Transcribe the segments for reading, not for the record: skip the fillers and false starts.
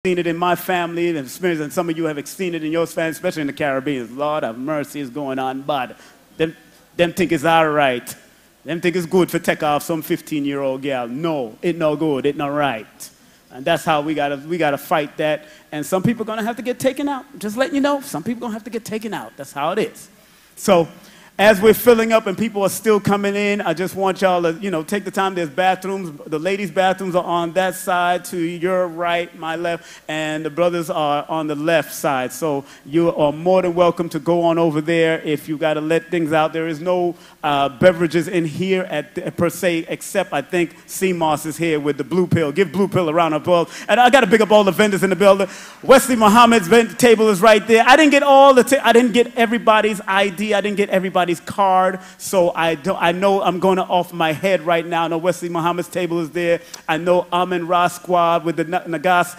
seen it in my family and experience, and some of you have seen it in your family, especially in the Caribbean. Lord have mercy is going on, but them think it's all right. Them think it's good for take off some 15-year-old girl. No, it no good, it not right. And that's how we gotta fight that. And some people are gonna have to get taken out. Just letting you know, some people gonna have to get taken out. That's how it is. So as we're filling up and people are still coming in, I just want y'all to, take the time. There's bathrooms. The ladies' bathrooms are on that side to your right, my left, and the brothers are on the left side. So you are more than welcome to go on over there if you got to let things out. There is no beverages in here per se, except I think CMOS is here with the Blue Pill. Give Blue Pill a round of applause. And I got to pick up all the vendors in the building. Wesley Muhammad's table is right there. I didn't get I didn't get everybody's ID. I didn't get everybody's card, so I know I'm going off my head right now. I know Wesley Muhammad's table is there. I know Amin Ra Squad with the Nagas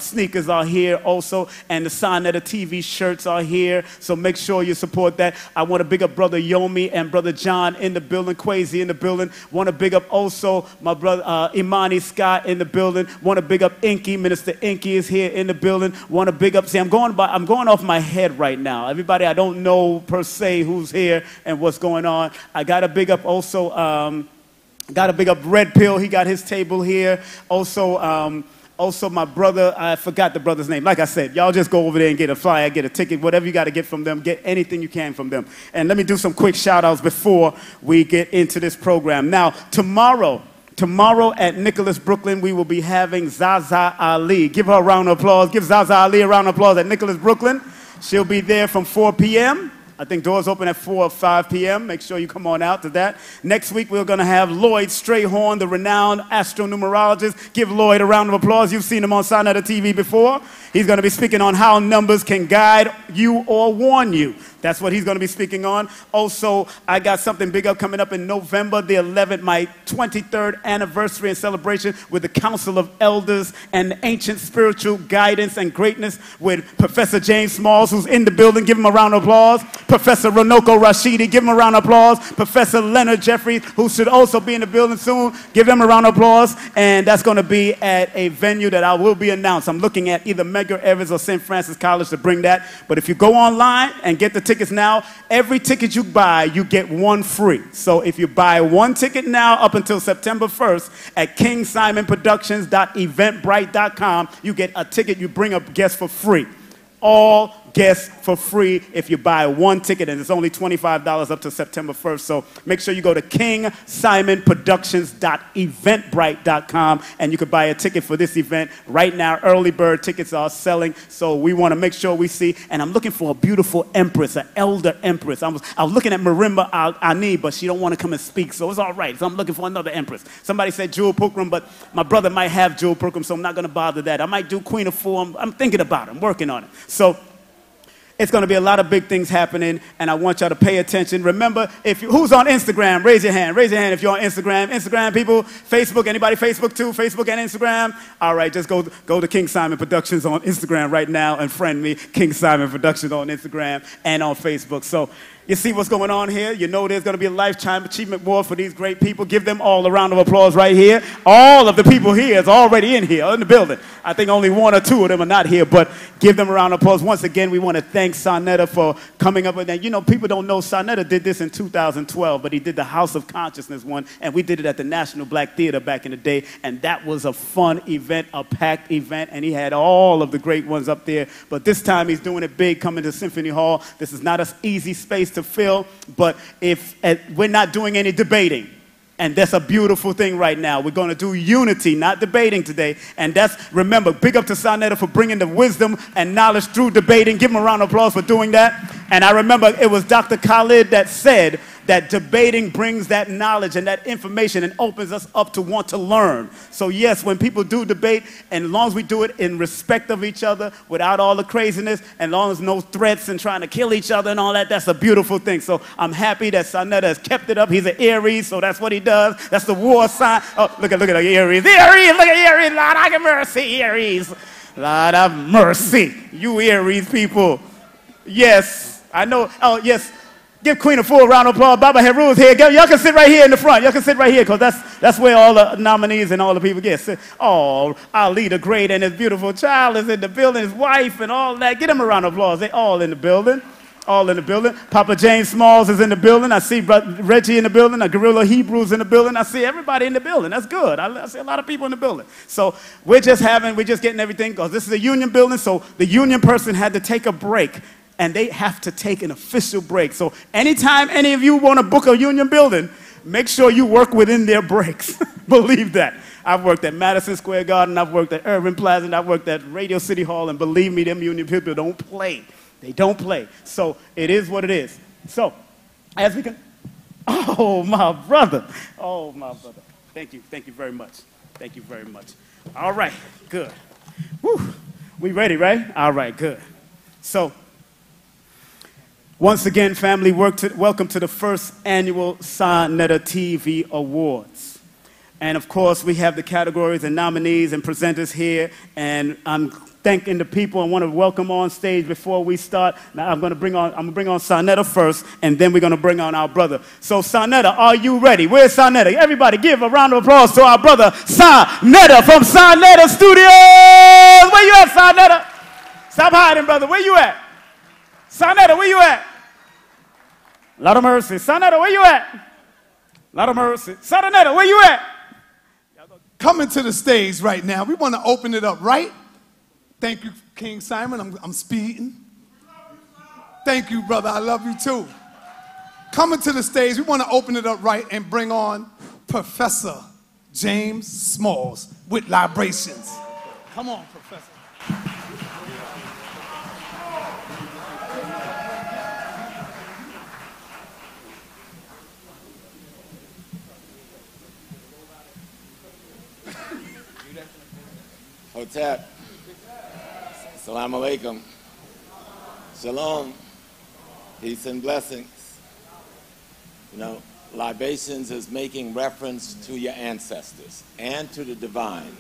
sneakers are here also, and the Sonetta TV shirts are here, so make sure you support that. I want to big up Brother Yomi and Brother John in the building, Quasi in the building. Want to big up also my brother Imani Scott in the building. Want to big up Inky, Minister Inky is here in the building. Want to big up, see, I'm going off my head right now. Everybody I don't know per se who's here and what's going on. I got to big up also, got to big up Red Pill. He got his table here. Also my brother, I forgot the brother's name. Like I said, y'all just go over there and get a flyer, get a ticket, whatever you got to get from them. Get anything you can from them. And let me do some quick shout-outs before we get into this program. Now, tomorrow at Nicholas Brooklyn, we will be having Zaza Ali. Give her a round of applause. Give Zaza Ali a round of applause at Nicholas Brooklyn. She'll be there from 4 p.m. I think doors open at 4 or 5 p.m. Make sure you come on out to that. Next week, we're going to have Lloyd Strayhorn, the renowned astronumerologist. Give Lloyd a round of applause. You've seen him on Sonetta TV before. He's going to be speaking on how numbers can guide you or warn you. That's what he's going to be speaking on. Also, I got something big up coming up in November the 11th, my 23rd anniversary and celebration with the Council of Elders and Ancient Spiritual Guidance and Greatness with Professor James Smalls, who's in the building. Give him a round of applause. Professor Ronoko Rashidi, give him a round of applause. Professor Leonard Jeffries, who should also be in the building soon, give them a round of applause. And that's going to be at a venue that I will be announced. I'm looking at either Medgar Evers or St. Francis College to bring that. But if you go online and get the tickets now, every ticket you buy, you get one free. So if you buy one ticket now up until September 1st at KingSimonProductions.eventbrite.com, you get a ticket, you bring a guest for free. All guests for free if you buy one ticket, and it's only $25 up to September 1st. So make sure you go to KingSimonProductions.eventbrite.com and you can buy a ticket for this event. Right now, early bird tickets are selling, so we want to make sure we see. And I'm looking for a beautiful empress, an elder empress. I was looking at Marimba Ani, but she don't want to come and speak, so it's all right. So I'm looking for another empress. Somebody said Jewel Pukram, but my brother might have Jewel Pukram, so I'm not going to bother that. I might do Queen of Four. I'm thinking about it. I'm working on it. So it's going to be a lot of big things happening, and I want y'all to pay attention. Remember, who's on Instagram? Raise your hand. Raise your hand if you're on Instagram. Instagram people, Facebook, anybody Facebook too? Facebook and Instagram? All right, just go to King Simon Productions on Instagram right now and friend me, King Simon Productions on Instagram and on Facebook. So you see what's going on here? You know there's going to be a Lifetime Achievement Award for these great people. Give them all a round of applause right here. All of the people here is already in here, in the building. I think only one or two of them are not here, but give them a round of applause. Once again, we want to thank Sonetta for coming up with that. You know, people don't know Sonetta did this in 2012, but he did the House of Consciousness one, and we did it at the National Black Theater back in the day, and that was a fun event, a packed event, and he had all of the great ones up there. But this time he's doing it big, coming to Symphony Hall. This is not an easy space to fill, but we're not doing any debating, and that's a beautiful thing right now. We're going to do unity, not debating today, and remember, big up to Sonetta for bringing the wisdom and knowledge through debating. Give him a round of applause for doing that. And I remember it was Dr. Khalid that said that debating brings that knowledge and that information and opens us up to want to learn. So yes, when people do debate, and as long as we do it in respect of each other, without all the craziness, and as long as no threats and trying to kill each other and all that, that's a beautiful thing. So I'm happy that Sonetta has kept it up. He's an Aries, so that's what he does. That's the war sign. Oh, look at Aries. Aries, look at Aries. Lord, have mercy, Aries. Lord have mercy. You Aries people. Yes, I know. Oh, yes. Give Queen a full round of applause. Baba Heru's here. Y'all can sit right here in the front. Y'all can sit right here because that's where all the nominees and all the people get. Sit. Oh, Ali the Great and his beautiful child is in the building, his wife and all that. Give them a round of applause. They all in the building. All in the building. Papa James Smalls is in the building. I see Reggie in the building. Gorilla Hebrews in the building. I see everybody in the building. That's good. I see a lot of people in the building. So we're just getting everything because this is a union building. So the union person had to take a break. And they have to take an official break. So anytime any of you want to book a union building, make sure you work within their breaks. Believe that. I've worked at Madison Square Garden. I've worked at Irving Plaza. And I've worked at Radio City Hall. And believe me, them union people don't play. They don't play. So it is what it is. So as we can... Oh, my brother. Oh, my brother. Thank you. Thank you very much. Thank you very much. All right. Good. Whew. We ready, right? All right. Good. So... once again, family, welcome to the first annual Sonetta TV Awards. And of course, we have the categories and nominees and presenters here. And I'm thanking the people I want to welcome on stage before we start. Now, I'm going to bring on Sonetta first, and then we're going to bring on our brother. So, Sonetta, are you ready? Where's Sonetta? Everybody give a round of applause to our brother, Sonetta from Sonetta Studios. Where you at, Sonetta? Stop hiding, brother. Where you at? Sonetta, where you at? Lot of mercy. Sonetta, where you at? Lot of mercy. Sonetta, where you at? Coming to the stage right now. We want to open it up, right? Thank you, King Simon. I'm speeding. Thank you, brother. I love you too. Coming to the stage, we want to open it up right and bring on Professor James Smalls with Libations. Come on, Professor. Hotep. Assalamu alaikum. Shalom. Peace and blessings. You know, libations is making reference to your ancestors and to the divine.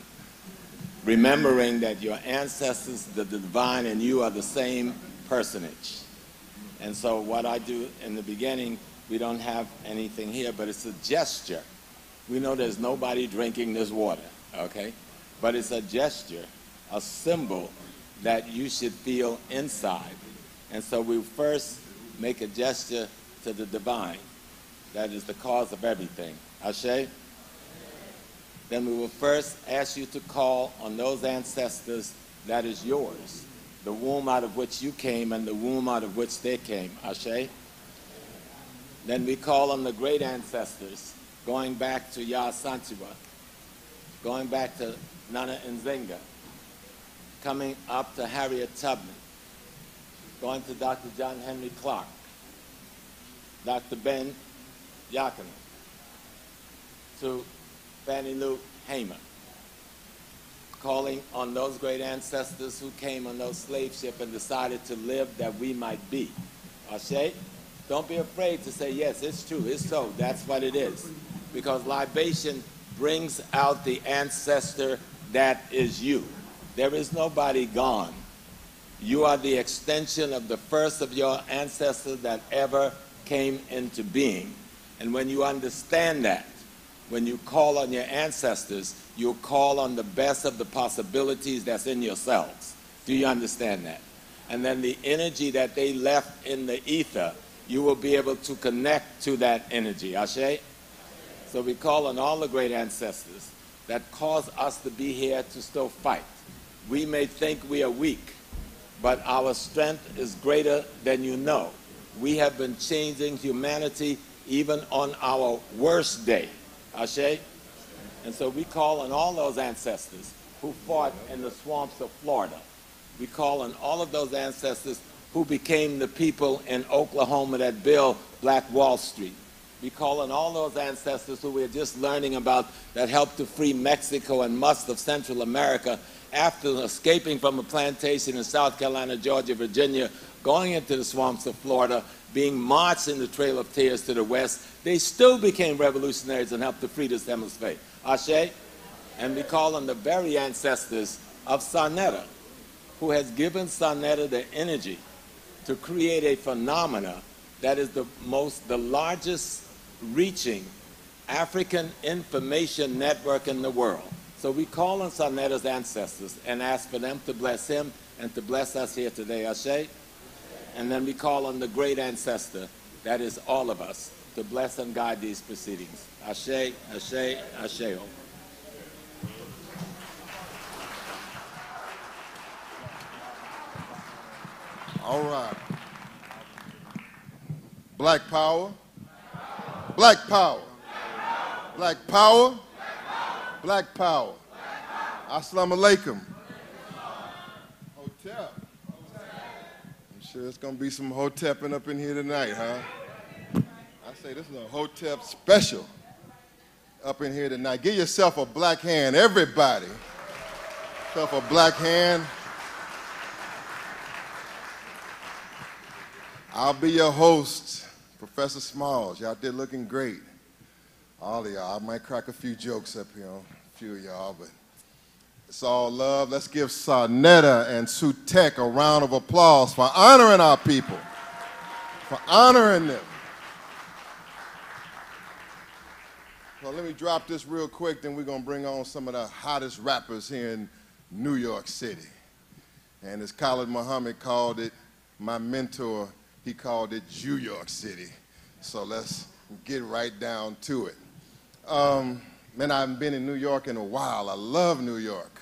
Remembering that your ancestors, the divine, and you are the same personage. And so what I do in the beginning, we don't have anything here, but it's a gesture. We know there's nobody drinking this water, okay? But it's a gesture, a symbol that you should feel inside. And so we first make a gesture to the divine. That is the cause of everything. Ashe? Then we will first ask you to call on those ancestors that is yours, the womb out of which you came and the womb out of which they came. Ashe? Then we call on the great ancestors, going back to Yah Santiwa, going back to Nana Nzinga, coming up to Harriet Tubman, going to Dr. John Henry Clark, Dr. Ben Yakima, to Fannie Lou Hamer, calling on those great ancestors who came on those slave ships and decided to live that we might be. Ashe? Don't be afraid to say, yes, it's true, it's so, that's what it is. Because libation brings out the ancestor that is you. There is nobody gone. You are the extension of the first of your ancestors that ever came into being. And when you understand that, when you call on your ancestors, you call on the best of the possibilities that's in yourselves. Do you understand that? And then the energy that they left in the ether, you will be able to connect to that energy. Ashe? So we call on all the great ancestors that cause us to be here to still fight. We may think we are weak, but our strength is greater than you know. We have been changing humanity even on our worst day. Ashe? And so we call on all those ancestors who fought in the swamps of Florida. We call on all of those ancestors who became the people in Oklahoma that built Black Wall Street. We call on all those ancestors who we're just learning about that helped to free Mexico and much of Central America after escaping from a plantation in South Carolina, Georgia, Virginia, going into the swamps of Florida, being marched in the Trail of Tears to the west. They still became revolutionaries and helped to free this hemisphere. Ashe? And we call on the very ancestors of Sonetta, who has given Sonetta the energy to create a phenomena that is the largest reaching African information network in the world. So we call on Sa Neter's ancestors and ask for them to bless him and to bless us here today, Ashe. And then we call on the great ancestor, that is all of us, to bless and guide these proceedings. Ashe, Ashe, Asheo. All right. Black power. Black power. Black power. Black power. Assalamu alaikum. Hotep. I'm sure it's going to be some hotepping up in here tonight, huh? I say this is a hotep special up in here tonight. Give yourself a black hand, everybody. Yourself a black hand. I'll be your host, Professor Smalls. Y'all did looking great. All of y'all. I might crack a few jokes up here on a few of y'all, but it's all love. Let's give Sa Neter and Sutek a round of applause for honoring our people, for honoring them. So let me drop this real quick, then we're going to bring on some of the hottest rappers here in New York City. And as Khalid Muhammad called it, my mentor, he called it New York City. So let's get right down to it. Man, I haven't been in New York in a while. I love New York.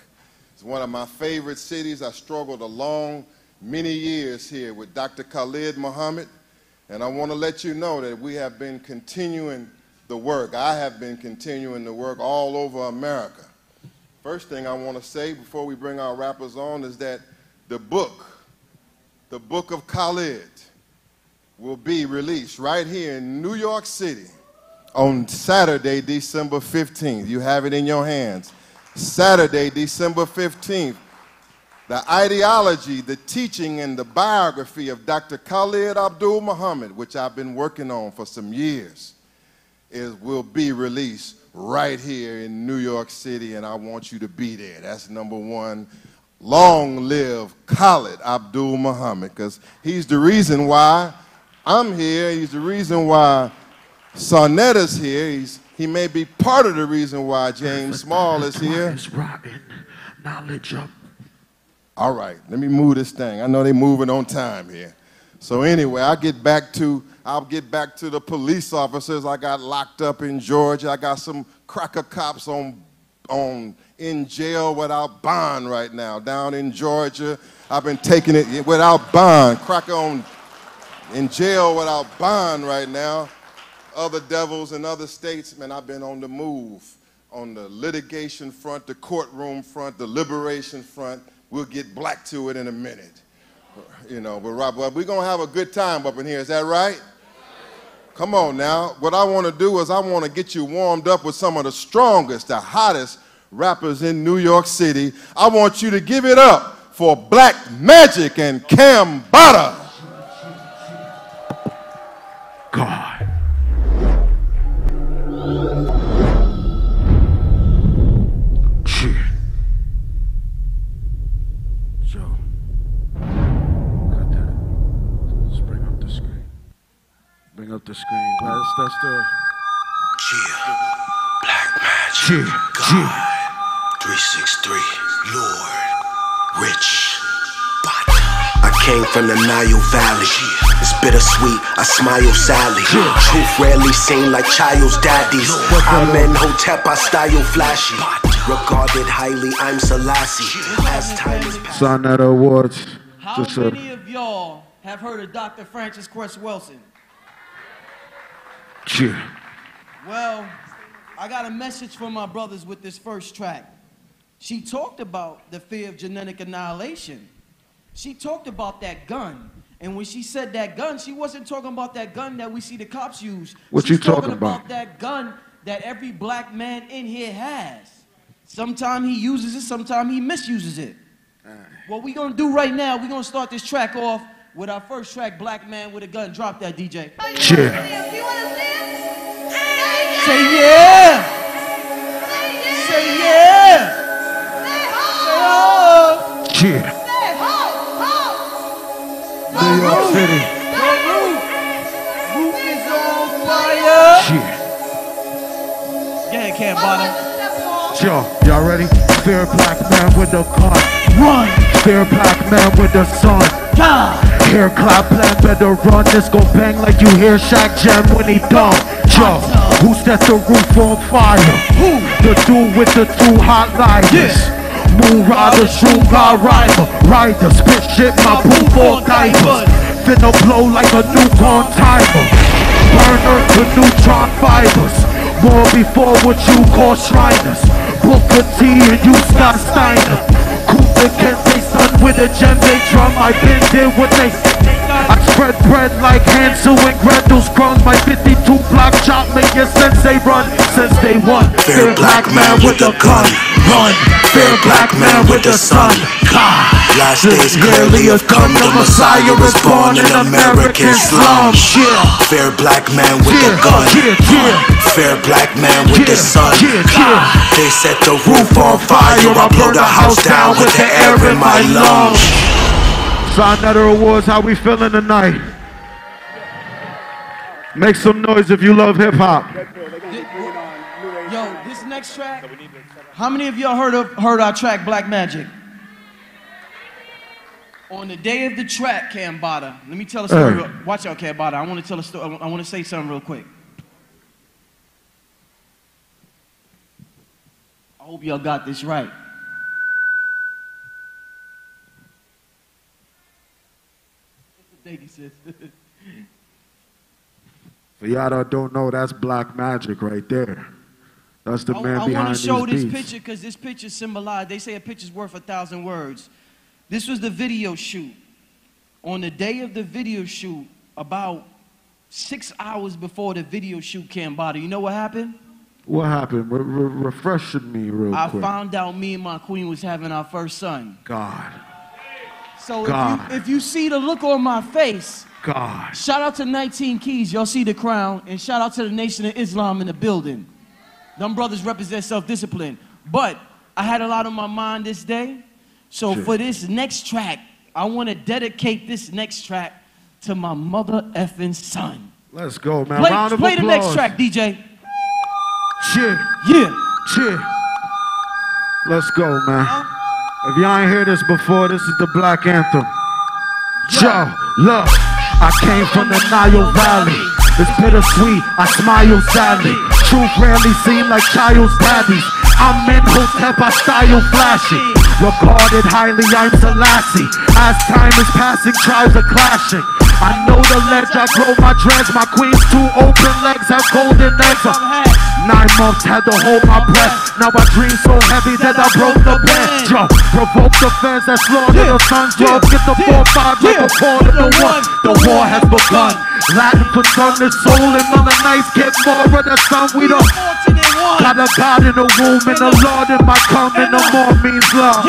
It's one of my favorite cities. I struggled along many years here with Dr. Khalid Muhammad. And I want to let you know that we have been continuing the work. I have been continuing the work all over America. First thing I want to say before we bring our rappers on is that the book of Khalid, will be released right here in New York City on Saturday, December 15th. You have it in your hands. Saturday, December 15th. The ideology, the teaching, and the biography of Dr. Khalid Abdul Muhammad, which I've been working on for some years, will be released right here in New York City, and I want you to be there. That's number one. Long live Khalid Abdul Muhammad, because he's the reason why I'm here. He's the reason why Sa Neter's here. He may be part of the reason why James Small is here. All right, let me move this thing. I know they're moving on time here. So anyway, I'll get back to the police officers. I got locked up in Georgia. I got some cracker cops in jail without bond right now. Down in Georgia, I've been taking it without bond. Cracker in jail without bond right now. Other devils in other states, man, I've been on the move. On the litigation front, the courtroom front, the liberation front. We'll get black to it in a minute. You know, but we're going to have a good time up in here. Is that right? Come on now. What I want to do is I want to get you warmed up with some of the strongest, the hottest rappers in New York City. I want you to give it up for Black Magic and Cambada. God. Shit. Joe. Cut that. Let's bring up the screen. Bring up the screen. That's the... Yeah. Black Magic. God. 363. Lord. Rich. I came from the Nile Valley. It's bittersweet, I smile sadly. Truth rarely seen like child's daddies. I'm in Hotep, I style flashy. Regarded highly, I'm Selassie. As time is passed. Sa Neter Awards. How many of y'all have heard of Dr. Frances Cress Welsing? Yeah. Well, I got a message for my brothers with this first track. She talked about the fear of genetic annihilation. She talked about that gun. And when she said that gun, she wasn't talking about that gun that we see the cops use. What you talking about? She's talking about that gun that every black man in here has. Sometimes he uses it, sometimes he misuses it. What we're going to do right now, we're going to start this track off with our first track, Black Man with a Gun. Drop that, DJ. Yeah. Say yeah. Say yeah. Say oh. Yeah. New York City. Bambaataa. Yo, y'all ready? Fear black man with the gun. Run. Fear black man with the sun. God. Hair clap plan, better run. This gon' bang like you hear Shaq Jam when he done. Yo, who set the roof on fire? Who? The dude with the two hot lighters. Moon rider, true car rider. Rider, spit shit, my poop for diapers. Finna blow like a Newcorn timer. Burner to neutron fibers. More before what you call Shriners. Booker T and you Scott Steiner. Cooper Kente son with a djembe drum. I been there what they I spread bread like Hansel and Gretel's crumbs. My 52 block chop make your sensei run since day one. Fear black man with the gun. Run. Fear black man with the sun. God. Last days clearly have come. The Messiah is born in American slums. Fear black man with the gun. Fear black man with the sun. They set the roof on fire. I blow the house down with the air in my lungs. Sonetta Awards, how we feeling tonight? Make some noise if you love hip hop. Yo, this next track. How many of y'all heard our track Black Magic? On the day of the track, Bambaataa. Let me tell a story. Watch out, Bambaataa. I want to tell a story. I want to say something real quick. I hope y'all got this right. Thank you, sis. For y'all that don't know, that's Black Magic right there. That's the man behind these beats. I want to show this picture because this picture symbolized, they say a picture's worth 1,000 words. This was the video shoot. On the day of the video shoot, about 6 hours before the video shoot, Bambaataa, you know what happened? What happened? Refresh me real quick. I found out me and my queen was having our first son. God. So if you see the look on my face, God. Shout out to 19 Keys, y'all see the crown, and shout out to the Nation of Islam in the building. Them brothers represent self-discipline. But I had a lot on my mind this day, so for this next track, I want to dedicate this next track to my mother effing son. Let's go, man. Play the next track, DJ. Cheer. Yeah. Cheer. Let's go, man. If y'all ain't heard this before, this is the Black Anthem. Yo, look, I came from the Nile Valley. It's bittersweet, I smile sadly. Truth rarely seen like child's daddies. I'm in Hotep, I style flashy. Regarded highly, I'm Selassie. As time is passing, tribes are clashing. I know the ledge, I grow my dreads. My queen's two open legs have golden eggs. 9 months had to hold my breath. Now I dream so heavy that I broke the bed. Yo, provoke the fans that slaughter the sons. Yo, get the 4-5 like a quarter to 1. The war has begun. Latin for sun is soul, and on the nights get more of the sun. We don't got a God in the womb, and the Lord in my come, and the more means love.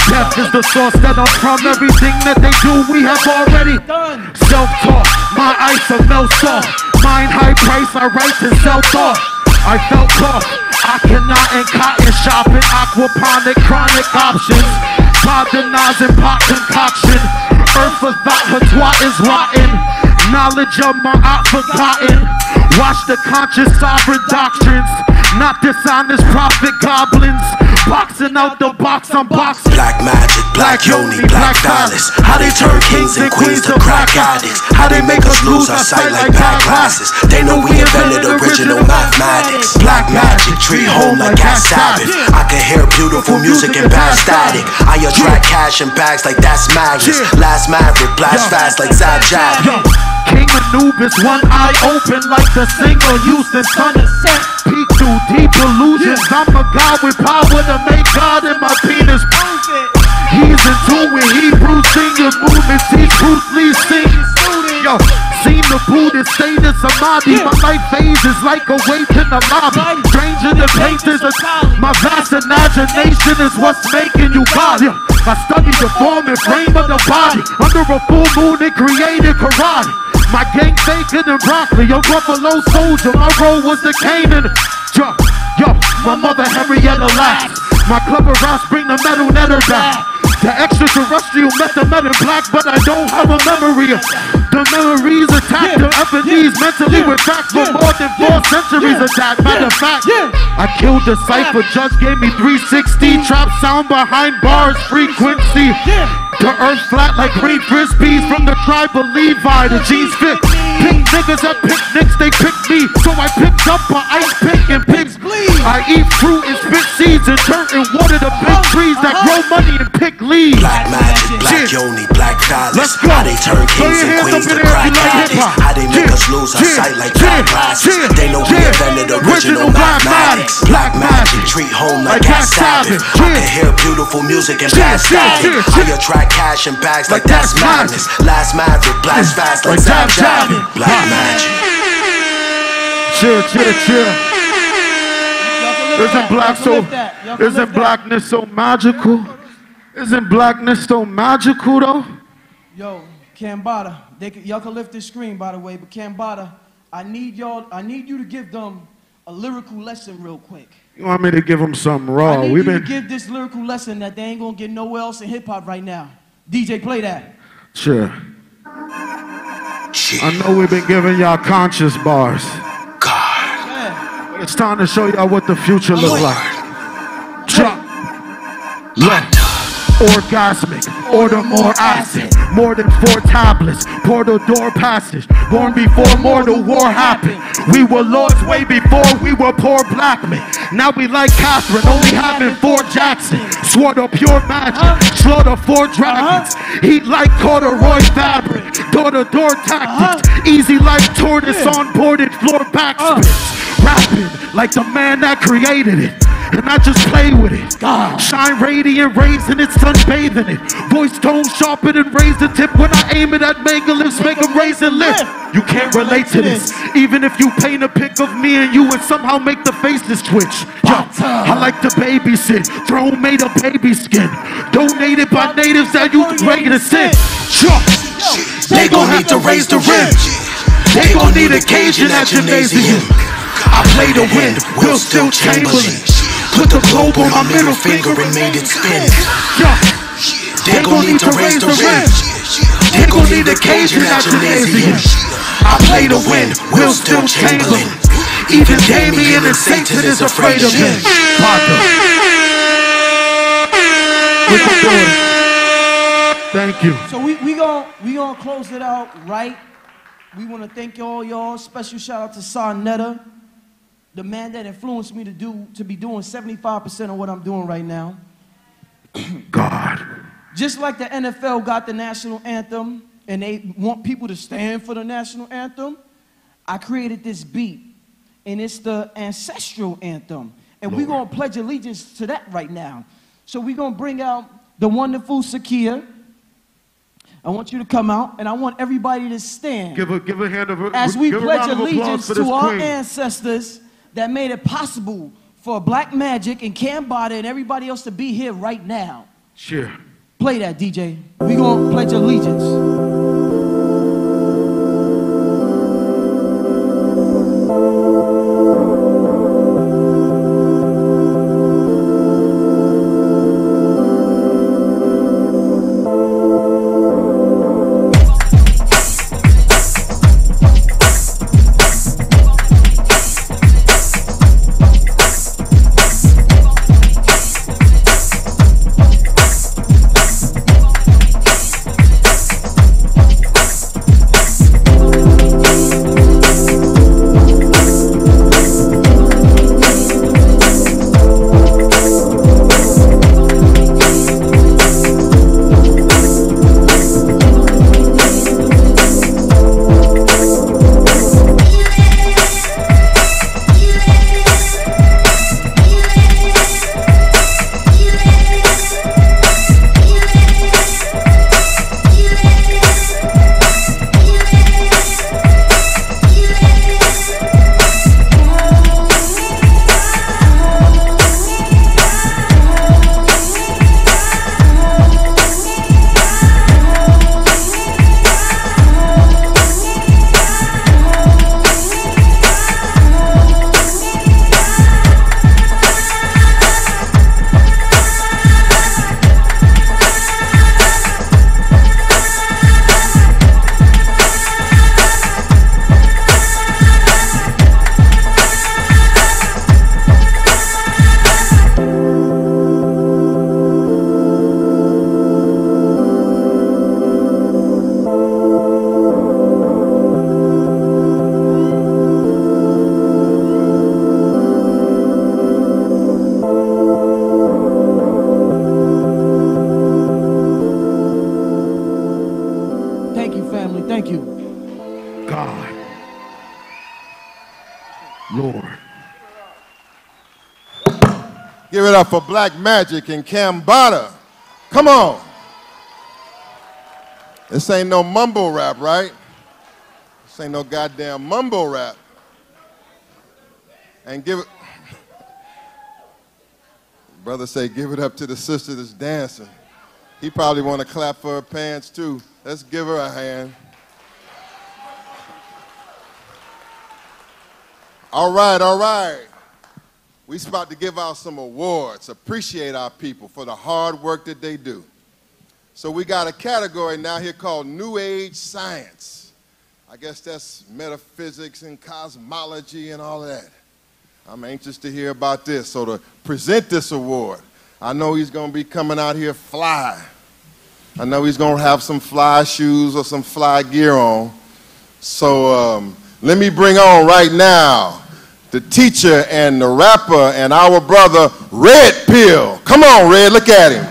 Death is the source that I'm from. Everything that they do, we have already done. Self-taught, my ice a melt soft. Mine high price, I write to self-taught. I felt tough. I cannot in cotton shopping, aquaponic, chronic options. Modernizing pot concoction. Earth for thought, her twat is rotten. Knowledge of my art forgotten. Watch the conscious sovereign doctrines. Not dishonest prophet goblins. Boxing out the box, I'm boxing. Black magic, black yoni, black phallus. How they turn kings and queens to crack addicts. How they make us lose our sight like bad glasses. They know we invented original mathematics. Black magic, treat home like cat Sabbath. I can hear beautiful music and bad static. I attract cash in bags like that's magnets. Last maverick, blast fast like Zab Jab. King Anubis, one eye open like the single Houston sun is set. Peek through deep illusions. I'm a god with power to make God in my penis. He's into it, Hebrew singing movements. Teach Bruce Lee singing. Yo, seen the Buddhist state in Samadhi. My life phase is like a wait in the lobby. Stranger than painters. My vast imagination is what's making you God. I studied the form and frame of the body. Under a full moon it created karate. My gang bacon and broccoli, a Buffalo soldier. My role was the Canaan. Yo, my mother Henrietta laughs. My clever rocks bring the metal netter back. The extraterrestrial met the metal black, but I don't have a memory of The memories attacked to F&Ds mentally with facts for more than 4 centuries of that. Matter of fact, I killed the cipher. Judge gave me 360. Trap sound behind bars frequency. The earth flat like green frisbees from the tribe of Levi. The G's fit. Pick niggas at picnics, they pick me. So I picked up an ice pick and pigs bleed. I eat fruit and spit seeds and turn and water the big trees that grow money and pick leaves. Black magic, black yoni, black phallus. Let's go. How they turn kings and queens to crack addicts. How they make us lose our sight like black glasses. They know we invented original mathematics. Black magic, treat home like cat Sabbath. I can hear beautiful music and pass static. I attract cash and bags like that's madness. Last maverick, blast fast like Zab Jabbing. Black magic. Chill. Isn't blackness so magical? Isn't blackness so magical though? Yo, Cambada, y'all can lift this screen by the way, but Cambada, I need you to give them a lyrical lesson real quick. You want me to give them something raw? I need you to give this lyrical lesson that they ain't gonna get nowhere else in hip hop right now. DJ, play that. Sure. I know we've been giving y'all conscious bars. But it's time to show y'all what the future looks like. Drop. Look. Orgasmic, order more acid. More than 4 tablets, portal door passage. Born before mortal war happened. We were lords way before we were poor black men. Now we like Catherine, only having 4 Jackson. Swore to pure magic, slaughter 4 dragons. Heat like corduroy fabric, door-to-door tactics. Easy like tortoise on boarded floor backspins. Rapping like the man that created it. And I just play with it. Shine radiant rays and it's sunbathing it. Voice tone sharpen and raise the tip when I aim it at mega lips, make them raise and lift. You can't relate to this. Even if you paint a pic of me and you and somehow make the faces twitch. Yo, I like to babysit. Throne made of baby skin. Donated by natives that you ready to sin. They gon' need to raise the rim. They gon' need a Cajun at gymnasium. I play the wind, Will still Chamberlain. Put the globe on my middle finger and made it spin. They gon' need to raise the rim. They gon' need a Cajun at gymnasium. I play the wind, Will still Chamberlain. Even Damien and Satan is afraid of him. Thank you. So we gonna close it out right. We want to thank y'all. Special shout out to Sarnetta, the man that influenced me to be doing 75% of what I'm doing right now. God. Just like the NFL got the national anthem and they want people to stand for the national anthem, I created this beat and it's the ancestral anthem. And we're going to pledge allegiance to that right now. So we're going to bring out the wonderful Sakia. I want you to come out, and I want everybody to stand. Give a hand of as we pledge allegiance to our ancestors that made it possible for Black Magic and Cambada and everybody else to be here right now. Sure. Play that, DJ. We gonna pledge allegiance. Give it up for Black Magic and Cambada. Come on. This ain't no mumble rap, right? This ain't no goddamn mumble rap. And give it, brother say, give it up to the sister that's dancing. He probably want to clap for her pants too. Let's give her a hand. All right, all right. We're about to give out some awards. Appreciate our people for the hard work that they do. So we got a category now here called New Age Science. I guess that's metaphysics and cosmology and all of that. I'm anxious to hear about this. So to present this award, I know he's going to be coming out here fly. I know he's going to have some fly shoes or some fly gear on. So let me bring on right now the teacher and the rapper and our brother, Red Pill. Come on, Red, look at him.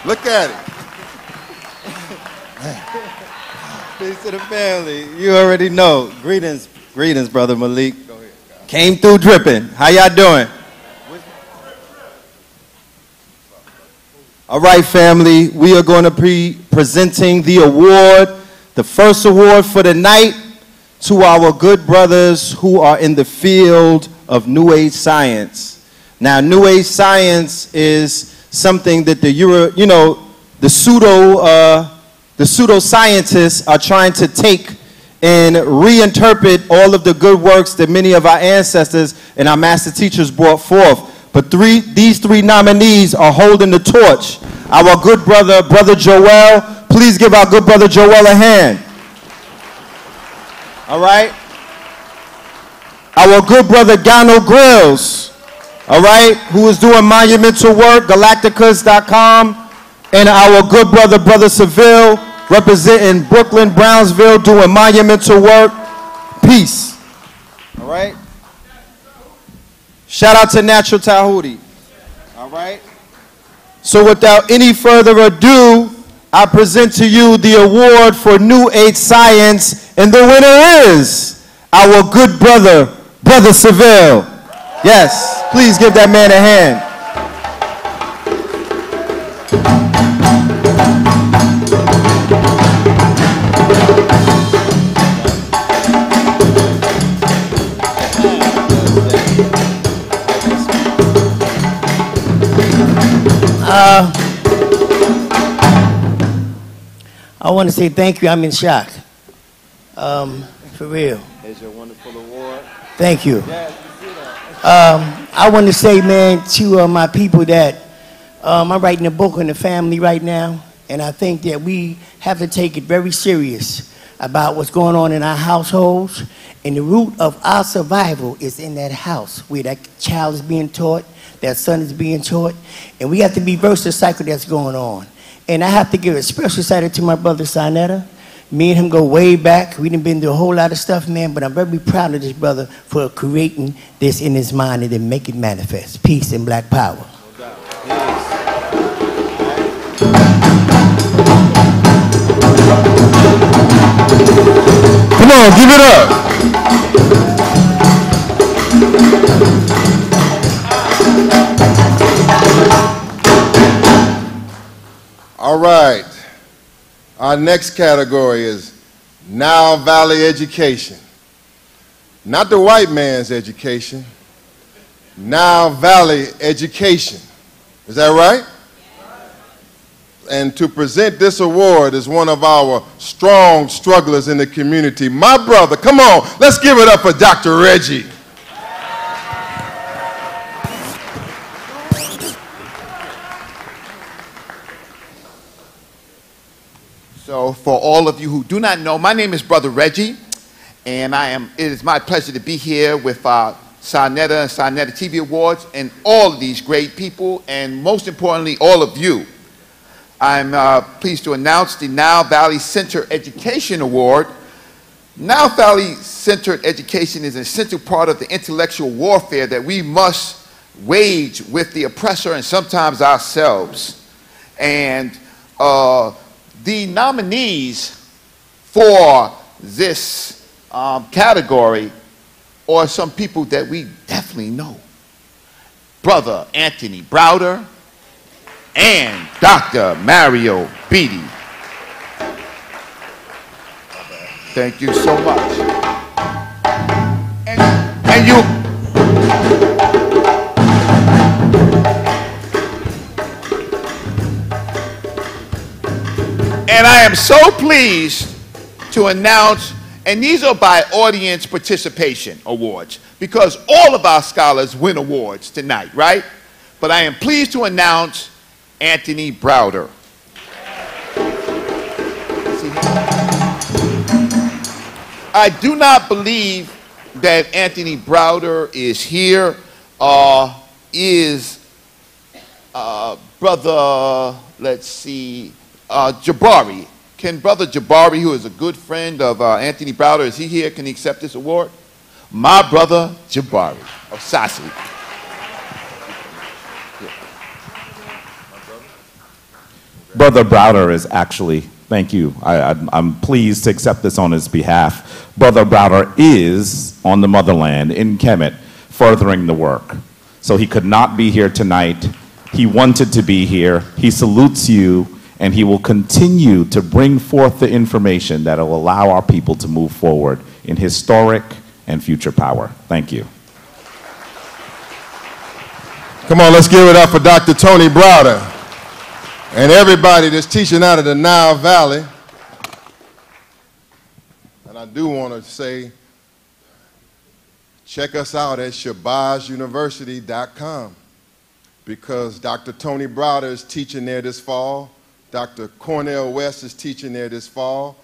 Look at him. Peace to the family. You already know. Greetings, greetings, Brother Malik. Go ahead. Came through dripping. How y'all doing? All right, family. We are going to be presenting the award, the first award for the night, to our good brothers who are in the field of New Age science. Now, New Age science is something that the pseudoscientists are trying to take and reinterpret all of the good works that many of our ancestors and our master teachers brought forth. But these three nominees are holding the torch. Our good brother, Brother Joel. Please give our good brother Joel a hand. All right? Our good brother Gano Grills, all right, who is doing monumental work, Galacticas.com, and our good brother, Brother Seville, representing Brooklyn, Brownsville, doing monumental work. Peace. All right? Shout out to Natural Tahuti. All right? So without any further ado, I present to you the award for New Age Science, and the winner is our good brother, Brother Seville. Yes, please give that man a hand. I want to say thank you. I'm in shock. For real. Here's your wonderful award. Thank you. I want to say, man, to my people that I'm writing a book on the family right now, and I think that we have to take it very serious about what's going on in our households. And the root of our survival is in that house where that child is being taught, that son is being taught, and we have to reverse the cycle that's going on. And I have to give a special shout out to my brother Sinetta. Me and him go way back. We done been through a whole lot of stuff, man, but I'm very proud of this brother for creating this in his mind and then make it manifest. Peace and black power. Come on, give it up. All right. Our next category is Nile Valley education. Not the white man's education. Nile Valley education. Is that right? And to present this award is one of our strong strugglers in the community. My brother, come on, let's give it up for Dr. Reggie. So for all of you who do not know, my name is Brother Reggie, and it is my pleasure to be here with Sinetta and Sinetta TV Awards and all of these great people, and most importantly, all of you. I'm pleased to announce the Nile Valley Center Education Award. Nile Valley Centered Education is an essential part of the intellectual warfare that we must wage with the oppressor and sometimes ourselves. And the nominees for this category are some people that we definitely know. Brother Anthony Browder, and Dr. Mario Beatty. Thank you so much. And you... And I am so pleased to announce, and these are by audience participation awards, because all of our scholars win awards tonight, right? But I am pleased to announce Anthony Browder. I do not believe that Anthony Browder is here. Brother, let's see, Jabari. Can Brother Jabari, who is a good friend of Anthony Browder, is he here? Can he accept this award? My brother Jabari of Sassi. Brother Browder is actually, thank you, I'm pleased to accept this on his behalf. Brother Browder is on the motherland in Kemet furthering the work. So he could not be here tonight. He wanted to be here. He salutes you, and he will continue to bring forth the information that will allow our people to move forward in historic and future power. Thank you. Come on, let's give it up for Dr. Tony Browder and everybody that's teaching out of the Nile Valley. And I do want to say, check us out at shabazzuniversity.com, because Dr. Tony Browder is teaching there this fall. Dr. Cornel West is teaching there this fall.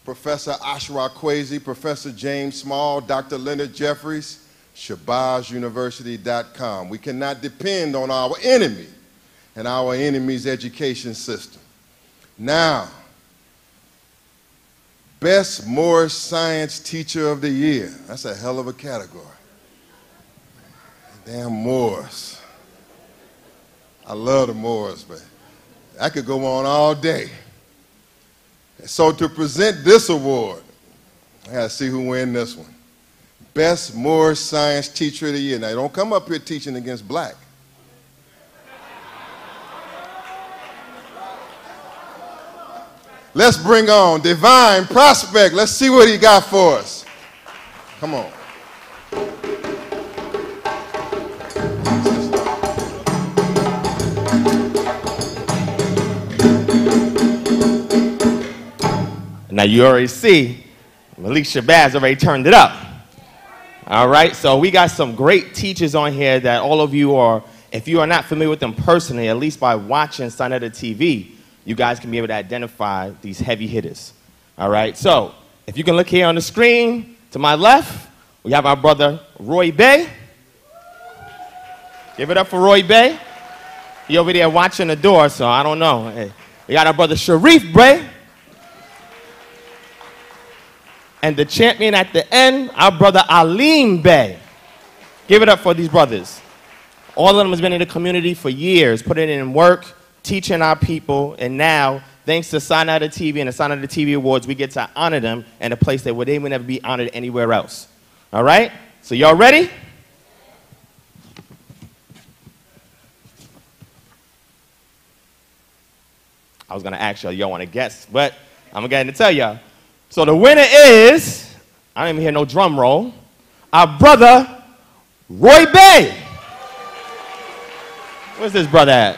Professor Ashra Kwesi, Professor James Small, Dr. Leonard Jeffries, shabazzuniversity.com. We cannot depend on our enemy and our enemy's education system. Now, Best Moorish Science Teacher of the Year. That's a hell of a category. Damn Moors. I love the Moors, but I could go on all day. So to present this award, I gotta see who wins this one. Best Moorish Science Teacher of the Year. Now, don't come up here teaching against black. Let's bring on Divine Prospect. Let's see what he got for us. Come on. Now you already see, Malik Shabazz already turned it up. All right, so we got some great teachers on here that all of you are, if you are not familiar with them personally, at least by watching Sinetta TV, you guys can be able to identify these heavy hitters. All right, so if you can look here on the screen, to my left, we have our brother Roy Bey. Give it up for Roy Bey. He over there watching the door, so I don't know. Hey. We got our brother Sharif Bey. And the champion at the end, our brother Aleem Bey. Give it up for these brothers. All of them has been in the community for years, putting in work, teaching our people, and now, thanks to Sinetta TV and the Sinetta TV Awards, we get to honor them in a place that they would never be honored anywhere else. All right? So y'all ready? I was gonna ask y'all want to guess, but I'm going to tell y'all. So the winner is, I don't even hear no drum roll, our brother Roy Bey. Where's this brother at?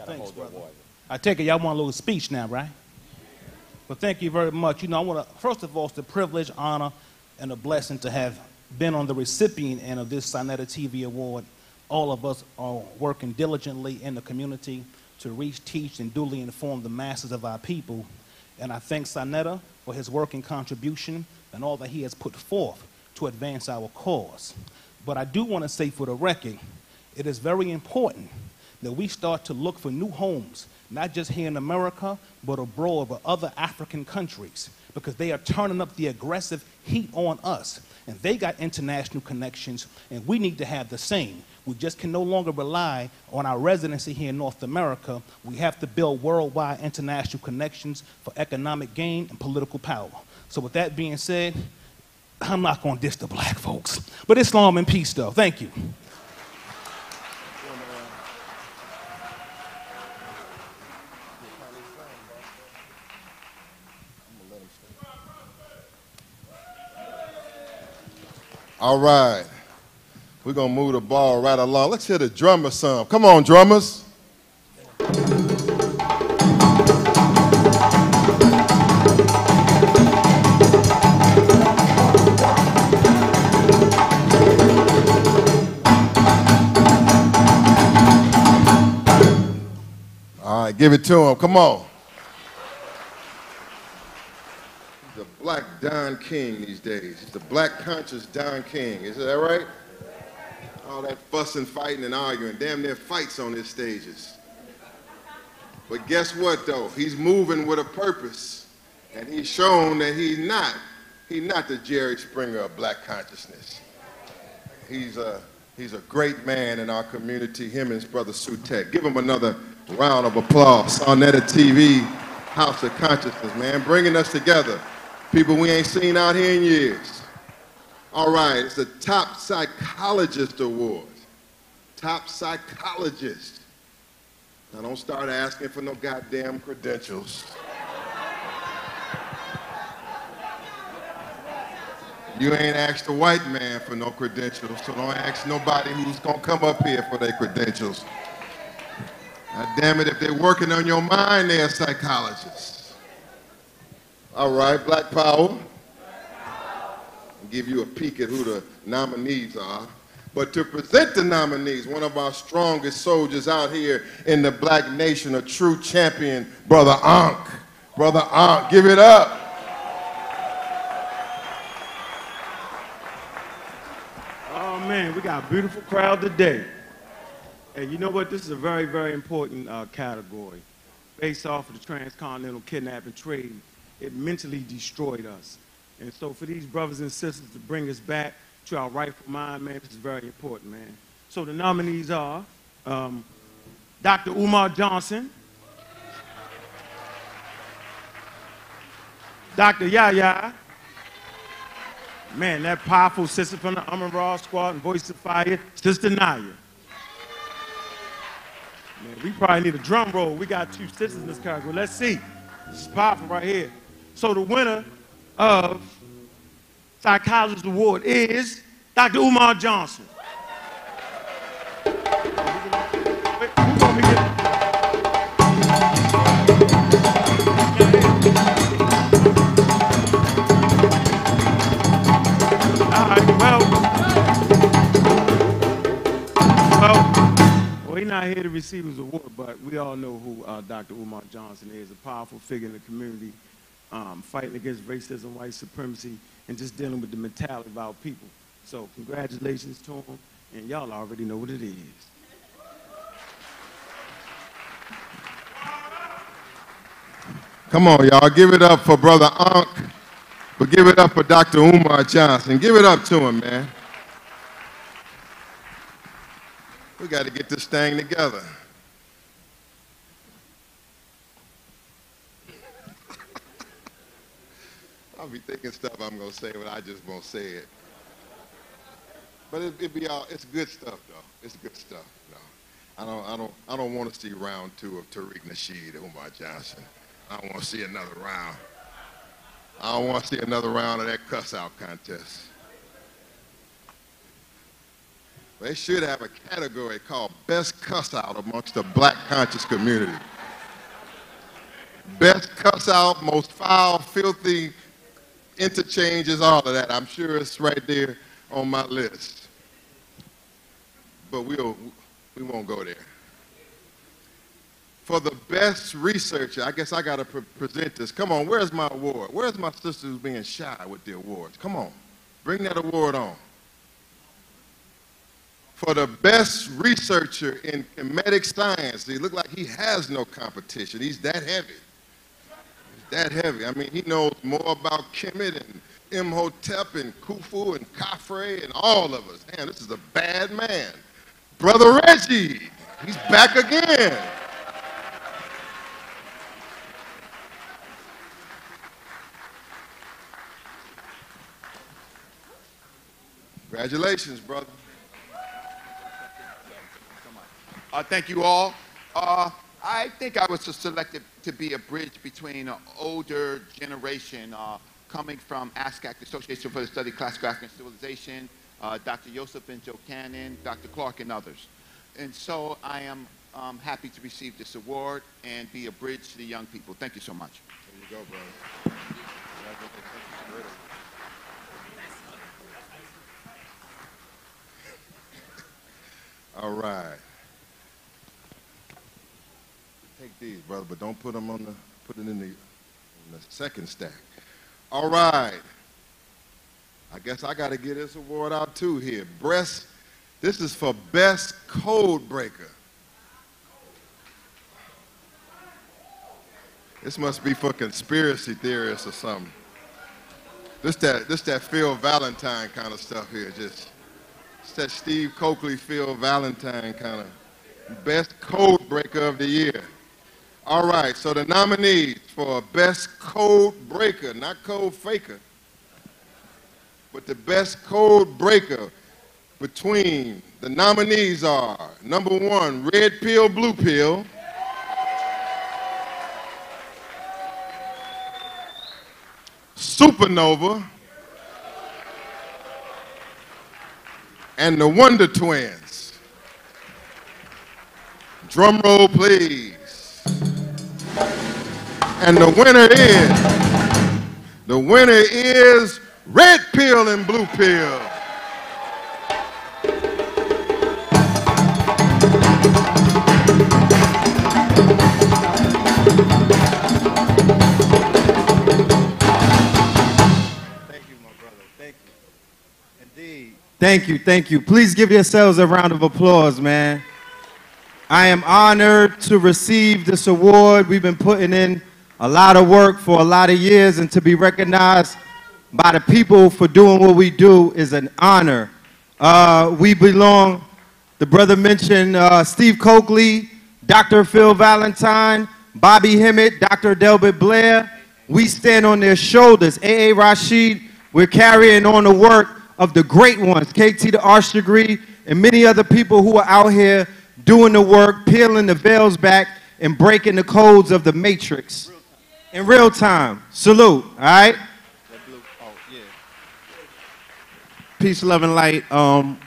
Thanks, brother. I take it y'all want a little speech now, right? Well, thank you very much. You know, I want to, first of all, it's a privilege, honor, and a blessing to have been on the recipient end of this Sinetta TV Award. All of us are working diligently in the community to reach, teach, and duly inform the masses of our people. And I thank Sinetta for his work and contribution and all that he has put forth to advance our cause. But I do want to say for the record, it is very important that we start to look for new homes, not just here in America, but abroad with other African countries, because they are turning up the aggressive heat on us. and they got international connections, and we need to have the same. We just can no longer rely on our residency here in North America. We have to build worldwide international connections for economic gain and political power. So with that being said, I'm not going to diss the black folks, but Islam and peace, though. Thank you. All right. We're going to move the ball right along. Let's hear the drummers some. Come on, drummers. All right, give it to him. Come on. He's a black Don King these days. He's the black conscious Don King. Is that right? All that fussing, fighting, and arguing. Damn near fights on his stages. But guess what, though? He's moving with a purpose. And he's shown that he's not the Jerry Springer of black consciousness. He's a great man in our community, him and his brother Sutek. Give him another round of applause. Sarnetta TV, House of Consciousness, man, bringing us together. People we ain't seen out here in years. All right, it's the Top Psychologist Award. Top Psychologist. Now don't start asking for no goddamn credentials. You ain't asked a white man for no credentials, so don't ask nobody who's gonna come up here for their credentials. Now, damn it, if they're working on your mind, they're psychologists. All right, Black Power. I'll give you a peek at who the nominees are. But to present the nominees, one of our strongest soldiers out here in the black nation, a true champion, Brother Ankh. Brother Ankh, give it up. Oh man, we got a beautiful crowd today. And you know what? This is a very, very important category. Based off of the transcontinental kidnapping trade, it mentally destroyed us. And so for these brothers and sisters to bring us back to our rightful mind, man, this is very important, man. So the nominees are Dr. Umar Johnson, Dr. Yahya, man, that powerful sister from the Amon-Ra Squad and Voice of Fire, Sister Naya. Man, we probably need a drum roll. We got two sisters in this category. Let's see. This is powerful right here. So the winner of Psychologist Award is Dr. Umar Johnson. Well, he's not here to receive his award, but we all know who Dr. Umar Johnson is, a powerful figure in the community, fighting against racism, white supremacy, and just dealing with the mentality of our people. So congratulations to him, and y'all already know what it is. Come on, y'all, give it up for Brother Ankh, but give it up for Dr. Umar Johnson. Give it up to him, man. We got to get this thing together. I'll be thinking stuff I'm going to say, but I just won't say it. But it's good stuff, though. It's good stuff. No, I don't want to see round two of Tariq Nasheed, Umar Johnson. I don't want to see another round. I don't want to see another round of that cuss-out contest. They should have a category called Best Cuss Out amongst the black conscious community. Best cuss out, most foul, filthy interchanges, all of that. I'm sure it's right there on my list. But we won't go there. For the best researcher, I guess I got to present this. Come on, where's my award? Where's my sister who's being shy with the awards? Come on, bring that award on. For the best researcher in Kemetic science, he looked like he has no competition. He's that heavy. He's that heavy. I mean, he knows more about Kemet and Imhotep and Khufu and Khafre and all of us. Man, this is a bad man. Brother Reggie, he's back again. Congratulations, brother. Thank you all. I think I was selected to be a bridge between an older generation coming from ASCAC, the Association for the Study of Classical African Civilization, Dr. Joseph and Joe Cannon, Dr. Clark, and others. And so I am happy to receive this award and be a bridge to the young people. Thank you so much. There you go, brother. All right. Take these, brother, but don't put them on the, put it in the second stack. All right. I guess I got to get this award out too here. This is for Best Code Breaker. This must be for conspiracy theorists or something. This that Phil Valentine kind of stuff here. It's that Steve Coakley, Phil Valentine kind of Best Code Breaker of the Year. All right, so the nominees for Best Code Breaker, not Code Faker, but the Best Code Breaker between the nominees are number 1, Red Pill, Blue Pill. Supernova. And the Wonder Twins. Drum roll, please. And the winner is Red Pill and Blue Pill. Thank you. Please give yourselves a round of applause, man. I am honored to receive this award. We've been putting in a lot of work for a lot of years, and to be recognized by the people for doing what we do is an honor. We belong, the brother mentioned Steve Coakley, Dr. Phil Valentine, Bobby Hemmett, Dr. Delbert Blair. We stand on their shoulders. A.A. Rashid, we're carrying on the work of the great ones, KT the Arch Degree, and many other people who are out here doing the work, peeling the veils back, and breaking the codes of the matrix. In real time. Salute, all right? Peace, love, and light.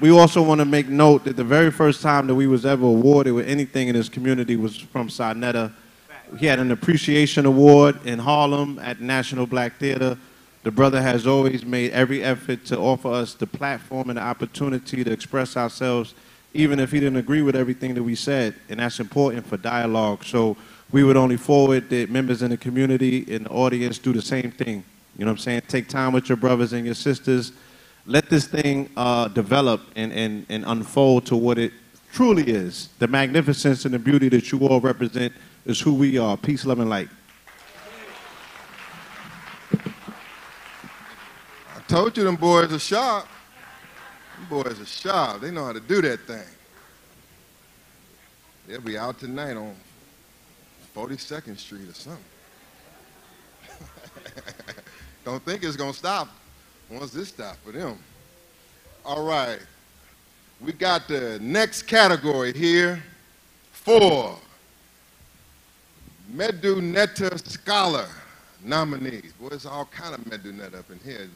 We also want to make note that the very first time that we was ever awarded with anything in this community was from Sarnetta. He had an appreciation award in Harlem at National Black Theater. The brother has always made every effort to offer us the platform and the opportunity to express ourselves, even if he didn't agree with everything that we said, and that's important for dialogue. So we would only forward that members in the community and the audience do the same thing. You know what I'm saying? Take time with your brothers and your sisters. Let this thing develop and unfold to what it truly is. The magnificence and the beauty that you all represent is who we are. Peace, love, and light. I told you them boys are sharp. Them boys are sharp. They know how to do that thing. They'll be out tonight on 42nd Street or something. Don't think it's going to stop once this stops for them. All right. We got the next category here for Medu Netta Scholar nominees. Boy, there's all kind of Medu Netta up in here.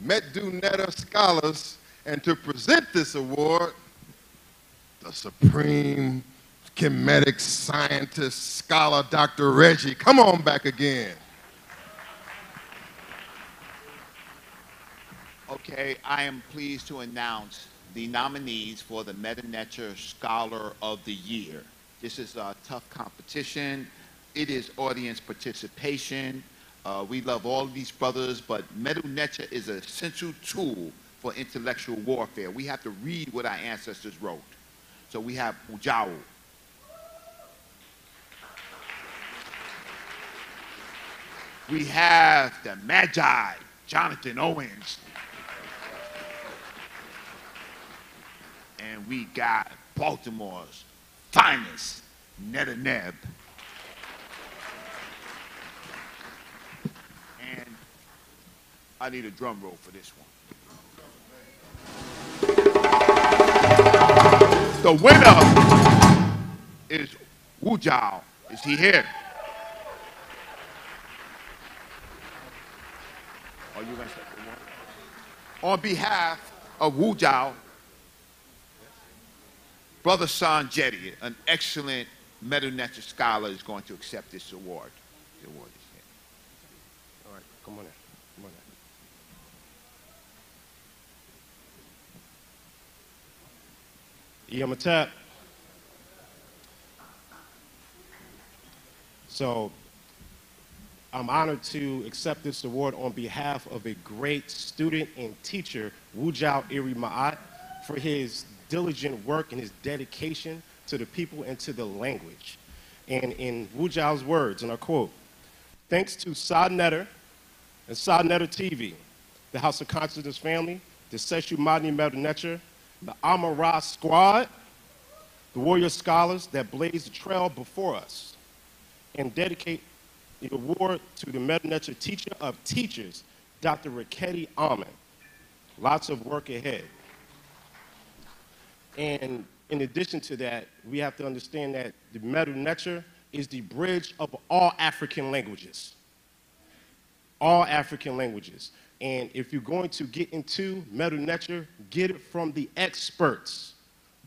Medu Netta Scholars, and to present this award, the supreme chemetic scientist, scholar, Dr. Reggie. Come on back again. Okay, I am pleased to announce the nominees for the Medu Netta Scholar of the Year. This is a tough competition. It is audience participation. We love all of these brothers, but Medu Netta is an essential tool for intellectual warfare. We have to read what our ancestors wrote. So we have Ujau. We have the Magi. Jonathan Owens. And we got Baltimore's finest, Netta Neb. And I need a drum roll for this one. The winner is Wu Jiao. Is he here? Are you going to say the one? On behalf of Wu Jiao, Brother San Jetty, an excellent Medu Neter scholar, is going to accept this award. The award is here. All right, come on in. Come on in. Yamatap. So, I'm honored to accept this award on behalf of a great student and teacher, Wu Jiao Iri Ma'at, for his diligent work and his dedication to the people and to the language. And in Wu Jiao's words, and I quote, "Thanks to Sa Neter and Sa Neter TV, the House of Consciousness family, the Seshu Madni Medu Neter, the Amara Squad, the warrior scholars that blaze the trail before us, and dedicate the award to the Medu Neter teacher of teachers, Dr. Raketi Ahmed. Lots of work ahead." And in addition to that, we have to understand that the Medu Neter is the bridge of all African languages. All African languages. And if you're going to get into Medu Neter, get it from the experts.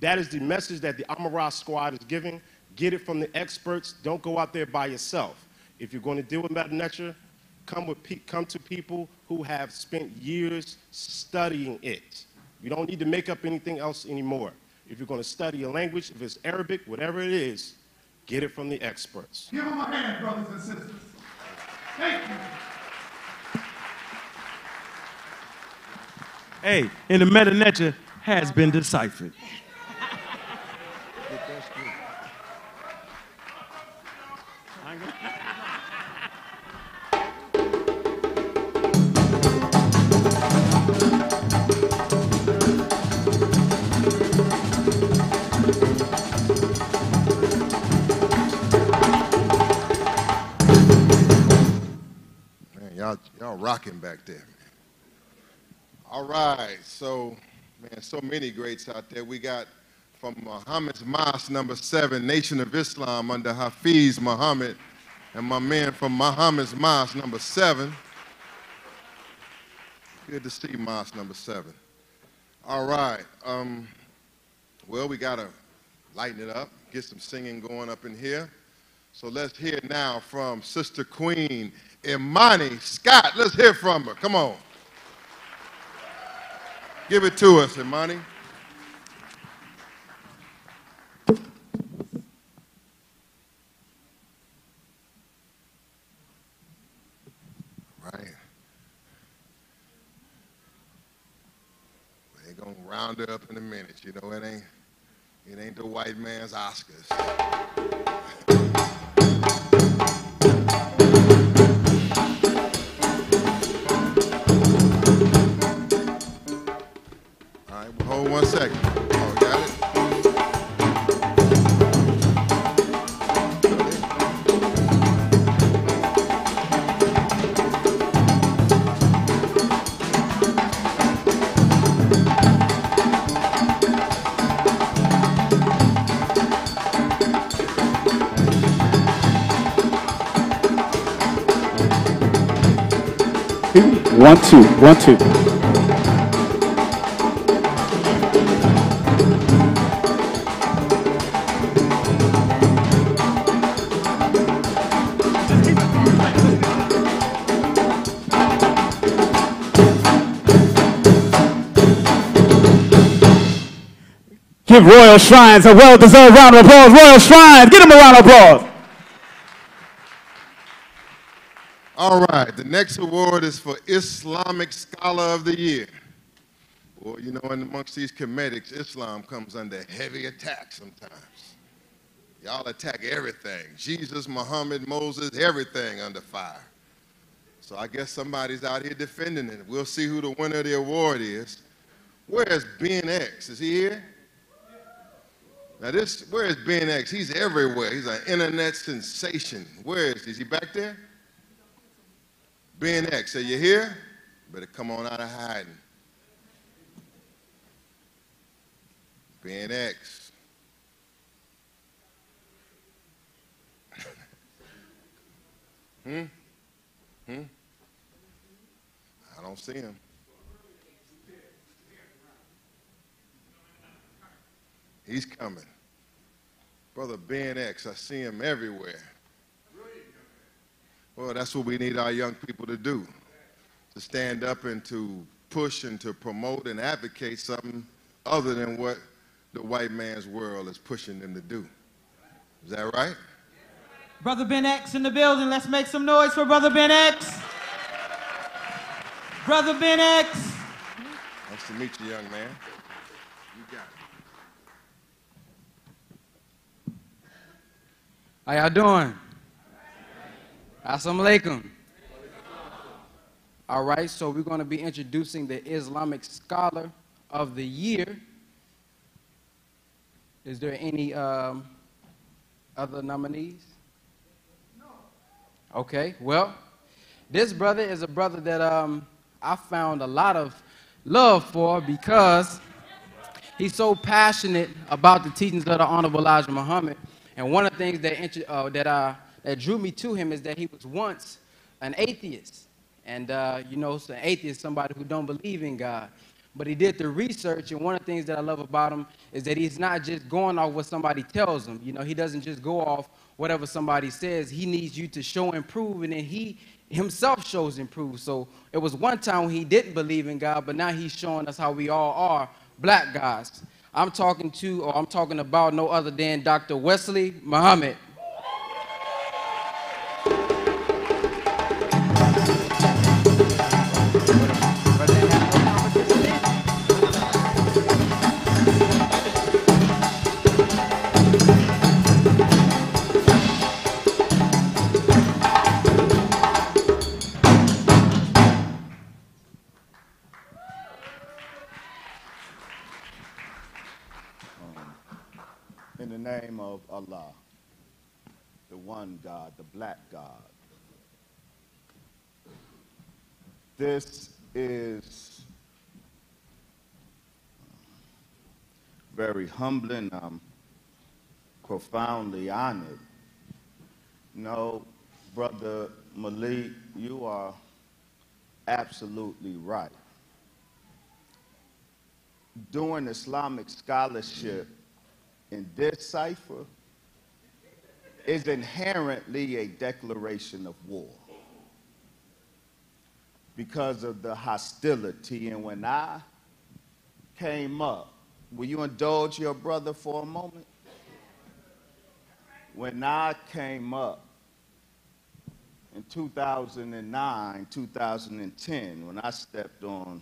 That is the message that the Amara Squad is giving. Get it from the experts. Don't go out there by yourself. If you're going to deal with Medu Neter, come to people who have spent years studying it. You don't need to make up anything else anymore. If you're going to study a language, if it's Arabic, whatever it is, get it from the experts. Give them a hand, brothers and sisters. Thank you. Hey, and the Medu Neter has been deciphered. Y'all rocking back there, man. All right, so, man, so many greats out there. We got from Muhammad's Mosque, number 7, Nation of Islam under Hafiz Muhammad, and my man from Muhammad's Mosque, number 7. Good to see Mosque number 7. All right, well, we gotta lighten it up, get some singing going up in here. So let's hear now from Sister Queen Imani Scott. Let's hear from her. Come on. Give it to us, Imani. Right. They're gonna round her up in a minute. You know, it ain't the white man's Oscars. Hold 1 second. Oh, got it? One, two, 1, 2. Give Royal Shrines a well-deserved round of applause. Royal Shrines, give them a round of applause. All right, the next award is for Islamic Scholar of the Year. Well, you know, amongst these comedics, Islam comes under heavy attack sometimes. Y'all attack everything. Jesus, Muhammad, Moses, everything under fire. So I guess somebody's out here defending it. We'll see who the winner of the award is. Where's Ben X? Is he here? Now where is Ben X? He's everywhere. He's an internet sensation. Where is he back there? Ben X, are you here? Better come on out of hiding. Ben X. I don't see him. He's coming. Brother Ben X, I see him everywhere. Well, that's what we need our young people to do, to stand up and to push and to promote and advocate something other than what the white man's world is pushing them to do. Is that right? Brother Ben X in the building. Let's make some noise for Brother Ben X. Brother Ben X. Nice to meet you, young man. You got it. How y'all doing? Assalamu alaikum. All right, so we're going to be introducing the Islamic Scholar of the Year. Is there any other nominees? No. Okay, well, this brother is a brother that I found a lot of love for because he's so passionate about the teachings of the Honorable Elijah Muhammad. And one of the things that drew me to him is that he was once an atheist. And, you know, so an atheist is somebody who don't believe in God. But he did the research, and one of the things that I love about him is that he's not just going off what somebody tells him. You know, he doesn't just go off whatever somebody says. He needs you to show and prove, and then he himself shows and proves. So it was one time when he didn't believe in God, but now he's showing us how we all are black guys. I'm talking about no other than Dr. Wesley Muhammad. In the name of Allah, the one God, the black God. This is very humbling. I'm profoundly honored. No, Brother Malik, you are absolutely right. Doing Islamic scholarship in this cipher is inherently a declaration of war because of the hostility. And when I came up, will you indulge your brother for a moment? When I came up in 2009, 2010, when I stepped on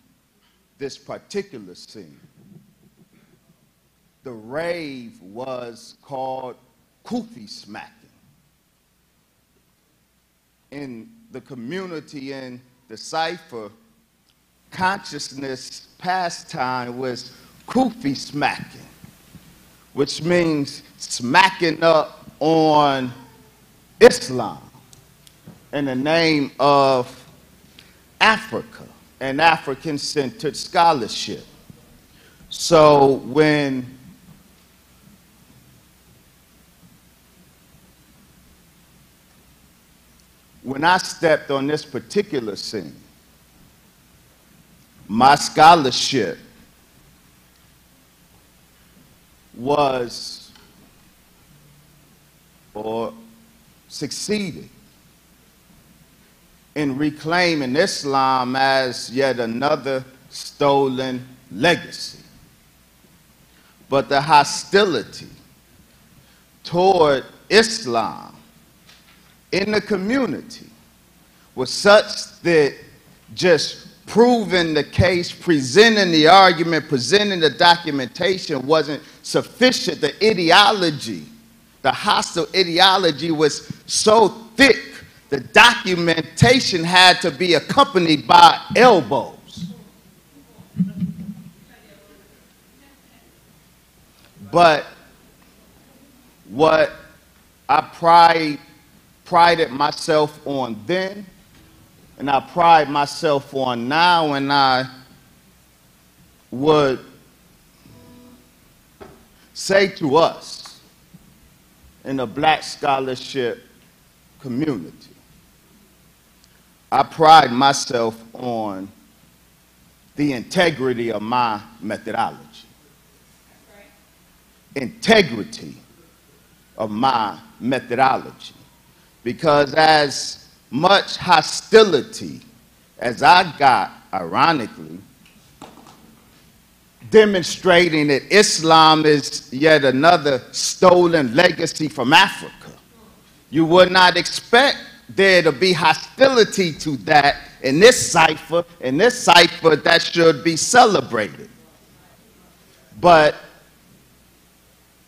this particular scene, the rave was called Kufi smacking. In the community, in the cipher, consciousness pastime was Kufi smacking, which means smacking up on Islam in the name of Africa and African-centered scholarship. So when I stepped on this particular scene, my scholarship was or succeeded in reclaiming Islam as yet another stolen legacy. But the hostility toward Islam in the community was such that just proving the case, presenting the argument, presenting the documentation wasn't sufficient. The ideology, the hostile ideology was so thick the documentation had to be accompanied by elbows. But what I prided myself on then, and I pride myself on now, and I would say to us in the black scholarship community, I pride myself on the integrity of my methodology. Integrity of my methodology. Because as much hostility as I got, ironically, demonstrating that Islam is yet another stolen legacy from Africa, you would not expect there to be hostility to that in this cipher, that should be celebrated. But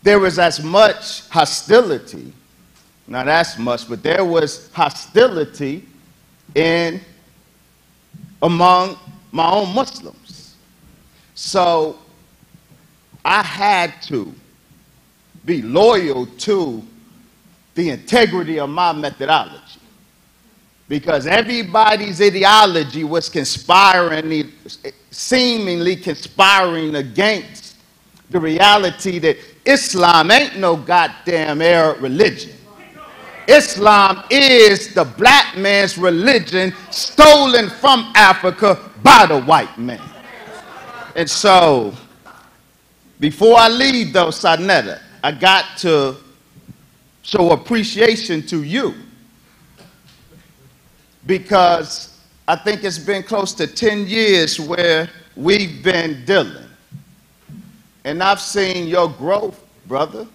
there was as much hostility, not as much, but there was hostility among my own Muslims. So I had to be loyal to the integrity of my methodology, because everybody's ideology was seemingly conspiring against the reality that Islam ain't no goddamn Arab religion. Islam is the black man's religion stolen from Africa by the white man. And so, before I leave though, Sa-Neter, I got to show appreciation to you, because I think it's been close to 10 years where we've been dealing. And I've seen your growth, brother.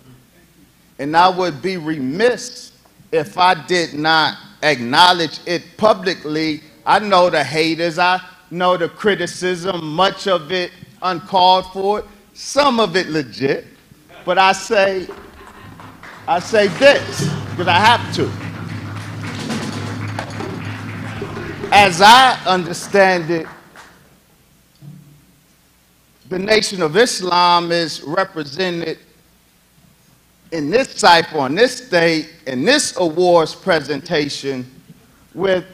And I would be remiss if I did not acknowledge it publicly. I know the haters, I know the criticism, much of it uncalled for, some of it legit. But I say this, because I have to. As I understand it, the Nation of Islam is represented in this cipher, on this day, in this awards presentation, with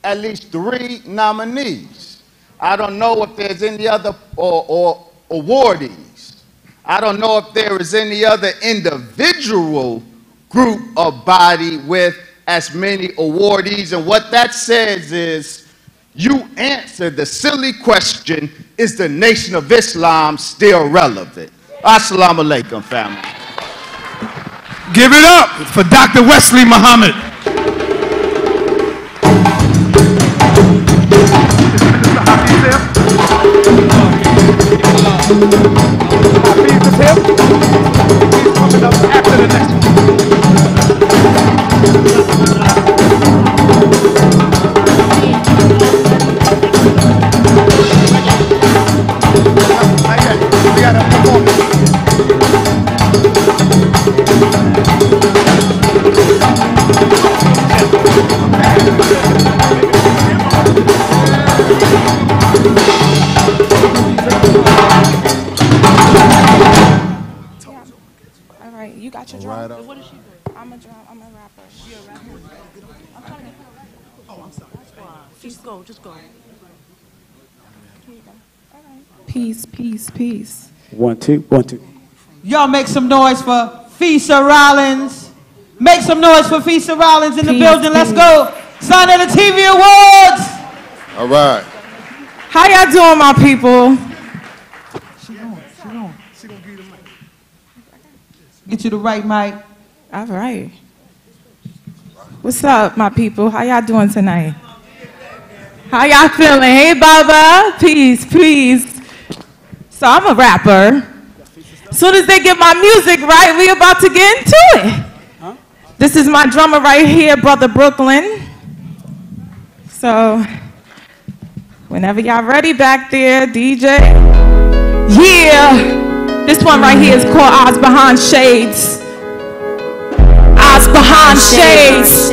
at least 3 nominees. I don't know if there's any other or awardees. I don't know if there is any other individual group or body with as many awardees. And what that says is, you answered the silly question, is the Nation of Islam still relevant? Assalamu alaikum, family. Give it up for Dr. Wesley Muhammad. Coming up after the next one. You got your drum. What is she doing? I'm a rapper. You're a rapper? I'm trying to get her. Oh, I'm sorry. Just go. Here you go. All right. Peace, peace, peace. 1, 2, 1, 2. Y'all make some noise for Fisa Rollins. Make some noise for Fisa Rollins in the building. Let's go. Sa-Neter TV Awards. All right. How y'all doing, my people? Get you the right mic. All right. What's up, my people? How y'all doing tonight? How y'all feeling? Hey, Baba. Peace, peace. So I'm a rapper. As soon as they get my music right, we about to get into it. This is my drummer right here, Brother Brooklyn. So whenever y'all ready back there, DJ. Yeah. This one right here is called Eyes Behind Shades. Eyes Behind Shades.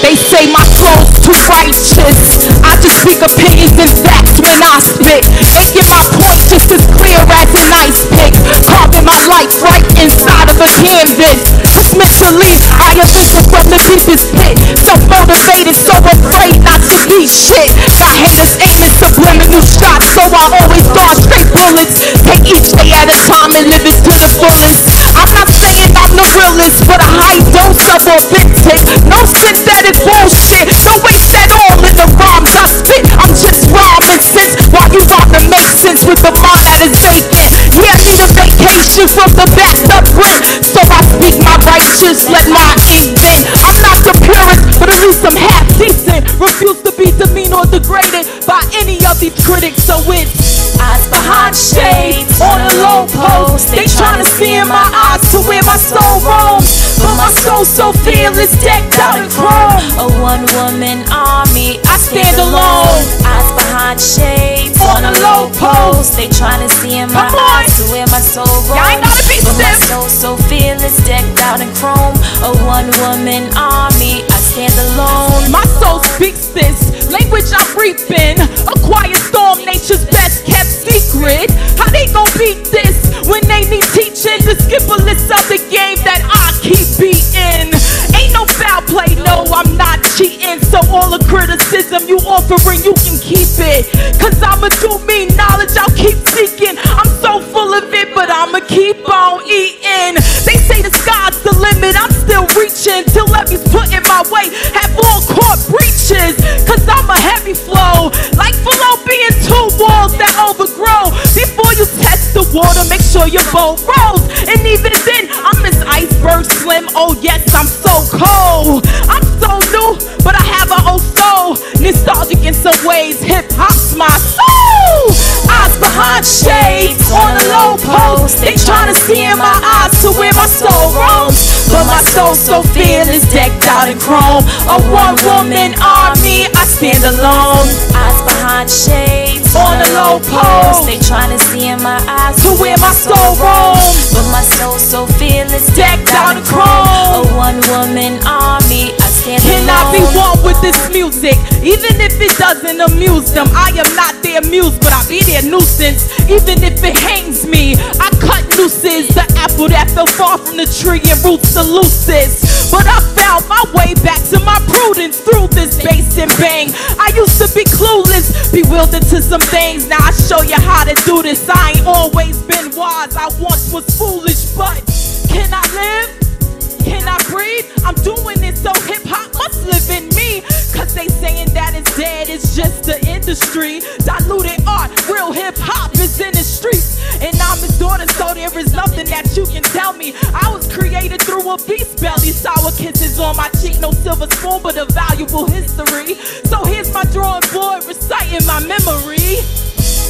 They say my flow's too righteous. I just speak opinions and facts when I spit. Making my point just as clear as an ice pick. Carving my life right inside of a canvas. Cause mentally, I am thinking from the deepest pit. So motivated, so afraid not to be shit. Got haters aiming subliminal shots, so I always dodge straight bullets. Take each day at a time and live it to the fullest. I'm not saying I'm the realest, but a high dose of authentic. No synthetic bullshit, no waste at all in the rhymes I spit. I'm just rhyming sense while you rhyming make sense with the mind that is vacant. Yeah, I need a vacation from the backed up rent, so I speak my righteous, let my ink bend. I'm not the purest, but at least I'm half decent. Refuse to be demeaned or degraded by any of these critics, so it's eyes behind shades on a low post. They tryna see in my eyes to where my soul roams, but my soul so fearless, decked out in chrome. A one-woman army, I stand alone. Eyes behind shades on a low post. They tryna see in my eyes to where my soul roams, but my soul so fearless, decked out in chrome. A one-woman army, I stand alone. My soul speaks this language I'm reaping. A quiet storm, nature's best kept secret. How they gon' beat this when they need teaching? To skip a list of the game that I keep beating. Ain't no foul play, no, I'm not cheating. So all the criticism you offering, you can keep it. Cause I'ma do me knowledge, I'll keep seeking. I'm so full of it, but I'ma keep on eating. They say the sky's the limit, I'm still reaching. Till levees put in my way, have all court breaches. Cause I'm a heavy flow, like fallopian tube walls that overgrow. Before you test the water, make sure your boat rolls. And even then, I'm this iceberg slim. Oh yes, I'm so cold. I'm so new, but I have an old soul. Nostalgic in some ways, hip-hop's my soul. Eyes behind shades on a low post. They tryna see in my eyes to where my soul roams, but my soul so fearless, decked out in chrome. A one-woman army, I stand alone. Eyes behind shades on a low post. They tryna see in my eyes to where my soul roams, but my soul so fearless, decked out in chrome. A one-woman army, I stand alone. Can I be one with this music, even if it doesn't amuse them? I am not their muse, but I be their nuisance. Even if it hangs me, I cut nooses. The apple that fell far from the tree and roots the loosest. But I found my way back to my prudence through this bass and bang. I used to be clueless, bewildered to some things. Now I show you how to do this. I ain't always been wise, I once was foolish, but can I live? Can I breathe? I'm doing it so hip-hop must live in me. Cause they saying that it's dead, it's just the industry. Diluted art, real hip-hop is in the streets. And I'm his daughter, so there is nothing that you can tell me. I was created through a beast belly. Sour kisses on my cheek, no silver spoon, but a valuable history. So here's my drawing board, reciting my memory.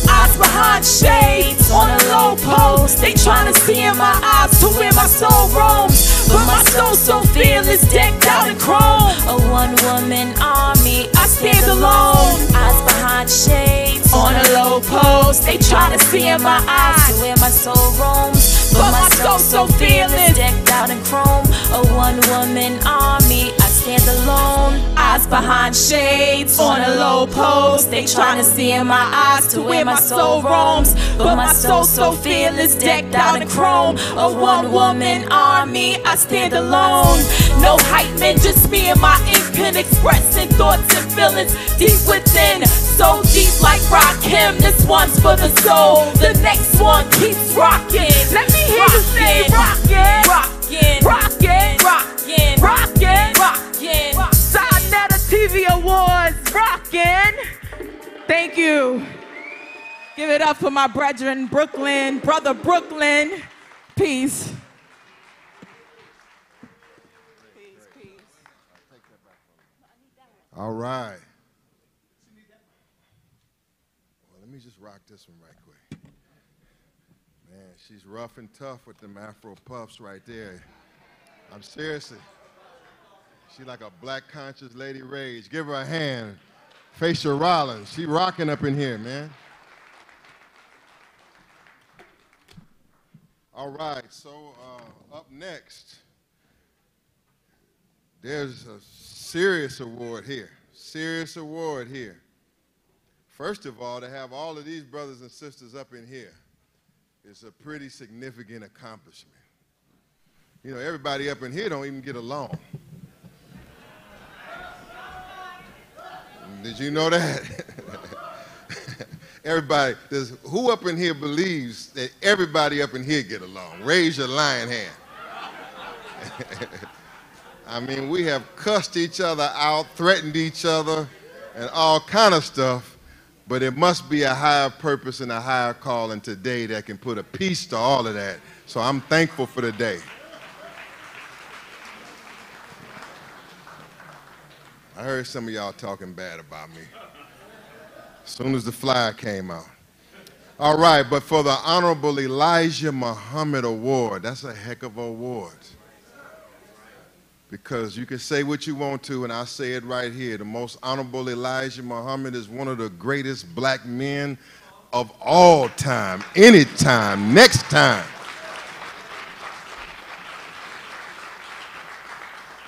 Eyes behind shades on a low post. They tryna see in my eyes to where my soul roams, but my soul so fearless, decked out in chrome. A one-woman army, I stand alone. Eyes behind shades on a low post. They tryna see in my eyes to where my soul roams, but my soul so fearless, decked out in chrome. A one-woman army, I stand alone. Eyes behind shades on a low post. They tryna see in my eyes to where my soul roams, but my soul so fearless, decked out in chrome. A one-woman army, I stand alone. No hype man, just me and my ink pen, expressing thoughts and feelings deep within. So deep like Rakim. This one's for the soul, the next one keeps rocking. Let me hear you say rockin', rockin', rockin', rockin', rockin', rockin'. Sinetta TV Awards, rockin'. Thank you. Give it up for my brethren, Brooklyn, brother Brooklyn. Peace. All right. Well, let me just rock this one right quick. Man, she's rough and tough with them Afro puffs right there. I'm seriously. She like a black conscious Lady Rage. Give her a hand. Facia Rollins. She rocking up in here, man. All right, so up next, There's a serious award here. Serious award here. First of all, to have all of these brothers and sisters up in here is a pretty significant accomplishment. You know, everybody up in here don't even get along. Did you know that? Everybody, who up in here believes that everybody up in here get along? Raise your lion hand. I mean, we have cussed each other out, threatened each other, and all kind of stuff, but it must be a higher purpose and a higher calling today that can put a peace to all of that. So I'm thankful for the day. I heard some of y'all talking bad about me as soon as the flyer came out. All right, but for the Honorable Elijah Muhammad Award, that's a heck of an award. Because you can say what you want to, and I say it right here. The Most Honorable Elijah Muhammad is one of the greatest black men of all time, anytime, next time.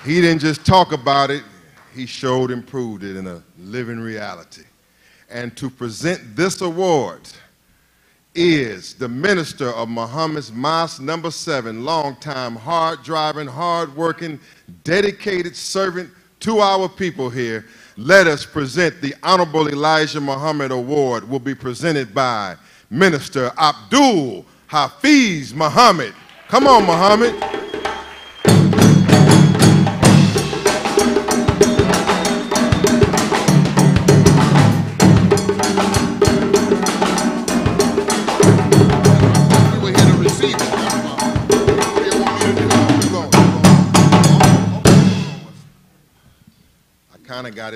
He didn't just talk about it, he showed and proved it in a living reality. And to present this award is the minister of Muhammad's Mosque number 7, longtime, hard-driving, hard-working, dedicated servant to our people here. Let us present the Honorable Elijah Muhammad Award. Will be presented by Minister Abdul Hafiz Muhammad. Come on, Muhammad. I got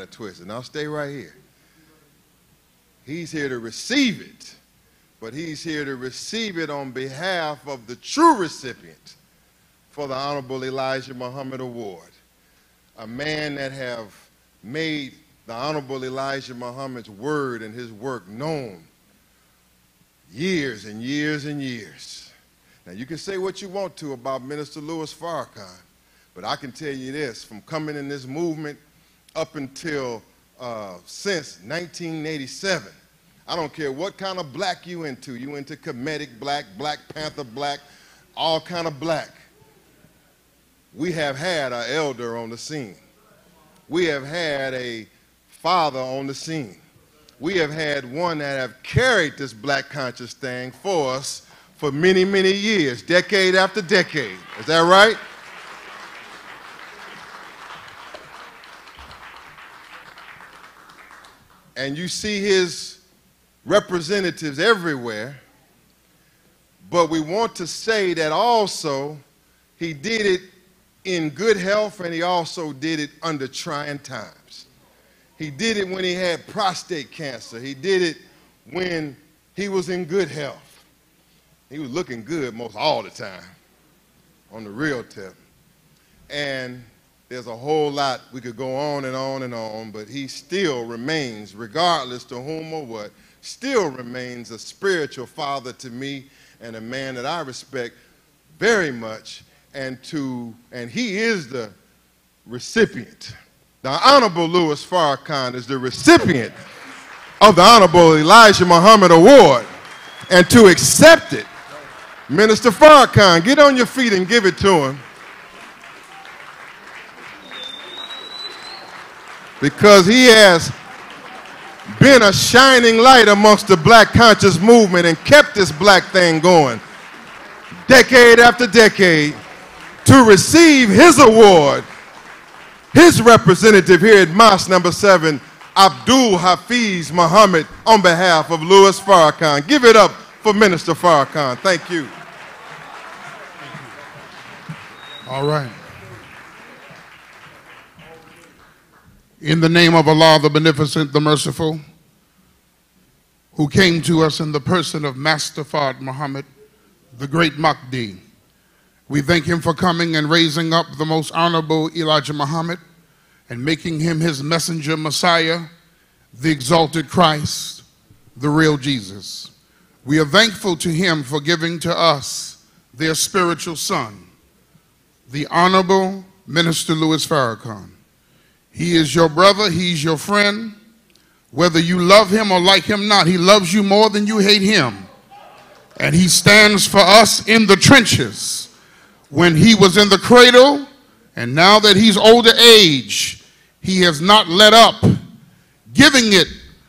it twisted. Now stay right here. He's here to receive it, but he's here to receive it on behalf of the true recipient for the Honorable Elijah Muhammad Award, a man that have made the Honorable Elijah Muhammad's word and his work known years and years and years. Now you can say what you want to about Minister Louis Farrakhan, but I can tell you this, from coming in this movement up until since 1987, I don't care what kind of black you into Kemetic black, Black Panther black, all kind of black. We have had an elder on the scene. We have had a father on the scene. We have had one that have carried this black conscious thing for us for many, many years, decade after decade. Is that right? And you see his representatives everywhere, but we want to say that also he did it in good health and he also did it under trying times. He did it when he had prostate cancer. He did it when he was in good health. He was looking good most all the time, on the real tip. And there's a whole lot, we could go on and on and on, but he still remains, regardless to whom or what, still remains a spiritual father to me and a man that I respect very much, and he is the recipient. The Honorable Louis Farrakhan is the recipient of the Honorable Elijah Muhammad Award, and to accept it, Minister Farrakhan, get on your feet and give it to him. Because he has been a shining light amongst the black conscious movement and kept this black thing going decade after decade. To receive his award, his representative here at Mosque number 7, Abdul Hafiz Muhammad, on behalf of Louis Farrakhan. Give it up for Minister Farrakhan. Thank you. All right. In the name of Allah, the Beneficent, the Merciful, who came to us in the person of Master Fard Muhammad, the great Mahdi, we thank him for coming and raising up the Most Honorable Elijah Muhammad and making him his messenger Messiah, the exalted Christ, the real Jesus. We are thankful to him for giving to us their spiritual son, the Honorable Minister Louis Farrakhan. He is your brother, he's your friend. Whether you love him or like him not, he loves you more than you hate him. And he stands for us in the trenches. When he was in the cradle, and now that he's older age, he has not let up, giving it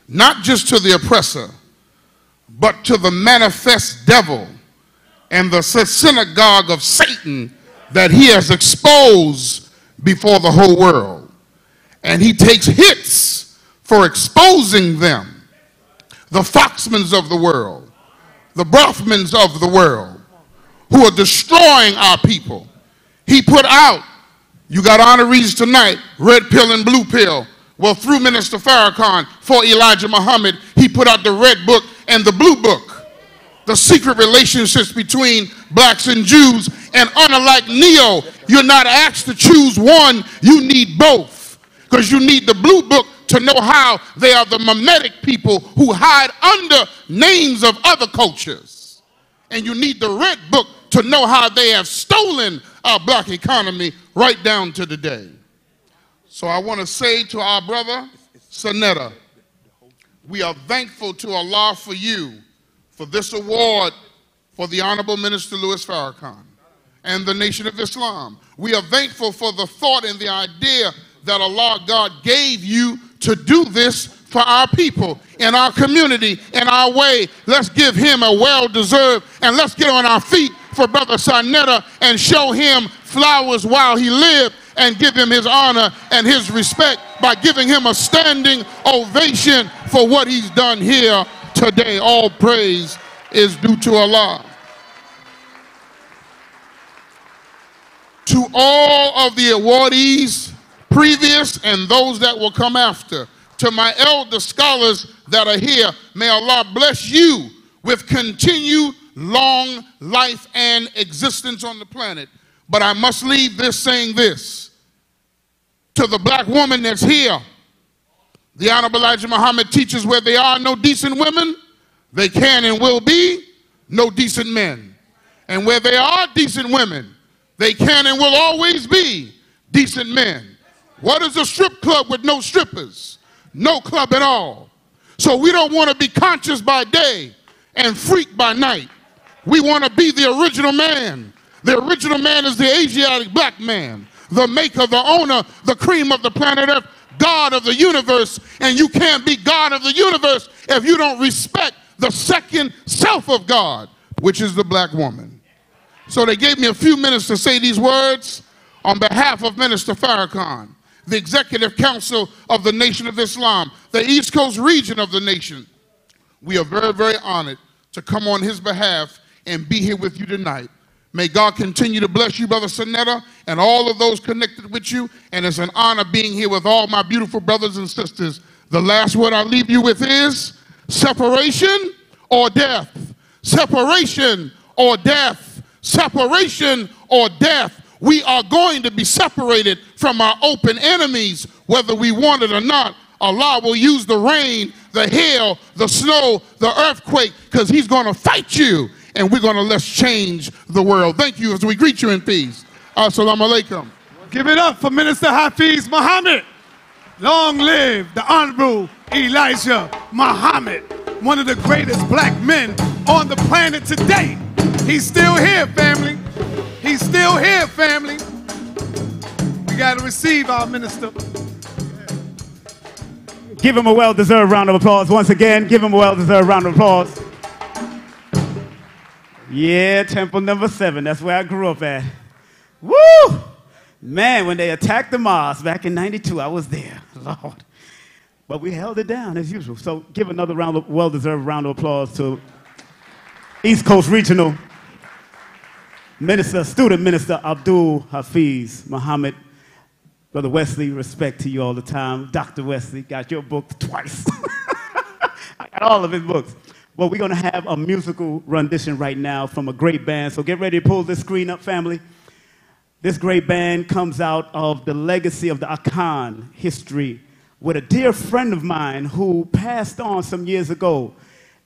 not just to the oppressor, but to the manifest devil and the synagogue of Satan that he has exposed before the whole world. And he takes hits for exposing them. The Foxmans of the world, the Brofmans of the world, who are destroying our people. He put out, you got honorees tonight, red pill and blue pill. Well, through Minister Farrakhan for Elijah Muhammad, he put out the red book and the blue book. The secret relationships between blacks and Jews. And unlike Neo, you're not asked to choose one, you need both. Because you need the blue book to know how they are the mimetic people who hide under names of other cultures. And you need the red book to know how they have stolen our black economy right down to today. So I want to say to our brother, Sanetta, we are thankful to Allah for you, for this award for the Honorable Minister Louis Farrakhan and the Nation of Islam. We are thankful for the thought and the idea that Allah God gave you to do this for our people, in our community, in our way. Let's give him a well-deserved, and let's get on our feet for Brother Sanetta and show him flowers while he lived and give him his honor and his respect by giving him a standing ovation for what he's done here today. All praise is due to Allah. To all of the awardees, previous and those that will come after, to my elder scholars that are here, may Allah bless you with continued long life and existence on the planet. But I must leave this saying this. To the black woman that's here, the Honorable Elijah Muhammad teaches where there are no decent women, they can and will be no decent men. And where there are decent women, they can and will always be decent men. What is a strip club with no strippers? No club at all. So we don't want to be conscious by day and freak by night. We want to be the original man. The original man is the Asiatic black man, the maker, the owner, the cream of the planet Earth, God of the universe. And you can't be God of the universe if you don't respect the second self of God, which is the black woman. So they gave me a few minutes to say these words on behalf of Minister Farrakhan, the Executive Council of the Nation of Islam, the East Coast region of the nation. We are very, very honored to come on his behalf and be here with you tonight. May God continue to bless you, Brother Sanetta, and all of those connected with you. And it's an honor being here with all my beautiful brothers and sisters. The last word I leave you with is separation or death. Separation or death. Separation or death. We are going to be separated from our open enemies, whether we want it or not. Allah will use the rain, the hail, the snow, the earthquake, because he's going to fight you, and we're going to let's change the world. Thank you as we greet you in peace. Assalamu alaikum. Give it up for Minister Hafiz Muhammad. Long live the Honorable Elijah Muhammad, one of the greatest black men on the planet today. He's still here, family. He's still here, family. We got to receive our minister. Give him a well-deserved round of applause. Once again, give him a well-deserved round of applause. Yeah, Temple number 7. That's where I grew up at. Woo! Man, when they attacked the mosque back in '92, I was there. Lord. But we held it down as usual. So give another round of well-deserved round of applause to East Coast Regional Minister, Student Minister Abdul Hafiz Muhammad. Brother Wesley, respect to you all the time. Dr. Wesley, got your book twice. I got all of his books. Well, we're going to have a musical rendition right now from a great band. So get ready to pull this screen up, family. This great band comes out of the legacy of the Akan history with a dear friend of mine who passed on some years ago.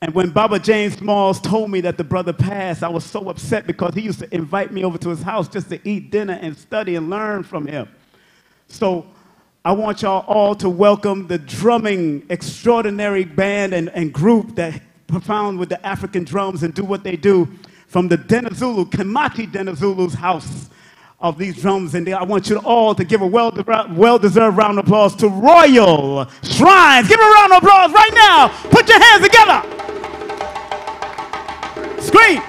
And when Baba James Smalls told me that the brother passed, I was so upset because he used to invite me over to his house just to eat dinner and study and learn from him. So I want y'all all to welcome the drumming extraordinary band and group that profound with the African drums and do what they do from the Denizulu, Kamati Denizulu's house of these drums. And I want you all to give a well-deserved round of applause to Royal Shrines. Give a round of applause right now. Put your hands together. Scream.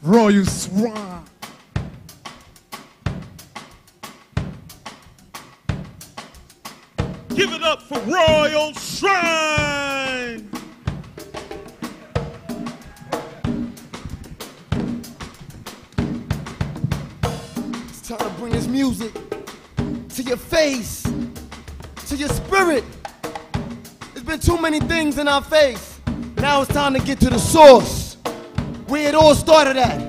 Royal Shrine. Give it up for Royal Shrine. It's time to bring this music to your face, to your spirit. There's been too many things in our face. Now it's time to get to the source, where it all started at,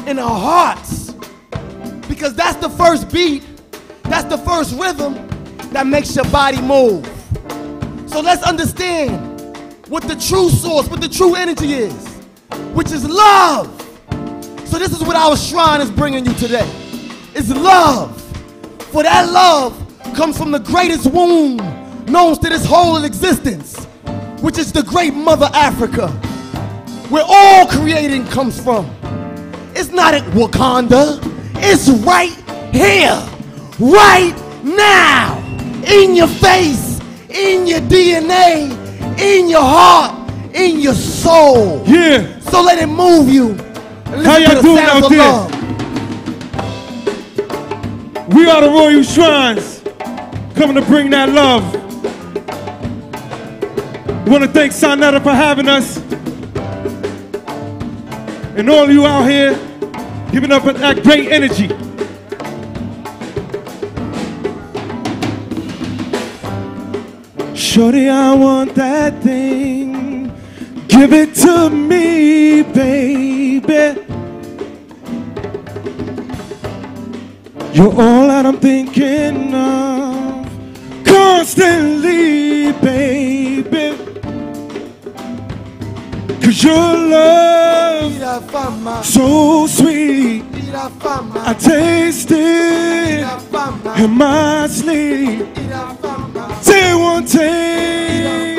in our hearts. Because that's the first beat, that's the first rhythm that makes your body move. So let's understand what the true source, what the true energy is, which is love. So this is what our shrine is bringing you today. It's love. For that love comes from the greatest womb known to this whole existence, which is the great Mother Africa, where all creating comes from. It's not at Wakanda, it's right here, right now, in your face, in your DNA, in your heart, in your soul. Yeah. So let it move you. And How listen to y'all the doing sounds out of there? love. We are the Royal Shrines, coming to bring that love. Want to thank Sonetta for having us. And all of you out here, giving up that great energy. Shorty, I want that thing. Give it to me, baby. You're all that I'm thinking of constantly, baby. 'Cause your love so sweet, I taste it in my sleep. Take one take,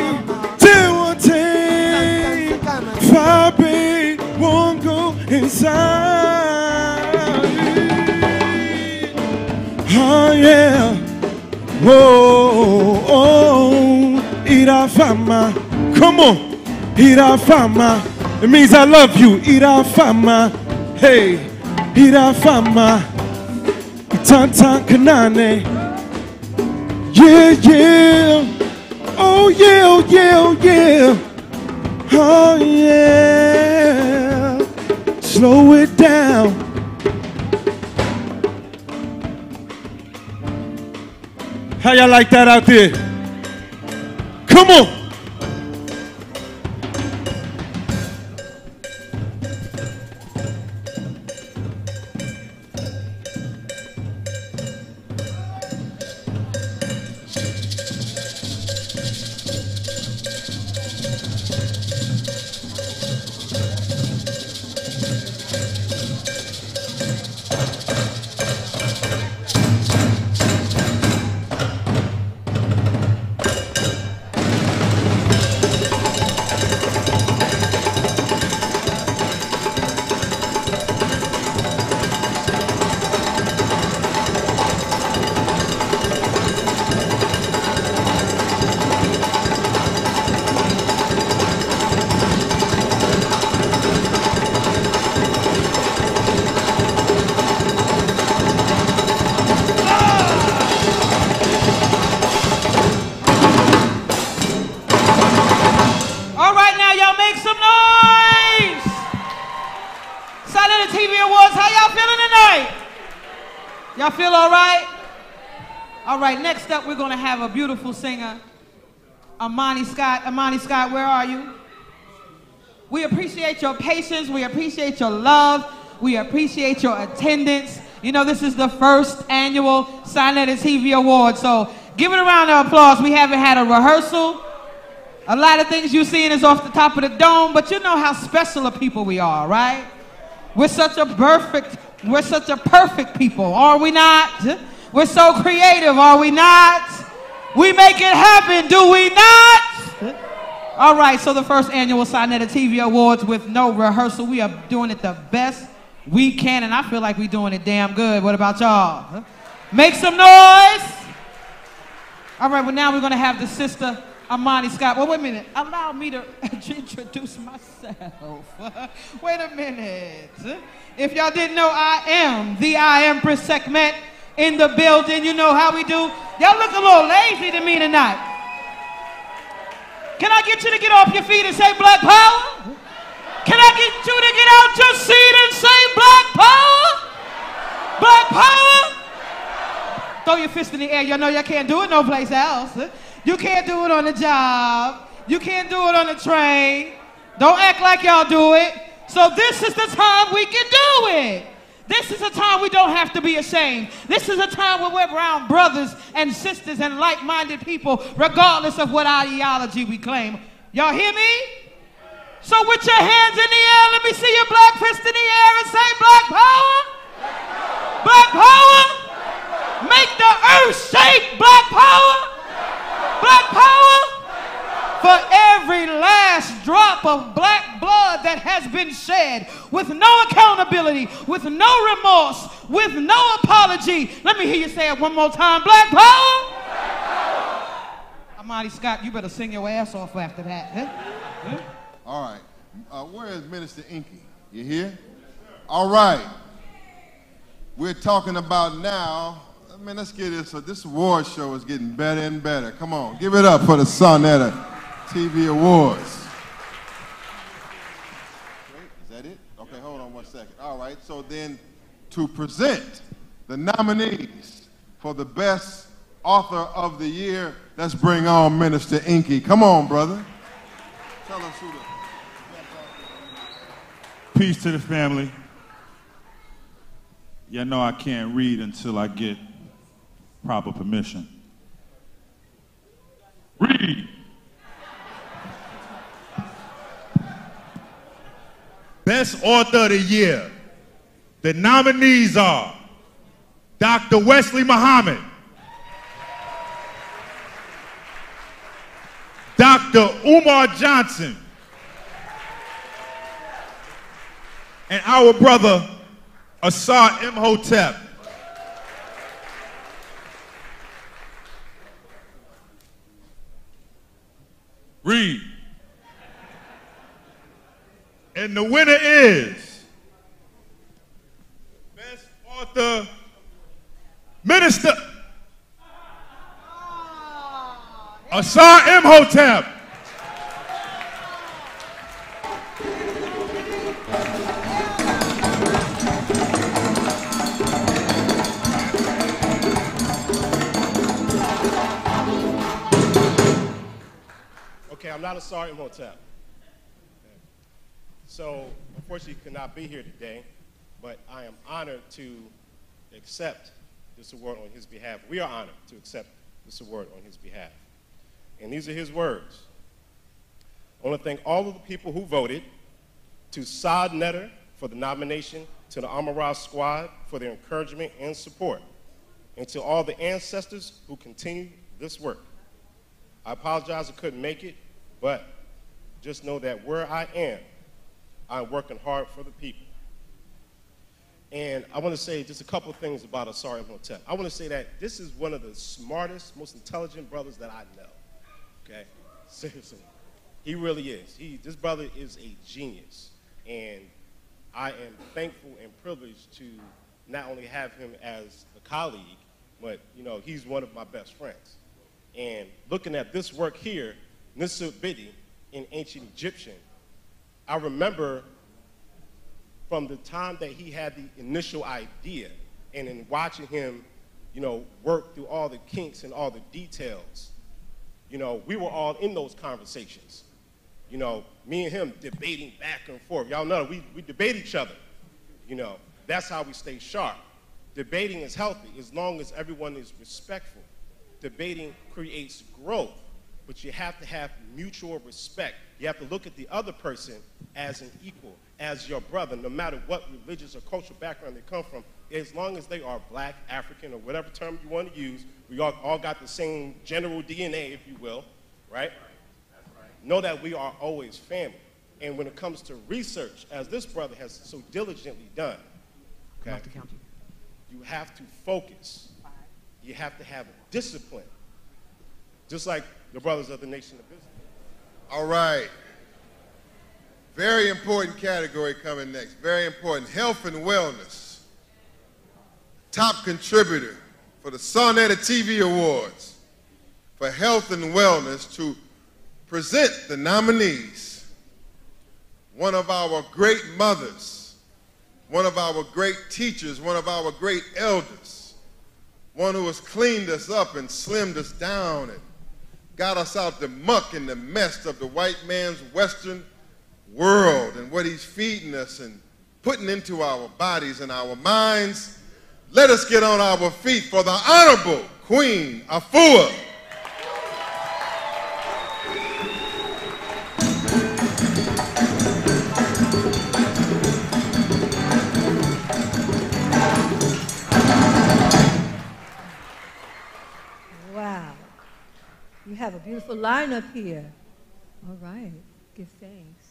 vibrate, won't go inside. Oh yeah. Oh, oh, Irafama. Come on. Irafama. It means I love you. Irafama. Hey. Irafama. Tantan Kanane. Yeah, yeah. Oh yeah, oh yeah, oh yeah. Oh yeah. Slow it down. How y'all like that out there? Come on. Y'all feel all right? All right, next up we're gonna have a beautiful singer, Amani Scott. Amani Scott, where are you? We appreciate your patience, we appreciate your love, we appreciate your attendance. You know, this is the first annual Sinetta TV Awards, so give it a round of applause. We haven't had a rehearsal. A lot of things you've seen is off the top of the dome, but you know how special a people we are, right? We're such a perfect people, are we not? We're so creative, are we not? We make it happen, do we not? All right, so the first annual Sinetta TV Awards with no rehearsal. We are doing it the best we can, and I feel like we're doing it damn good. What about y'all? Make some noise. All right, well now we're gonna have the sister, Amani Scott. Well, wait a minute. Allow me to introduce myself. Wait a minute. If y'all didn't know, I am the I Empress Sekhmet in the building. You know how we do. Y'all look a little lazy to me tonight. Can I get you to get off your feet and say Black Power? Can I get you to get out your seat and say Black Power? Black Power? Throw your fist in the air. Y'all know y'all can't do it no place else. You can't do it on the job. You can't do it on the train. Don't act like y'all do it. So this is the time we can do it. This is a time we don't have to be ashamed. This is a time where we're around brothers and sisters and like-minded people, regardless of what ideology we claim. Y'all hear me? So with your hands in the air, let me see your black fist in the air and say Black Power. Black Power. Make the earth shake. Black Power. Black Power. For every last drop of black blood that has been shed, with no accountability, with no remorse, with no apology. Let me hear you say it one more time. Black Power! Black Power! Amani Scott, you better sing your ass off after that. Huh? All right. Where is Minister Inky? You here? All right. We're talking about now. Man, let's get this. This award show is getting better and better. Come on, give it up for the Sinetta TV Awards. Wait, is that it? Okay, hold on 1 second. All right, so then to present the nominees for the Best Author of the Year, let's bring on Minister Inky. Come on, brother. Tell us who the... Peace to the family. Y'all know I can't read until I get proper permission. Read. Best Author of the Year. The nominees are Dr. Wesley Muhammad, Dr. Umar Johnson, and our brother Asar Imhotep. Read. And the winner is Best Author, Minister Asar Imhotep. Okay, I'm not Asar Imhotep. So, unfortunately, could not be here today, but I am honored to accept this award on his behalf. We are honored to accept this award on his behalf. And these are his words. I want to thank all of the people who voted, to Saad Netter for the nomination, to the Amara Squad for their encouragement and support, and to all the ancestors who continue this work. I apologize I couldn't make it, but just know that where I am, I'm working hard for the people. And I want to say just a couple of things about Asar Imhotep. I want to say that this is one of the smartest, most intelligent brothers that I know. Okay? Seriously. He really is. This brother is a genius. And I am thankful and privileged to not only have him as a colleague, but he's one of my best friends. And looking at this work here, Nisut Bidi in ancient Egyptian, I remember from the time that he had the initial idea and in watching him, work through all the kinks and all the details, we were all in those conversations. Me and him debating back and forth. Y'all know we debate each other. That's how we stay sharp. Debating is healthy as long as everyone is respectful. Debating creates growth, but you have to have mutual respect. You have to look at the other person as an equal, as your brother, no matter what religious or cultural background they come from. As long as they are black, African, or whatever term you want to use, we all got the same general DNA, if you will, right? Know that we are always family. And when it comes to research, as this brother has so diligently done, okay, you have to focus. You have to have discipline, just like the brothers of the Nation of Islam. All right. Very important category coming next. Very important. Health and wellness. Top contributor for the Sarnetta TV Awards for health and wellness to present the nominees. One of our great mothers, one of our great teachers, one of our great elders, one who has cleaned us up and slimmed us down and got us out the muck and the mess of the white man's Western world and what he's feeding us and putting into our bodies and our minds. Let us get on our feet for the Honorable Queen Afua. Wow. You have a beautiful lineup here. All right. Give thanks.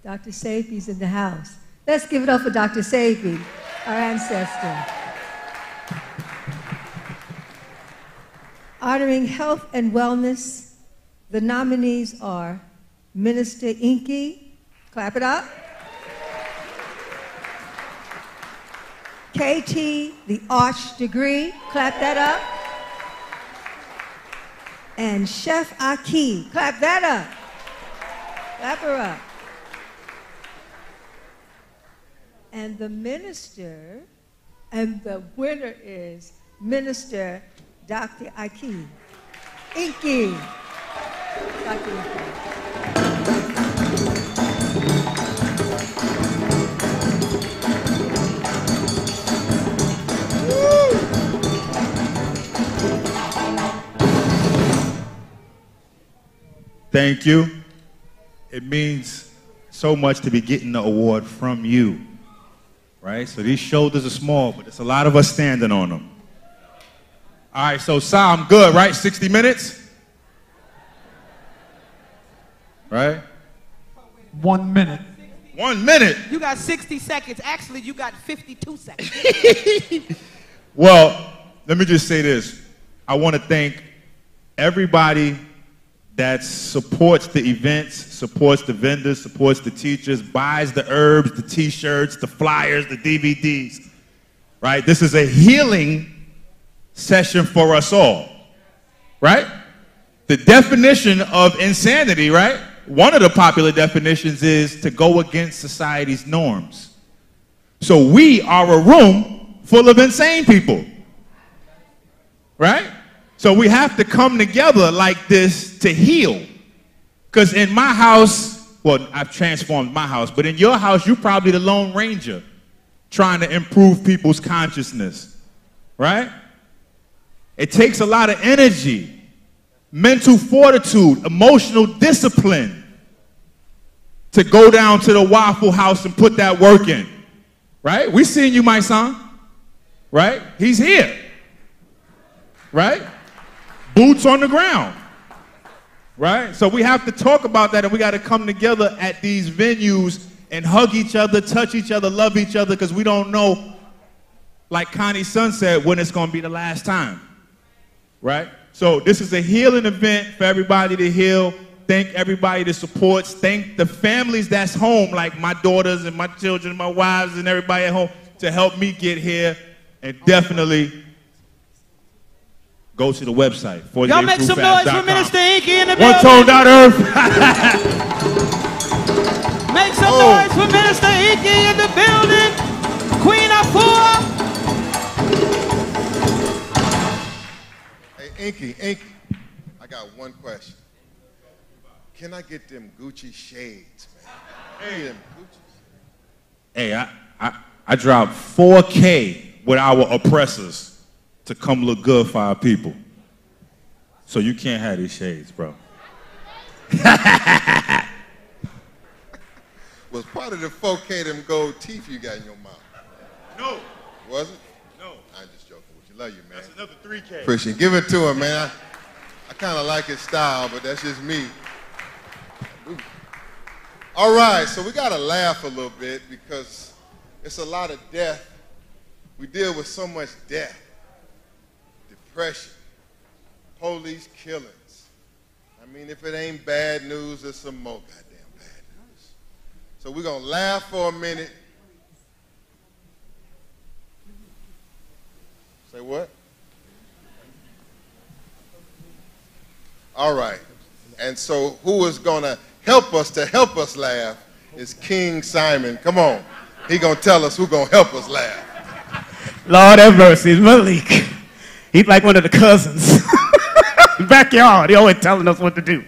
Dr. Safi's in the house. Let's give it up for Dr. Safi, our ancestor. Honoring health and wellness, the nominees are Minister Inky, clap it up. KT, the Arch degree, clap that up. And Chef Aki, clap that up. Clap her up. And the minister, and the winner is Minister Dr. Aki. Inky. Dr. Inky. Thank you. It means so much to be getting the award from you, right? So these shoulders are small, but there's a lot of us standing on them. All right, so Sa, I'm good, right? 60 minutes? Right? 1 minute. 1 minute? You got 60 seconds. Actually, you got 52 seconds. Well, let me just say this. I want to thank everybody that supports the events, supports the vendors, supports the teachers, buys the herbs, the t-shirts, the flyers, the DVDs, right? This is a healing session for us all, right? The definition of insanity, right? One of the popular definitions is to go against society's norms. So we are a room full of insane people, right? So we have to come together like this to heal. Because in my house, well, I've transformed my house, but in your house, you're probably the Lone Ranger trying to improve people's consciousness, right? It takes a lot of energy, mental fortitude, emotional discipline to go down to the Waffle House and put that work in, right? We seen you, my son, right? He's here, right? Boots on the ground, right? So we have to talk about that, and we got to come together at these venues and hug each other, touch each other, love each other, because we don't know, like Connie's son said, when it's going to be the last time, right? So this is a healing event for everybody to heal. Thank everybody that supports. Thank the families that's home, like my daughters and my children, my wives, and everybody at home to help me get here. And definitely go to the website. Y'all make some noise for Minister Inky in the building. OneTone.earth. Make some noise for Minister Inky in the building. Queen Afua. Hey, Inky, I got one question. Can I get them Gucci shades, man? Hey, them Gucci. Hey, I dropped $4K with our oppressors to come look good for our people. So you can't have these shades, bro. Was part of the 4K them gold teeth you got in your mouth? No. Was it? No. I'm just joking with you. Love you, man. That's another 3K. Appreciate it. Give it to him, man. I kind of like his style, but that's just me. All right, so we got to laugh a little bit because it's a lot of death. We deal with so much death, depression, police killings. I mean, if it ain't bad news, it's some more goddamn bad news. So we're going to laugh for a minute. Say what? All right. And so who is going to help us laugh is King Simon. Come on. He going to tell us who's going to help us laugh. Lord have mercy, Malik. He's like one of the cousins. Backyard, he always telling us what to do.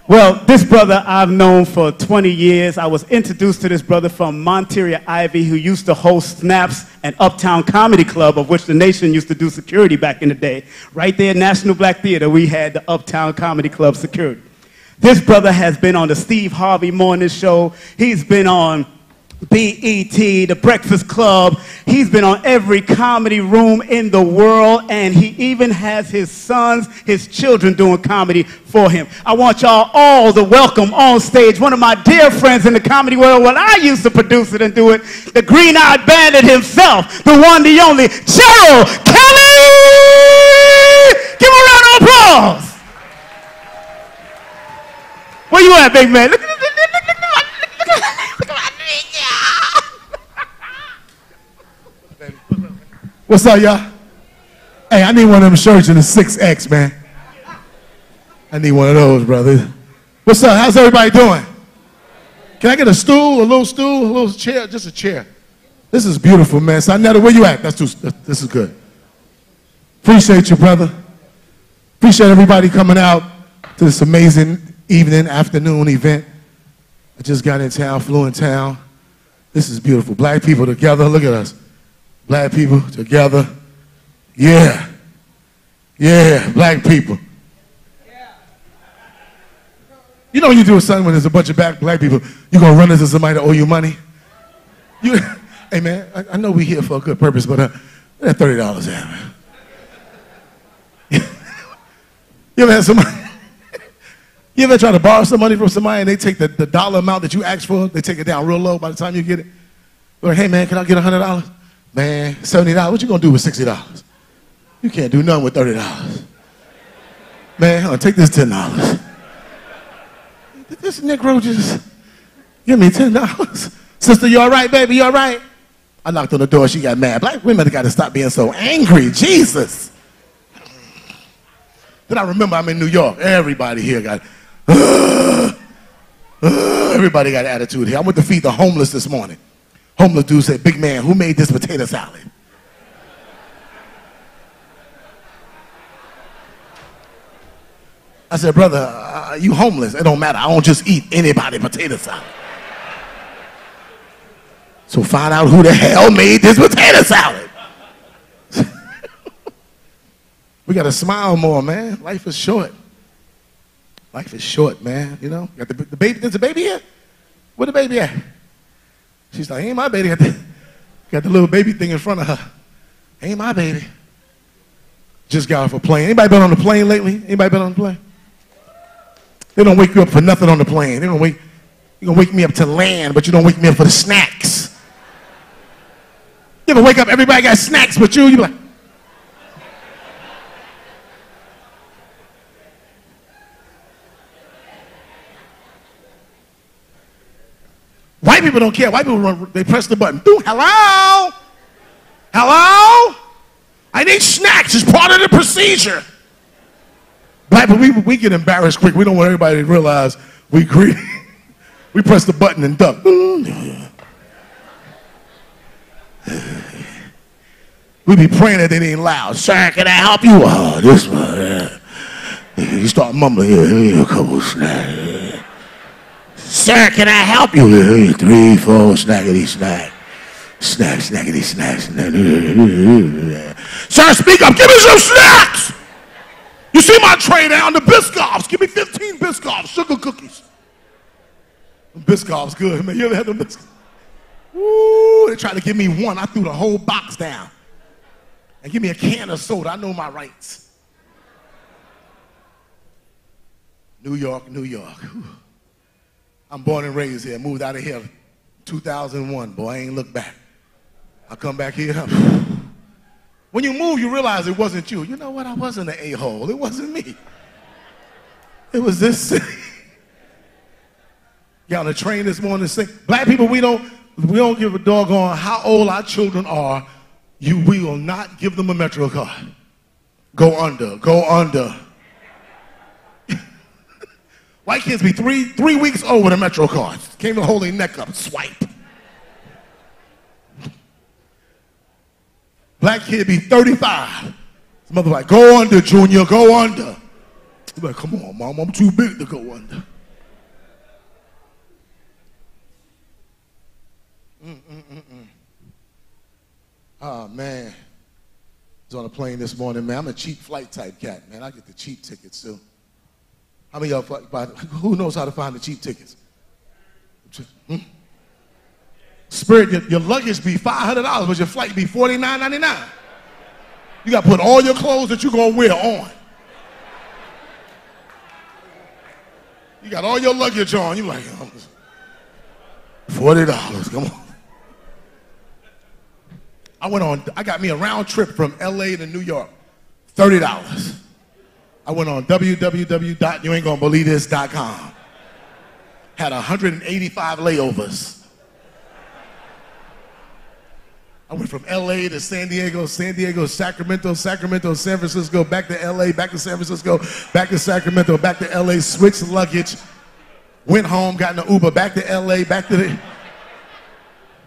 Well, this brother I've known for 20 years. I was introduced to this brother from Monteria Ivy, who used to host Snaps and Uptown Comedy Club, of which the Nation used to do security back in the day. Right there at National Black Theater, we had the Uptown Comedy Club security. This brother has been on the Steve Harvey Morning Show. He's been on BET, The Breakfast Club. He's been on every comedy room in the world, and he even has his sons, his children doing comedy for him. I want y'all all to welcome on stage one of my dear friends in the comedy world. Well, I used to produce it and do it. The green-eyed bandit himself, the one, the only, Gerald Kelly! Give him a round of applause. Where you at, big man? Look at What's up, y'all? Hey, I need one of them shirts in the 6X, man. I need one of those, brother. What's up? How's everybody doing? Can I get a stool, a little chair, just a chair? This is beautiful, man. Sonetta, where you at? This is good. Appreciate you, brother. Appreciate everybody coming out to this amazing evening, afternoon event. I just got in town, flew in town. This is beautiful. Black people together. Look at us. Black people together. Yeah. Yeah, black people. You know what you do with something when there's a bunch of black people, you're going to run into somebody to owe you money? Hey, man, I know we're here for a good purpose, but that $30 there, man. You ever had somebody, you ever try to borrow some money from somebody and they take the dollar amount that you asked for, they take it down real low by the time you get it? They're like, hey, man, can I get $100? Man, $70, what you going to do with $60? You can't do nothing with $30. Man, take this $10. This Negro just give me $10. Sister, you all right, baby? You all right? I knocked on the door. She got mad. Black women have got to stop being so angry. Jesus. Then I remember I'm in New York. Everybody here got, everybody got attitude here. I went to feed the homeless this morning. Homeless dude said, big man, who made this potato salad? I said, brother, you homeless. It don't matter. I don't just eat anybody potato salad. So find out who the hell made this potato salad. We got to smile more, man. Life is short. Life is short, man. You know, got the baby. There's a baby here? Where the baby at? She's like, ain't my baby. Got the little baby thing in front of her. Ain't my baby. Just got off a plane. Anybody been on the plane lately? Anybody been on the plane? They don't wake you up for nothing on the plane. You're gonna wake me up to land, but you don't wake me up for the snacks. You ever wake up, everybody got snacks but you be like, white people don't care. White people run, they press the button. Boom, hello? Hello? I need snacks. It's part of the procedure. Black people, we get embarrassed quick. We don't want everybody to realize we greedy. We press the button and duck. We be praying that they ain't loud. Sir, can I help you? Oh, this one. You start mumbling. Here, a couple of snacks. Sir, can I help you? Here, 3, 4 snackety snack. Snackety snacks. Sir, speak up. Give me some snacks. You see my tray down, the Biscoffs. Give me 15 Biscoffs, sugar cookies. Biscoffs good, man. You ever had them Biscoffs? Ooh, they tried to give me one. I threw the whole box down. And give me a can of soda. I know my rights. New York, New York. Whew. I'm born and raised here. Moved out of here 2001. Boy, I ain't looked back. I come back here. When you move, you realize it wasn't you. You know what? I wasn't an a-hole. It wasn't me. It was this city. Got on a train this morning and say, black people, we don't give a doggone how old our children are. We will not give them a Metro card. Go under, go under. White kids be three weeks old with a Metro card. Can't even hold their neck up, swipe. Black kid be 35. His mother like, go under, Junior, go under. He's like, come on, Mom, I'm too big to go under. Oh, man. I was on a plane this morning, man. I'm a cheap flight type cat, man. I get the cheap tickets, too. How many of y'all, who knows how to find the cheap tickets? Spirit, your luggage be $500, but your flight be $49.99. You got to put all your clothes that you're going to wear on. You got all your luggage on. You're like, oh, $40, come on. I got me a round trip from LA to New York, $30. I went on www.youaintgonabelievethis.com. Had 185 layovers. I went from LA to San Diego, Sacramento, San Francisco, back to LA, back to San Francisco, back to Sacramento, back to LA, switched luggage, went home, got in an Uber, back to LA,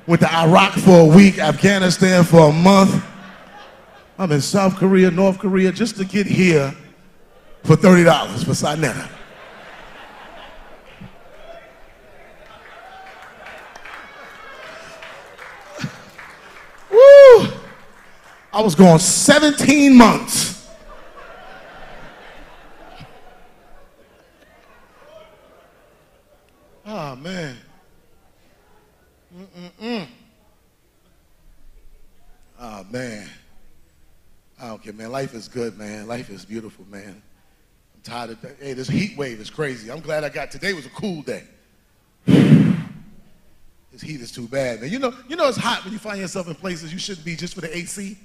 went to Iraq for a week, Afghanistan for a month. I'm in South Korea, North Korea, just to get here for $30 for Sinetta. Woo! I was gone 17 months. Oh, man. Oh, man. I don't care, man. Life is good, man. Life is beautiful, man. I'm tired of that. Hey, this heat wave is crazy. I'm glad today was a cool day. This heat is too bad, man. You know it's hot when you find yourself in places you shouldn't be just for the AC.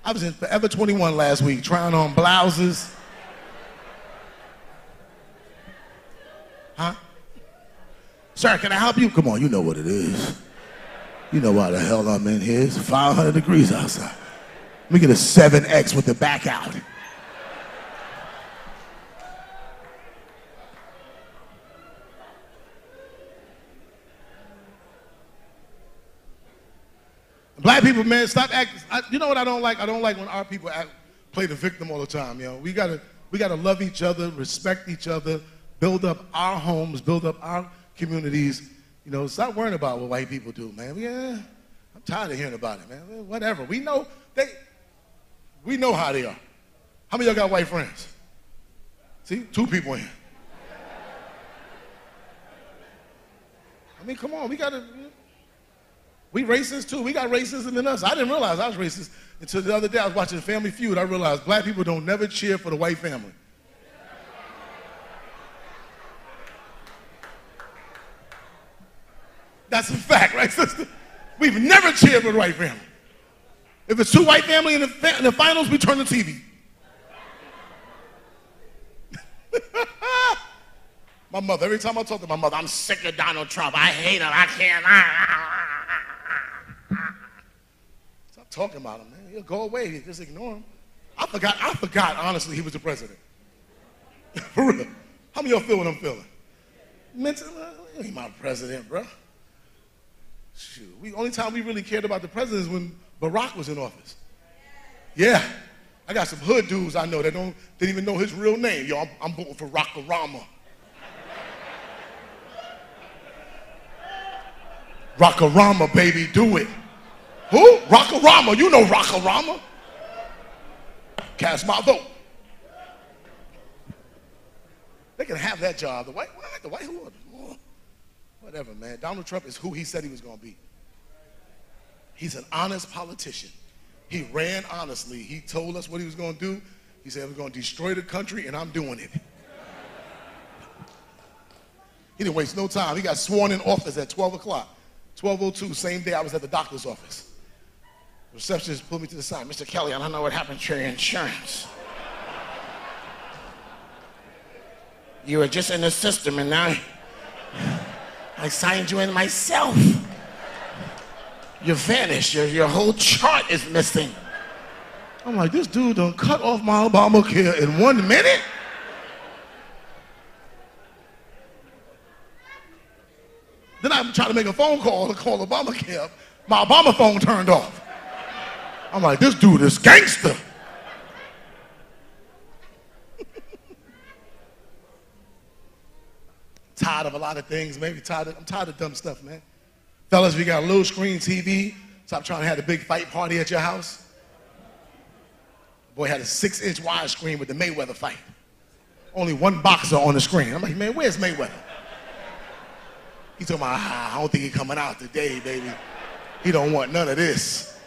I was in Forever 21 last week trying on blouses. Huh? Sir, can I help you? Come on, you know what it is. You know why the hell I'm in here. It's 500 degrees outside. Let me get a 7X with the back out. Black people, man, stop acting. You know what I don't like? I don't like when our people play the victim all the time. You know, we gotta love each other, respect each other, build up our homes, build up our communities. You know, stop worrying about what white people do, man. Yeah, I'm tired of hearing about it, man. Whatever. We know how they are. How many of y'all got white friends? See, 2 people in here. I mean, come on, we racist too. We got racism in us. I didn't realize I was racist until the other day I was watching Family Feud. I realized black people don't never cheer for the white family. That's a fact, right, sister? We've never cheered for the white family. If it's 2 white families in the finals, we turn the TV. My mother, every time I talk to my mother, I'm sick of Donald Trump. I hate him. I can't. Stop talking about him, man. He'll go away. Just ignore him. I forgot, honestly, he was the president. For real. How many of y'all feel what I'm feeling? Mentally, he ain't my president, bro. Shoot. Only time we really cared about the president is when Barack was in office. Yeah. I got some hood dudes I know that didn't even know his real name. Yo, I'm voting for Rockarama. Rockarama, baby, do it. Who? Rockarama. You know Rockarama. Cast my vote. They can have that job. The white whatever, man. Donald Trump is who he said he was going to be. He's an honest politician. He ran honestly. He told us what he was going to do. He said, we're going to destroy the country, and I'm doing it. He didn't waste no time. He got sworn in office at 12 o'clock. 12:02, same day I was at the doctor's office. The receptionist pulled me to the side. Mr. Kelly, I don't know what happened to your insurance. You were just in the system, and now I signed you in myself. You vanished. Your whole chart is missing. I'm like, this dude done cut off my Obamacare in 1 minute? Then I'm trying to make a phone call to call Obamacare. My Obama phone turned off. I'm like, this dude is gangster. Tired of a lot of things, maybe I'm tired of dumb stuff, man. Fellas, we got a little screen TV. Stop trying to have a big fight party at your house. Boy had a 6-inch widescreen with the Mayweather fight. Only one boxer on the screen. I'm like, man, where's Mayweather? He told me, I don't think he's coming out today, baby. He don't want none of this.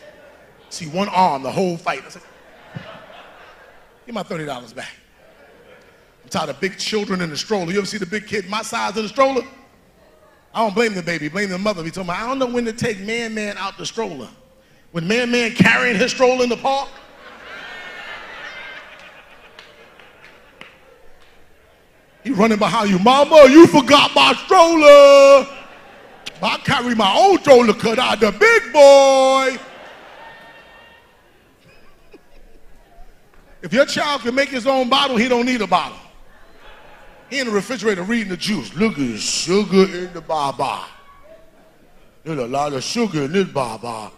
See, one arm, the whole fight. I said, give my $30 back. I'm tired of big children in the stroller. You ever see the big kid my size in the stroller? I don't blame the baby, blame the mother. He told me, I don't know when to take Man out the stroller. When Man carrying his stroller in the park? He running behind you, mama, you forgot my stroller. I carry my own stroller cut out the big boy. If your child can make his own bottle, he don't need a bottle. He in the refrigerator reading the juice. Look at sugar in the baba. There's a lot of sugar in this baba.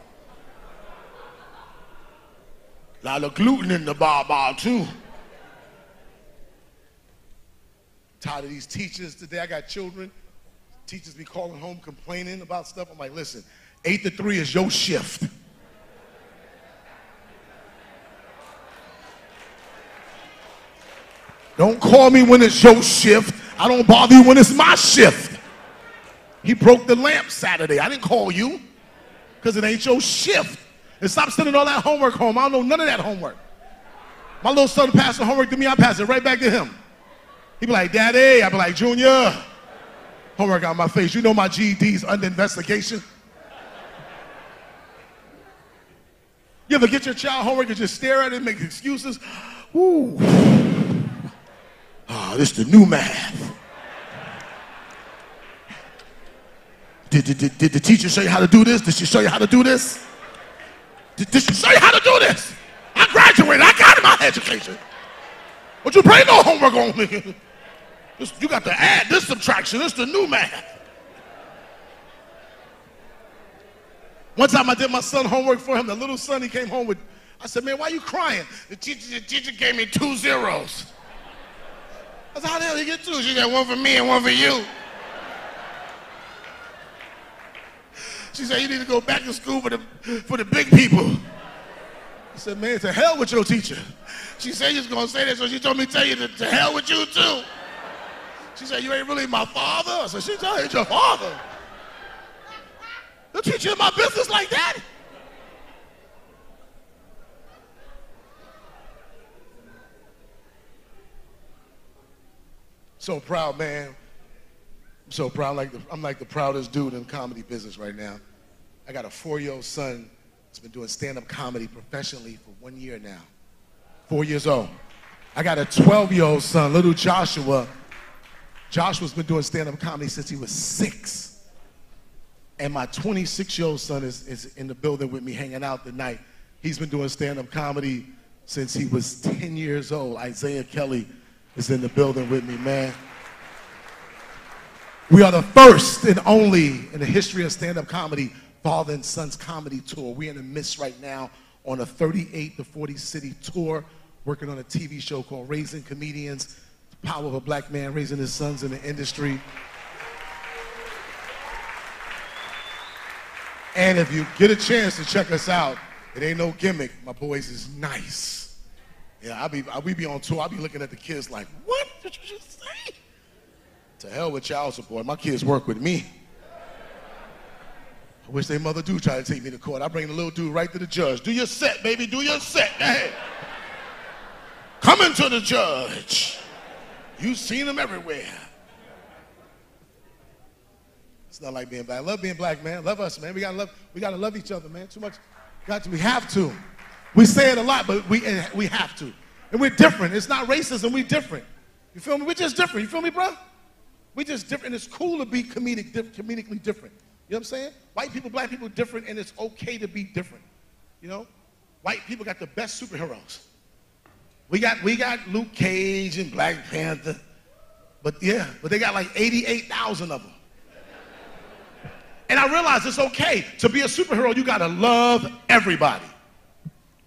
A lot of gluten in the baba too. Tired of these teachers today. I got children. Teachers be calling home complaining about stuff. I'm like, listen, 8 to 3 is your shift. Don't call me when it's your shift. I don't bother you when it's my shift. He broke the lamp Saturday. I didn't call you because it ain't your shift. And stop sending all that homework home. I don't know none of that homework. My little son passed the homework to me. I pass it right back to him. He be like, Daddy. I be like, Junior. Homework on my face. You know my GED's under investigation. You ever get your child homework and just stare at it and make excuses? Ooh. Oh, this is the new math. Did the teacher show you how to do this? Did she show you how to do this? Did she show you how to do this? I graduated. I got my education. But you bring no homework on me. You got to add this subtraction. This is the new math. One time I did my son homework for him. The little son, he came home with, I said, man, why are you crying? The teacher gave me 2 zeros. I said, how the hell did you get 2? She said, one for me and one for you. She said, you need to go back to school for the big people. I said, man, to hell with your teacher. She said, you're going to say that, so she told me to tell you to hell with you too. She said, you ain't really my father? I said, she's your father. You'll treat you in my business like that? So proud, man. I'm so proud. I'm like the proudest dude in the comedy business right now. I got a 4-year-old son that's been doing stand-up comedy professionally for 1 year now. 4 years old. I got a 12-year-old son, little Joshua. Joshua's been doing stand-up comedy since he was 6. And my 26-year-old son is in the building with me hanging out tonight. He's been doing stand-up comedy since he was 10 years old. Isaiah Kelly is in the building with me, man. We are the first and only in the history of stand-up comedy father and son's comedy tour. We're in the midst right now on a 38 to 40 city tour, working on a TV show called Raising Comedians, the power of a black man raising his sons in the industry. And if you get a chance to check us out, it ain't no gimmick. My boys is nice. Yeah, we be on tour. I'll be looking at the kids like, what did you just say? To hell with child support. My kids work with me. I wish their mother do try to take me to court. I bring the little dude right to the judge. Do your set, baby. Do your set. Hey. Coming to the judge. You've seen him everywhere. It's not like being black. I love being black, man. Love us, man. We gotta love each other, man. Too much. We have to. We say it a lot, but we have to. And we're different. It's not racism. We're different. You feel me? We're just different. You feel me, bro? We're just different. It's cool to be comedically different. You know what I'm saying? White people, black people, different, and it's okay to be different. You know? White people got the best superheroes. We got Luke Cage and Black Panther, but they got like 88,000 of them. And I realize it's okay to be a superhero. You gotta love everybody.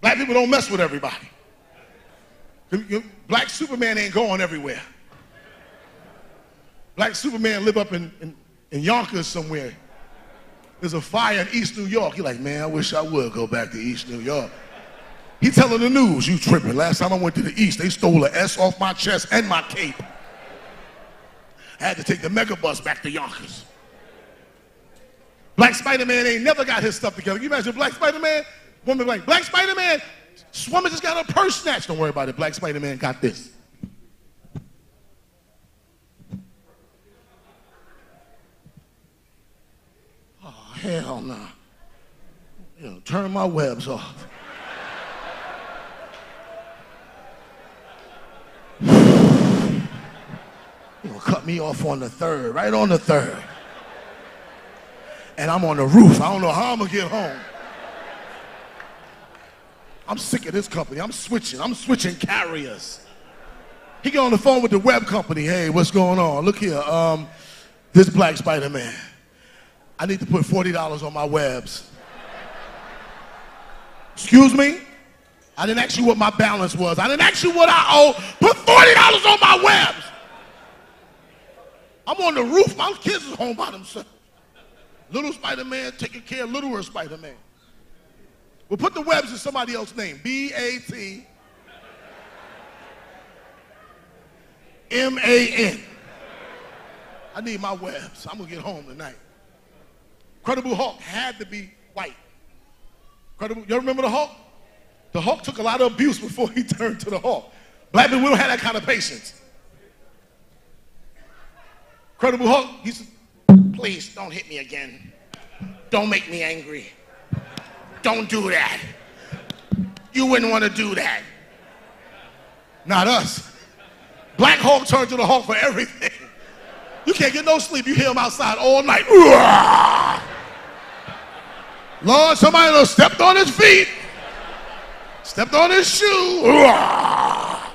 Black people don't mess with everybody. Black Superman ain't going everywhere. Black Superman live up in Yonkers somewhere. There's a fire in East New York. He's like, man, I wish I would go back to East New York. He telling the news, you tripping. Last time I went to the East, they stole an S off my chest and my cape. I had to take the megabus back to Yonkers. Black Spider-Man ain't never got his stuff together. Can you imagine Black Spider-Man? Woman like, Black Spider-Man, woman just got her purse snatched. Don't worry about it. Black Spider-Man got this. Oh, hell no. You know, turn my webs off. You gonna cut me off on the 3rd, right on the 3rd. And I'm on the roof. I don't know how I'm gonna get home. I'm sick of this company. I'm switching carriers. He get on the phone with the web company. Hey, what's going on? Look here, this Black Spider-Man. I need to put $40 on my webs. Excuse me? I didn't ask you what my balance was. I didn't ask you what I owe. Put $40 on my webs. I'm on the roof. My kids is home by themselves. Little Spider-Man taking care of littler Spider-Man. We'll put the webs in somebody else's name. B-A-T-M-A-N. I need my webs. I'm going to get home tonight. Incredible Hulk had to be white. You remember the Hulk? The Hulk took a lot of abuse before he turned to the Hulk. Black people, we don't have that kind of patience. Incredible Hulk, he said, please don't hit me again. Don't make me angry. Don't do that. You wouldn't want to do that. Not us. Black Hulk turned to the Hulk for everything. You can't get no sleep. You hear them outside all night. Ooh-ah! Lord, somebody done stepped on his feet. Stepped on his shoe. Ooh-ah!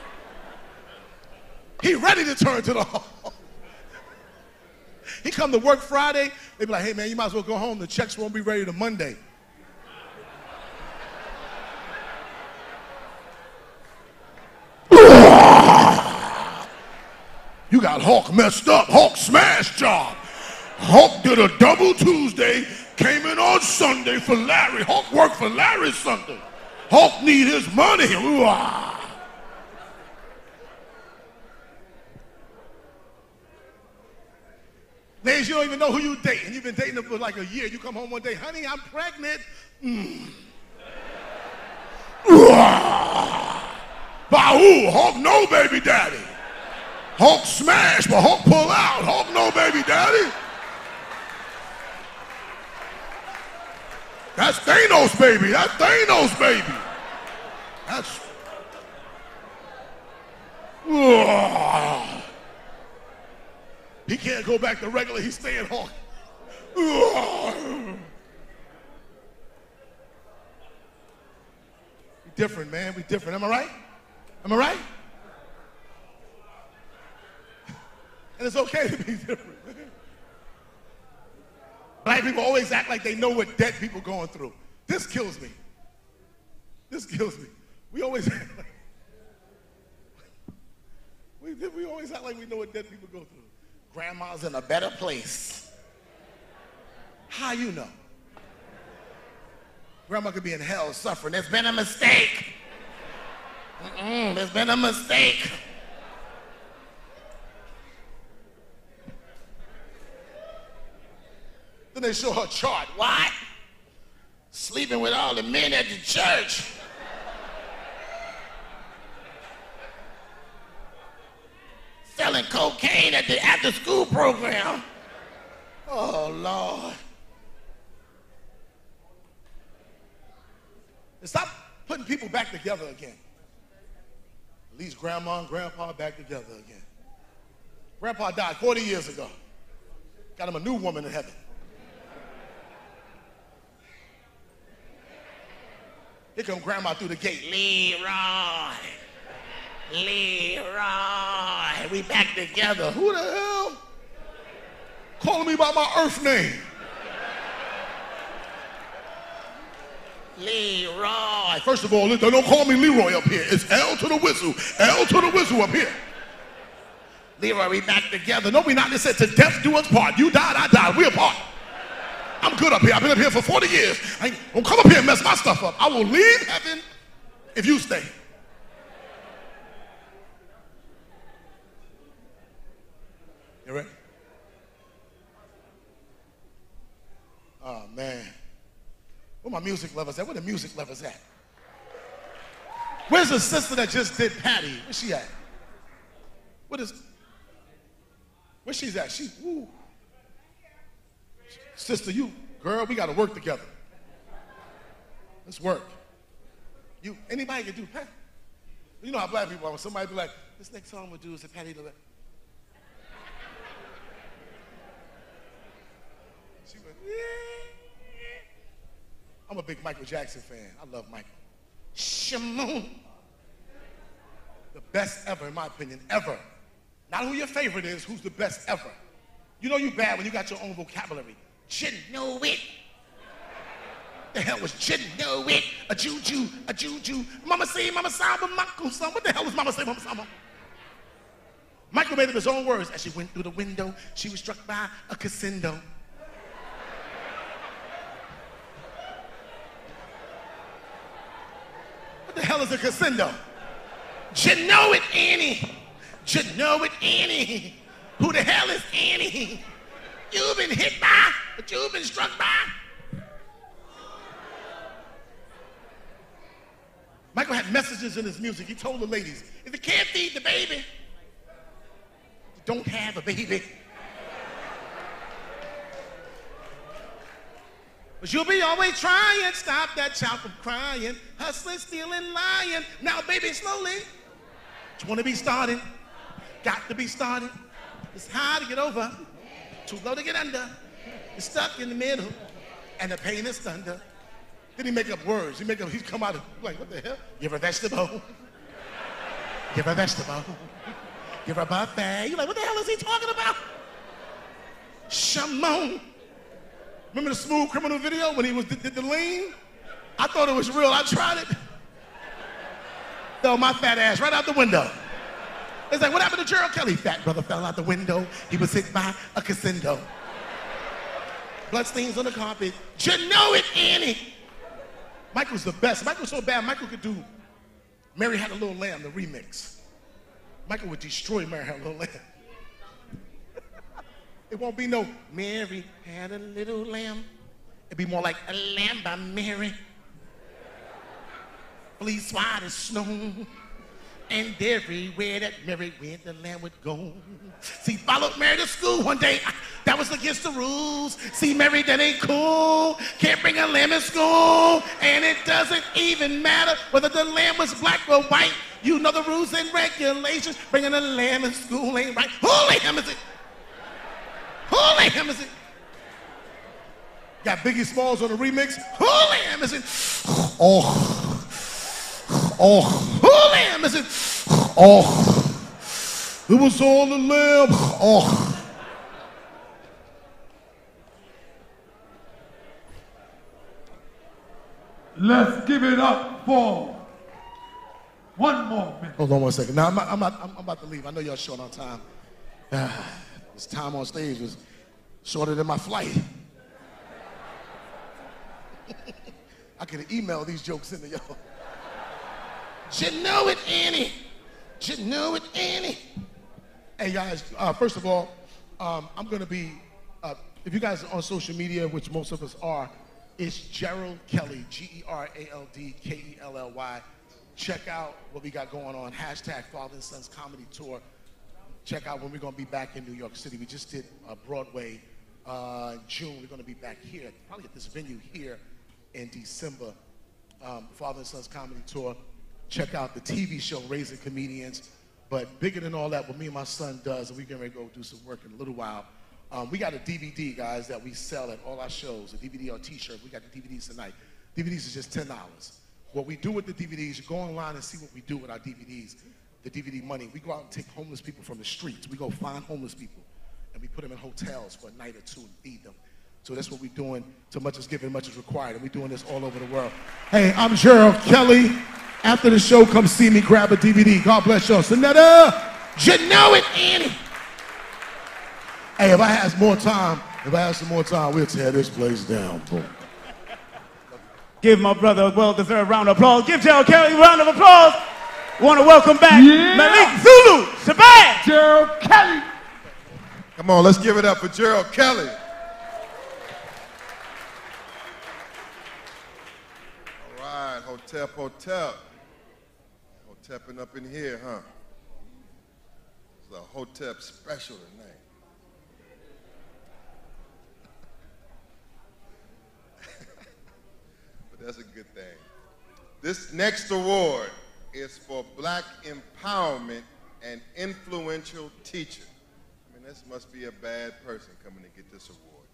He ready to turn to the hall. He come to work Friday. They be like, hey, man, you might as well go home. The checks won't be ready till Monday. You got Hulk messed up. Hulk smash job. Hulk did a double Tuesday, came in on Sunday for Larry. Hulk worked for Larry Sunday. Hulk need his money. Ooh-ah. Ladies, you don't even know who you dating. You've been dating them for like a year. You come home one day, honey, I'm pregnant. By who? Hulk no baby daddy. Hulk smash, but Hulk pull out. Hulk no baby daddy. That's Thanos baby. That's Thanos baby. That's. He can't go back to regular. He's staying Hulk. We different, man. We different. Am I right? Am I right? And it's okay to be different. Black people always act like they know what dead people going through. This kills me. This kills me. We always act like we always act like we know what dead people go through. Grandma's in a better place. How you know? Grandma could be in hell suffering. There's been a mistake. There's been a mistake. Then they show her chart. What? Sleeping with all the men at the church. Selling cocaine at the after-school program. Oh, Lord. And stop putting people back together again. At least grandma and grandpa back together again. Grandpa died 40 years ago. Got him a new woman in heaven. Here come grandma through the gate. Leroy. Leroy. We back together. Who the hell? Calling me by my earth name. Leroy. First of all, don't call me Leroy up here. It's L to the whistle. L to the whistle up here. Leroy, we back together. No, we not. They said to death do us part. You died, I died. We apart. I'm good up here. I've been up here for 40 years. I don't come up here and mess my stuff up. I will leave heaven if you stay. You ready? Oh, man. Where my music lovers at? Where the music lovers at? Where's the sister that just did Patty? Where's she at? Where she's at? Ooh. Sister, girl, we got to work together. Let's work. Anybody can do Patty. You know how black people are. When somebody be like, this next song we'll do is a Patty LaBelle. She went, I'm a big Michael Jackson fan. I love Michael. Shamoon. The best ever, in my opinion, ever. Not who your favorite is, who's the best ever. You know you bad when you got your own vocabulary. Know it. The hell was know it? A juju, a juju. Mama say, Mama Samba, Michael son. What the hell was Mama say, Mama Samba? Michael made up his own words. As she went through the window, she was struck by a crescendo. What the hell is a crescendo? You know it, Annie. You know it, Annie. Who the hell is Annie? You've been hit by, but you've been struck by. Michael had messages in his music. He told the ladies, if you can't feed the baby, you don't have a baby. But you'll be always trying, stop that child from crying, hustling, stealing, lying. Now, baby, slowly, you want to be started, got to be started. It's high to get over, too low to get under. You're stuck in the middle, and the pain is thunder. Then he make up words. He's come out like, what the hell? Give her a vegetable. Give her a vegetable. Give her a buffet. You're like, what the hell is he talking about? Shimon. Remember the Smooth Criminal video when he did the lean? I thought it was real. I tried it. Fell my fat ass right out the window. It's like, what happened to Gerald Kelly? Fat brother fell out the window. He was hit by a crescendo. Bloodstains on the carpet. You know it, Annie. Michael's the best. Michael's so bad, Michael could do Mary Had a Little Lamb, the remix. Michael would destroy Mary Had a Little Lamb. It won't be no Mary had a little lamb. It'd be more like a lamb by Mary. Fleece white as snow. And everywhere that Mary went, the lamb would go. See, followed Mary to school one day. That was against the rules. See, Mary, that ain't cool. Can't bring a lamb in school. And it doesn't even matter whether the lamb was black or white. You know the rules and regulations. Bringing a lamb in school ain't right. Who lamb is it? Who lamb is it? Got Biggie Smalls on the remix. Who lamb is it? Who lamb is it? It was all the lamb. Let's give it up for one more minute. Hold on 1 second. Now, I'm about to leave. I know y'all short on time. This time on stage was shorter than my flight. I could have emailed these jokes into y'all. You know it, Annie. You know it, Annie. Hey, guys, first of all, I'm going to be, if you guys are on social media, which most of us are, it's Gerald Kelly, GeraldKelly. Check out what we got going on. Hashtag Father and Sons Comedy Tour. Check out when we're going to be back in New York City. We just did Broadway in June. We're going to be back here, probably at this venue here in December. Father and Sons Comedy Tour. Check out the TV show, Raising Comedians. But bigger than all that, what me and my son does, and we're going to go do some work in a little while. We got a DVD, guys, that we sell at all our shows, a DVD or t-shirt. We got the DVDs tonight. DVDs is just $10. What we do with the DVDs, you go online and see what we do with our DVDs. The DVD money, we go out and take homeless people from the streets. We go find homeless people, and we put them in hotels for a night or two and feed them. So that's what we're doing. So much is given, much is required, and we're doing this all over the world. Hey, I'm Gerald Kelly. After the show, come see me, grab a DVD. God bless y'all. Sonetta, you know it, Annie. Hey, if I had some more time, we'll tear this place down. Boom. Give my brother a well-deserved round of applause. Give Gerald Kelly a round of applause. Want to welcome back Malik Zulu Shabazz. Gerald Kelly. Come on, let's give it up for Gerald Kelly. All right, Hotep. Hotepping up in here, huh? It's a Hotep special tonight. But that's a good thing. This next award is for Black Empowerment and Influential Teacher. I mean, this must be a bad person coming to get this award.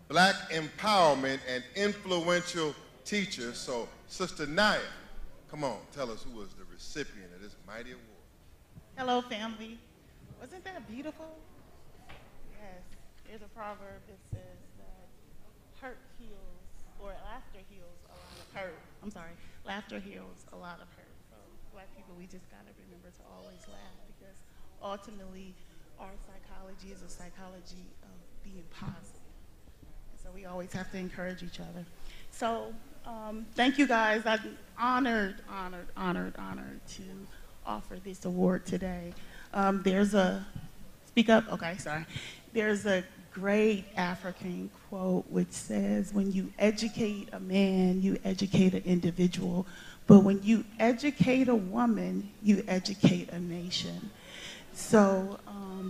Black Empowerment and Influential Teacher. So, Sister Naya, come on, tell us who was the recipient of this mighty award. Hello, family. Wasn't that beautiful? Yes. There's a proverb that says that hurt heals, or laughter heals a lot of hurt. I'm sorry. Laughter heals a lot of hurt. So, Black people, we just got to remember to always laugh, because ultimately our psychology is a psychology of being positive. And so we always have to encourage each other. So thank you guys. I'm honored to offer this award today. There's a, speak up, okay, sorry. There's a great African quote which says, when you educate a man, you educate an individual, but when you educate a woman, you educate a nation. So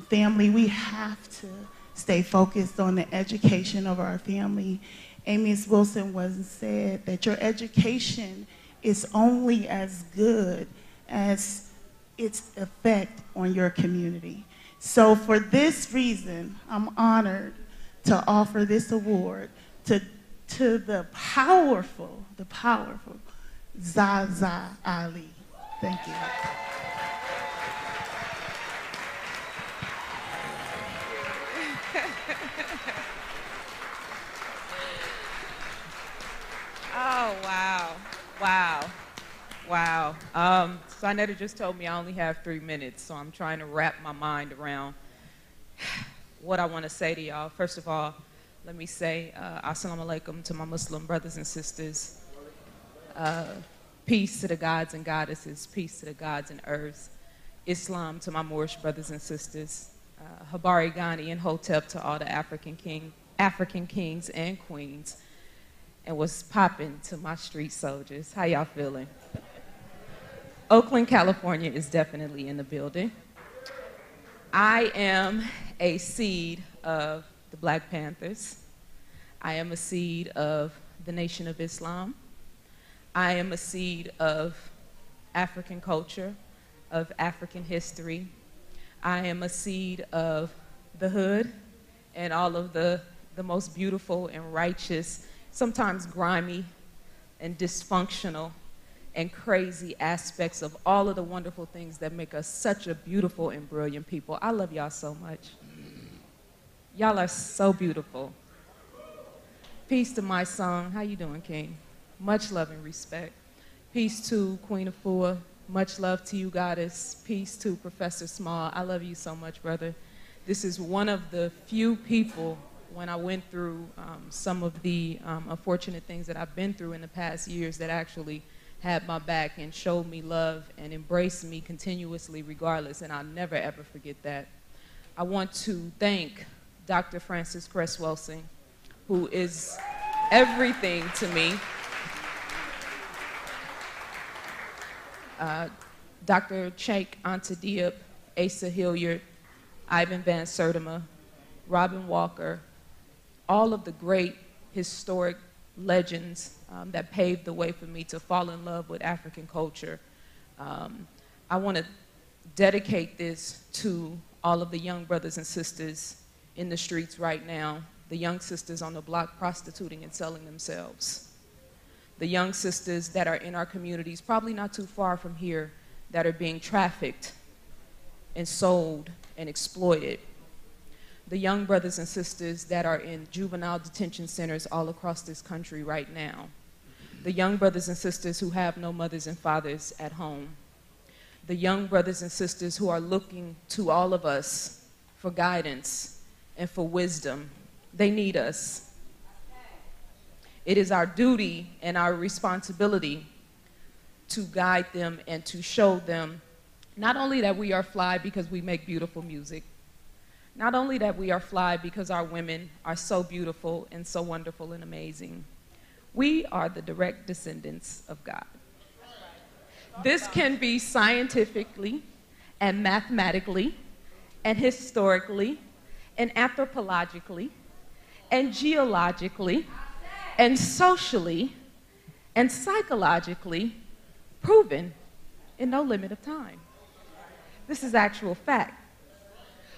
family, we have to stay focused on the education of our family. Amos Wilson once said that your education is only as good as its effect on your community. So for this reason, I'm honored to offer this award to the powerful Zaza Ali. Thank you. Oh, wow. Wow. Wow. Sarnetta just told me I only have 3 minutes, so I'm trying to wrap my mind around what I want to say to y'all. First of all, let me say assalamu alaikum to my Muslim brothers and sisters. Peace to the gods and goddesses. Peace to the gods and earths. Islam to my Moorish brothers and sisters. Habari Ghani and Hotep to all the African kings and queens. And what's popping to my street soldiers. How y'all feeling? Oakland, California is definitely in the building. I am a seed of the Black Panthers. I am a seed of the Nation of Islam. I am a seed of African culture, of African history. I am a seed of the hood and all of the most beautiful and righteous, sometimes grimy and dysfunctional and crazy aspects of all of the wonderful things that make us such a beautiful and brilliant people. I love y'all so much. Y'all are so beautiful. Peace to my son. How you doing, King? Much love and respect. Peace to Queen Afua. Much love to you, Goddess. Peace to Professor Small. I love you so much, brother. This is one of the few people, when I went through some of the unfortunate things that I've been through in the past years, that actually had my back and showed me love and embraced me continuously regardless, and I'll never ever forget that. I want to thank Dr. Frances Cress Welsing, who is everything to me. Dr. Cheikh Anta Diop, Asa Hilliard, Ivan Van Sertima, Robin Walker, all of the great historic legends that paved the way for me to fall in love with African culture. I want to dedicate this to all of the young brothers and sisters in the streets right now, the young sisters on the block prostituting and selling themselves, the young sisters that are in our communities, probably not too far from here, that are being trafficked and sold and exploited, the young brothers and sisters that are in juvenile detention centers all across this country right now, the young brothers and sisters who have no mothers and fathers at home, the young brothers and sisters who are looking to all of us for guidance and for wisdom. They need us. It is our duty and our responsibility to guide them and to show them not only that we are fly because we make beautiful music, not only that we are fly because our women are so beautiful and so wonderful and amazing, we are the direct descendants of God. This can be scientifically and mathematically and historically and anthropologically and geologically and socially and psychologically proven in no limit of time. This is actual fact.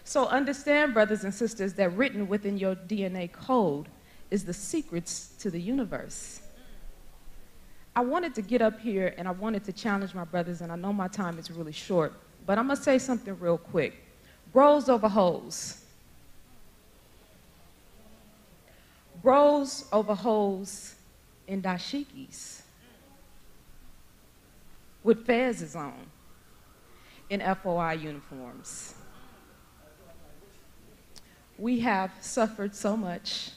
So understand, brothers and sisters, that written within your DNA code is the secrets to the universe. I wanted to get up here and I wanted to challenge my brothers, and I know my time is really short, but I'm gonna say something real quick. Bros over hoes. Bros over hoes in dashikis with fezes on in FOI uniforms. We have suffered so much.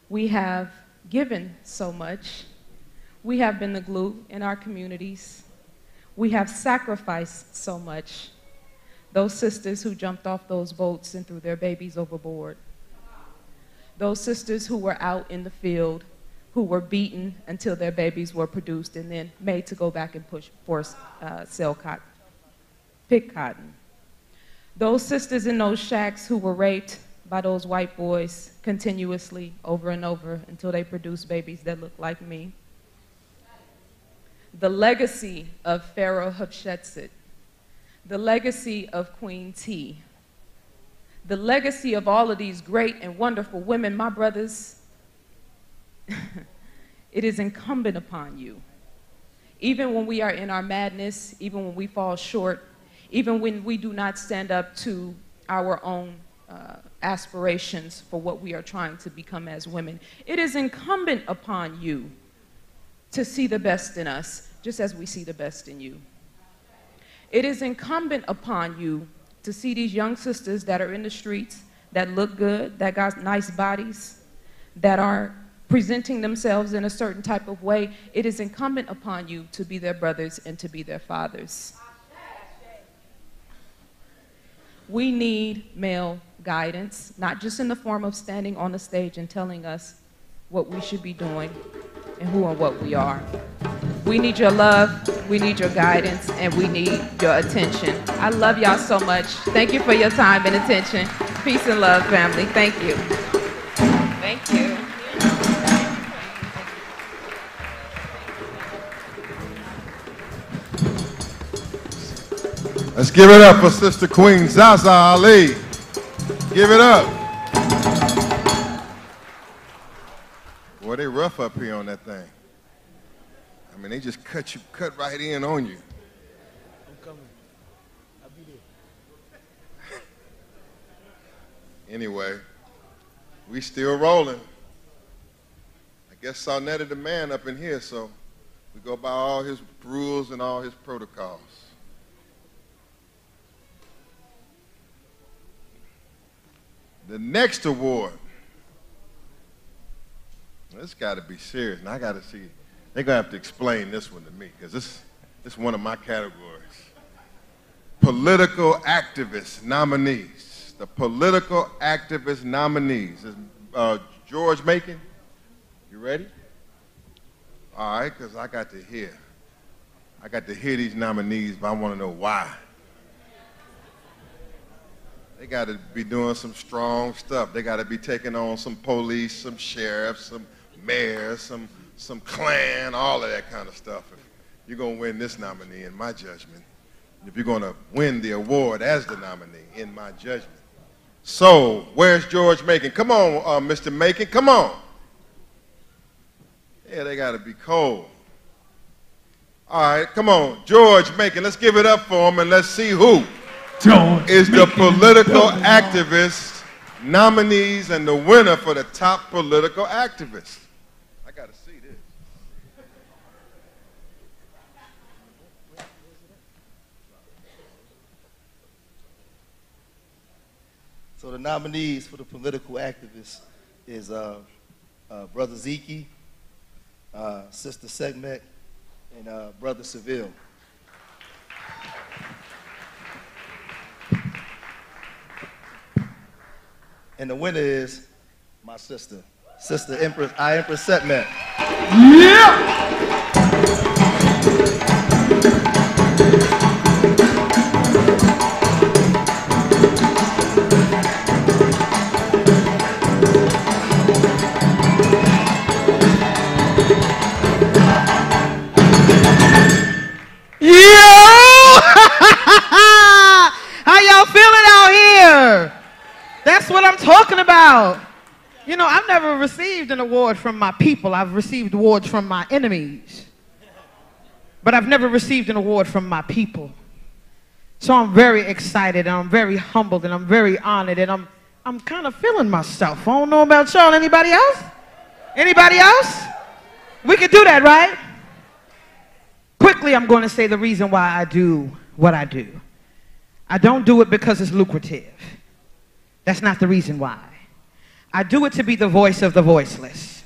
We have given so much. We have been the glue in our communities. We have sacrificed so much. Those sisters who jumped off those boats and threw their babies overboard. Those sisters who were out in the field, who were beaten until their babies were produced and then made to go back and sell cotton, pick cotton. Those sisters in those shacks who were raped by those white boys continuously over and over until they produced babies that looked like me. The legacy of Pharaoh Hatshepsut, the legacy of Queen T, the legacy of all of these great and wonderful women, my brothers, it is incumbent upon you. Even when we are in our madness, even when we fall short, even when we do not stand up to our own aspirations for what we are trying to become as women, it is incumbent upon you to see the best in us, just as we see the best in you. It is incumbent upon you to see these young sisters that are in the streets, that look good, that got nice bodies, that are presenting themselves in a certain type of way. It is incumbent upon you to be their brothers and to be their fathers. We need male guidance, not just in the form of standing on the stage and telling us what we should be doing and who and what we are. We need your love, we need your guidance, and we need your attention. I love y'all so much. Thank you for your time and attention. Peace and love, family. Thank you. Thank you. Let's give it up for Sister Queen Zaza Ali. Give it up. Boy, they rough up here on that thing. I mean, they just cut right in on you. I'm coming. I'll be there. Anyway, we still rolling. I guess Sarnetta the man up in here, so we go by all his rules and all his protocols. The next award. This got to be serious, and I got to see. They're going to have to explain this one to me, because this is one of my categories. Political activist nominees. The political activist nominees. George Macon, you ready? All right, because I got to hear these nominees, but I want to know why. They got to be doing some strong stuff. They got to be taking on some police, some sheriffs, some mayors, some Klan, all of that kind of stuff. If you're going to win this nominee, in my judgment, if you're going to win the award as the nominee, in my judgment. So, where's George Macon? Come on, Mr. Macon, come on. Yeah, they got to be cold. All right, come on, George Macon. Let's give it up for him, and let's see who is the political activist nominees and the winner for the top political activist. I got to see this. So the nominees for the political activists is Brother Zeke, Sister Segmet, and Brother Seville. And the winner is my sister, Sister Empress, Empress Segmet. Yeah! How y'all feeling out here? That's what I'm talking about. You know, I've never received an award from my people. I've received awards from my enemies. But I've never received an award from my people. So I'm very excited, and I'm very humbled, and I'm very honored, and I'm kind of feeling myself. I don't know about y'all. Anybody else? Anybody else? We could do that, right? Quickly, I'm going to say the reason why I do what I do. I don't do it because it's lucrative. That's not the reason why. I do it to be the voice of the voiceless.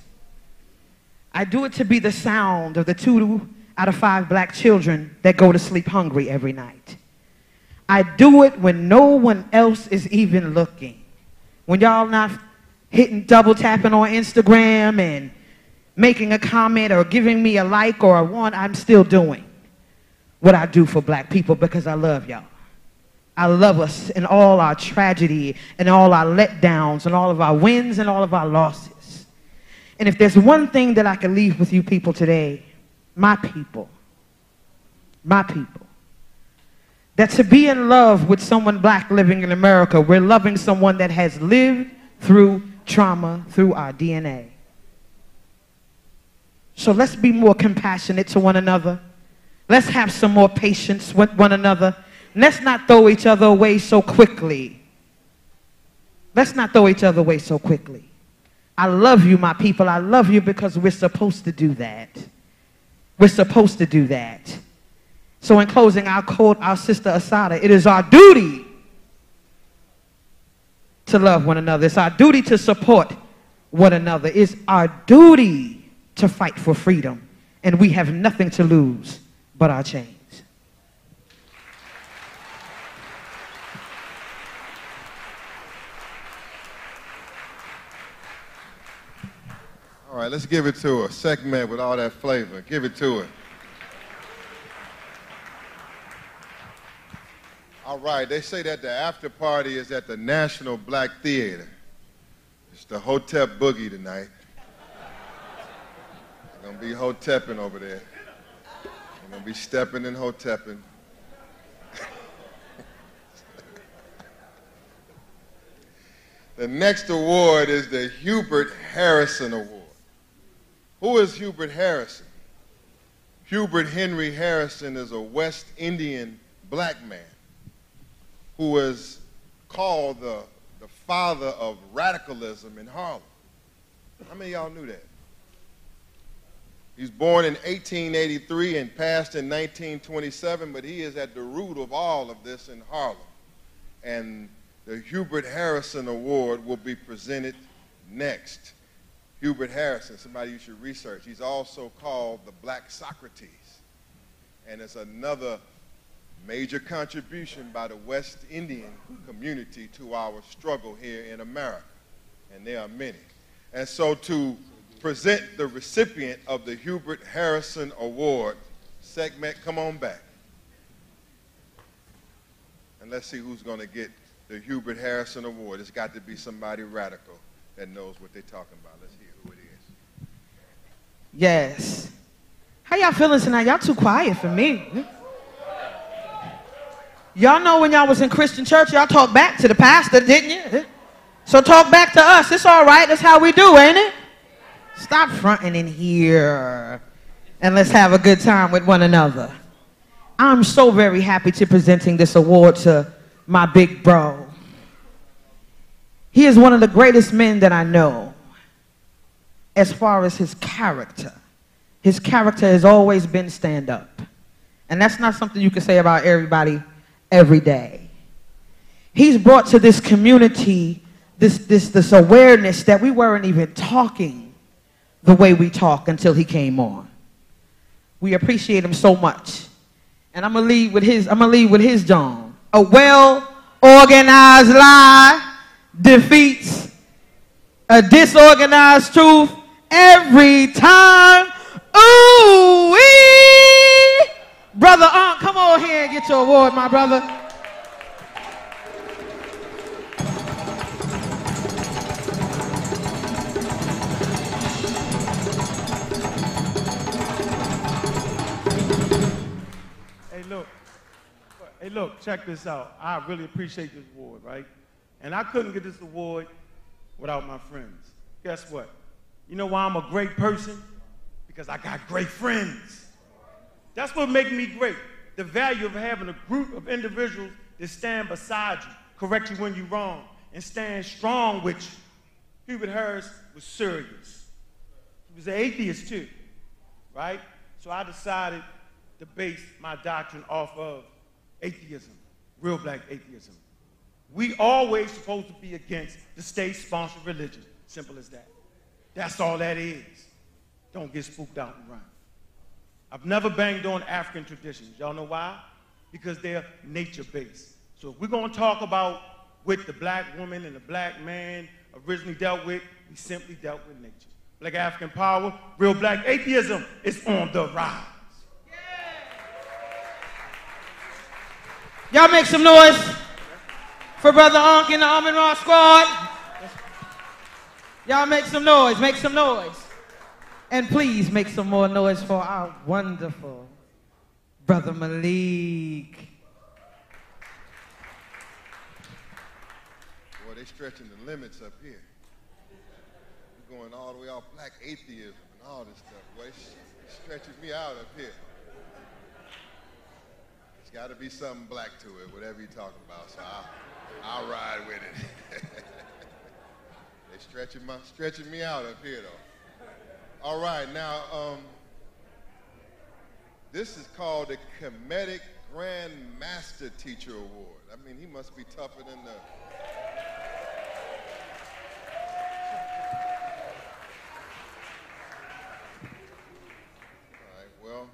I do it to be the sound of the 2 out of 5 black children that go to sleep hungry every night. I do it when no one else is even looking. When y'all not hitting double tapping on Instagram and making a comment or giving me a like or a want, I'm still doing what I do for black people because I love y'all. I love us in all our tragedy and all our letdowns and all of our wins and all of our losses. And if there's one thing that I can leave with you people today, my people, that to be in love with someone black living in America, we're loving someone that has lived through trauma through our DNA. So let's be more compassionate to one another. Let's have some more patience with one another. Let's not throw each other away so quickly. Let's not throw each other away so quickly. I love you, my people. I love you because we're supposed to do that. We're supposed to do that. So in closing, I'll quote our sister Asada. It is our duty to love one another. It's our duty to support one another. It's our duty to fight for freedom. And we have nothing to lose but our chains. All right, let's give it to her. Segment with all that flavor. Give it to her. All right, they say that the after party is at the National Black Theater. It's the Hotep Boogie tonight. They're gonna be Hotepping over there. They're gonna be stepping and Hotepping. The next award is the Hubert Harrison Award. Who is Hubert Harrison? Hubert Henry Harrison is a West Indian black man who is called the father of radicalism in Harlem. How many of y'all knew that? He's born in 1883 and passed in 1927, but he is at the root of all of this in Harlem. And the Hubert Harrison Award will be presented next. Hubert Harrison, somebody you should research. He's also called the Black Socrates. And it's another major contribution by the West Indian community to our struggle here in America. And there are many. And so to present the recipient of the Hubert Harrison Award, segment, come on back. And let's see who's going to get the Hubert Harrison Award. It's got to be somebody radical that knows what they're talking about. Let's hear who it is. Yes. How y'all feeling tonight? Y'all too quiet for me. Y'all know when y'all was in Christian church, y'all talked back to the pastor, didn't you? So talk back to us. It's all right. That's how we do, ain't it? Stop fronting in here and let's have a good time with one another. I'm so very happy to presenting this award to my big bro. He is one of the greatest men that I know as far as his character. His character has always been stand up. And that's not something you can say about everybody every day. He's brought to this community this awareness that we weren't even talking the way we talk until he came on. We appreciate him so much. And I'm gonna lead with his John. A well-organized lie defeats a disorganized truth every time. Ooh-wee! Brother Unc, come on here and get your award, my brother. Hey, look, check this out. I really appreciate this award, right? And I couldn't get this award without my friends. Guess what? You know why I'm a great person? Because I got great friends. That's what makes me great. The value of having a group of individuals that stand beside you, correct you when you're wrong, and stand strong with you. Hubert Harris was serious. He was an atheist too, right? So I decided to base my doctrine off of atheism, real black atheism. We always supposed to be against the state-sponsored religion. Simple as that. That's all that is. Don't get spooked out and run. I've never banged on African traditions. Y'all know why? Because they're nature-based. So if we're going to talk about what the black woman and the black man originally dealt with, we simply dealt with nature. Black African power, real black atheism is on the rise. Y'all make some noise for Brother Unc and the Almond Rock Squad. Y'all make some noise, make some noise. And please make some more noise for our wonderful Brother Malik. they stretching the limits up here. We're going all the way off black atheism and all this stuff. Boy, it's stretching me out up here. There's got to be something black to it, whatever you're talking about, so I'll ride with it. They're stretching me out up here, though. All right, now, this is called the Kemetic Grand Master Teacher Award. I mean, he must be tougher than the... All right, well,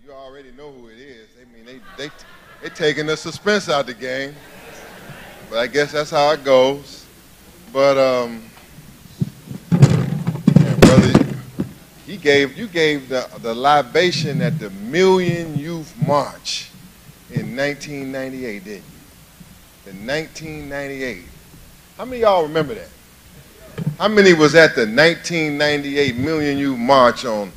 you already know who it is. I mean, they taking the suspense out the game. But I guess that's how it goes. But, yeah, brother, you gave the libation at the Million Youth March in 1998, didn't you? In 1998. How many of y'all remember that? How many was at the 1998 Million Youth March on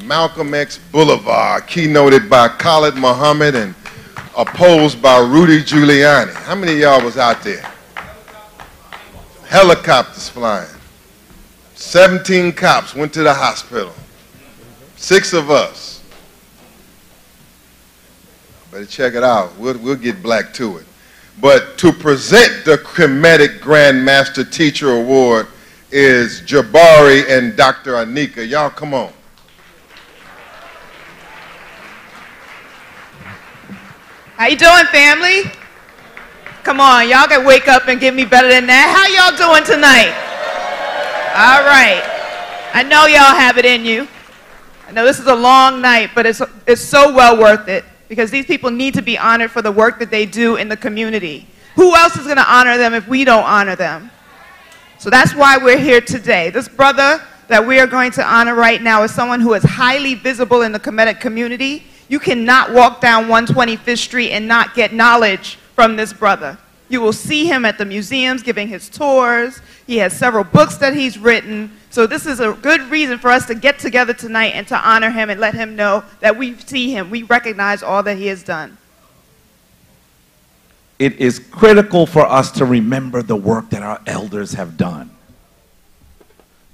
Malcolm X Boulevard, keynoted by Khalid Muhammad and opposed by Rudy Giuliani? How many of y'all was out there? Helicopters flying. 17 cops went to the hospital. 6 of us. Better check it out. We'll get black to it. But to present the Kemetic Grand Master Teacher Award is Jabari and Dr. Anika. Y'all come on. How you doing, family? Come on, y'all can wake up and give me better than that. How y'all doing tonight? All right. I know y'all have it in you. I know this is a long night, but it's so well worth it because these people need to be honored for the work that they do in the community. Who else is going to honor them if we don't honor them? So that's why we're here today. This brother that we are going to honor right now is someone who is highly visible in the Kemetic community. You cannot walk down 125th Street and not get knowledge from this brother. You will see him at the museums giving his tours. He has several books that he's written. So this is a good reason for us to get together tonight and to honor him and let him know that we see him. We recognize all that he has done. It is critical for us to remember the work that our elders have done.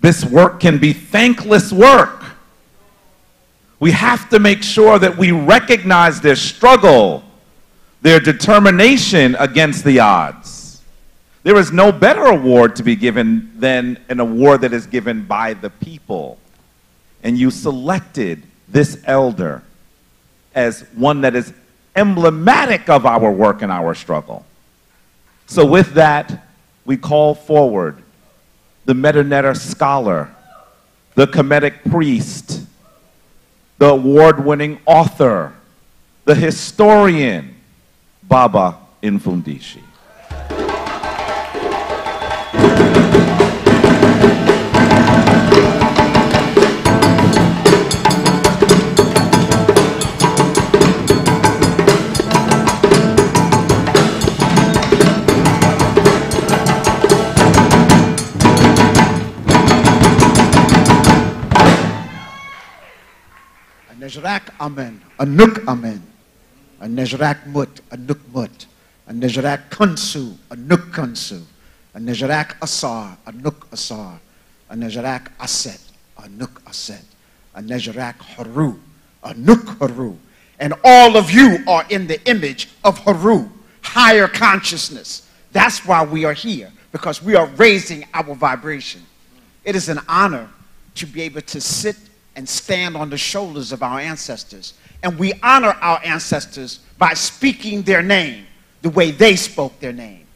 This work can be thankless work. We have to make sure that we recognize their struggle, their determination against the odds. There is no better award to be given than an award that is given by the people. And you selected this elder as one that is emblematic of our work and our struggle. So with that, we call forward the Medu scholar, the Kemetic priest, the award-winning author, the historian, Baba Mfundishi. Nejrak amen, anuk amen, a Nejrak mut, anuk mut, a Nejrak kunsu, anuk kunsu, a Nejrak asar, anuk asar, a Nejrak aset, anuk aset, a Nejrak haru, anuk haru. And all of you are in the image of Haru, higher consciousness. That's why we are here, because we are raising our vibration. It is an honor to be able to sit and stand on the shoulders of our ancestors. And we honor our ancestors by speaking their name the way they spoke their name.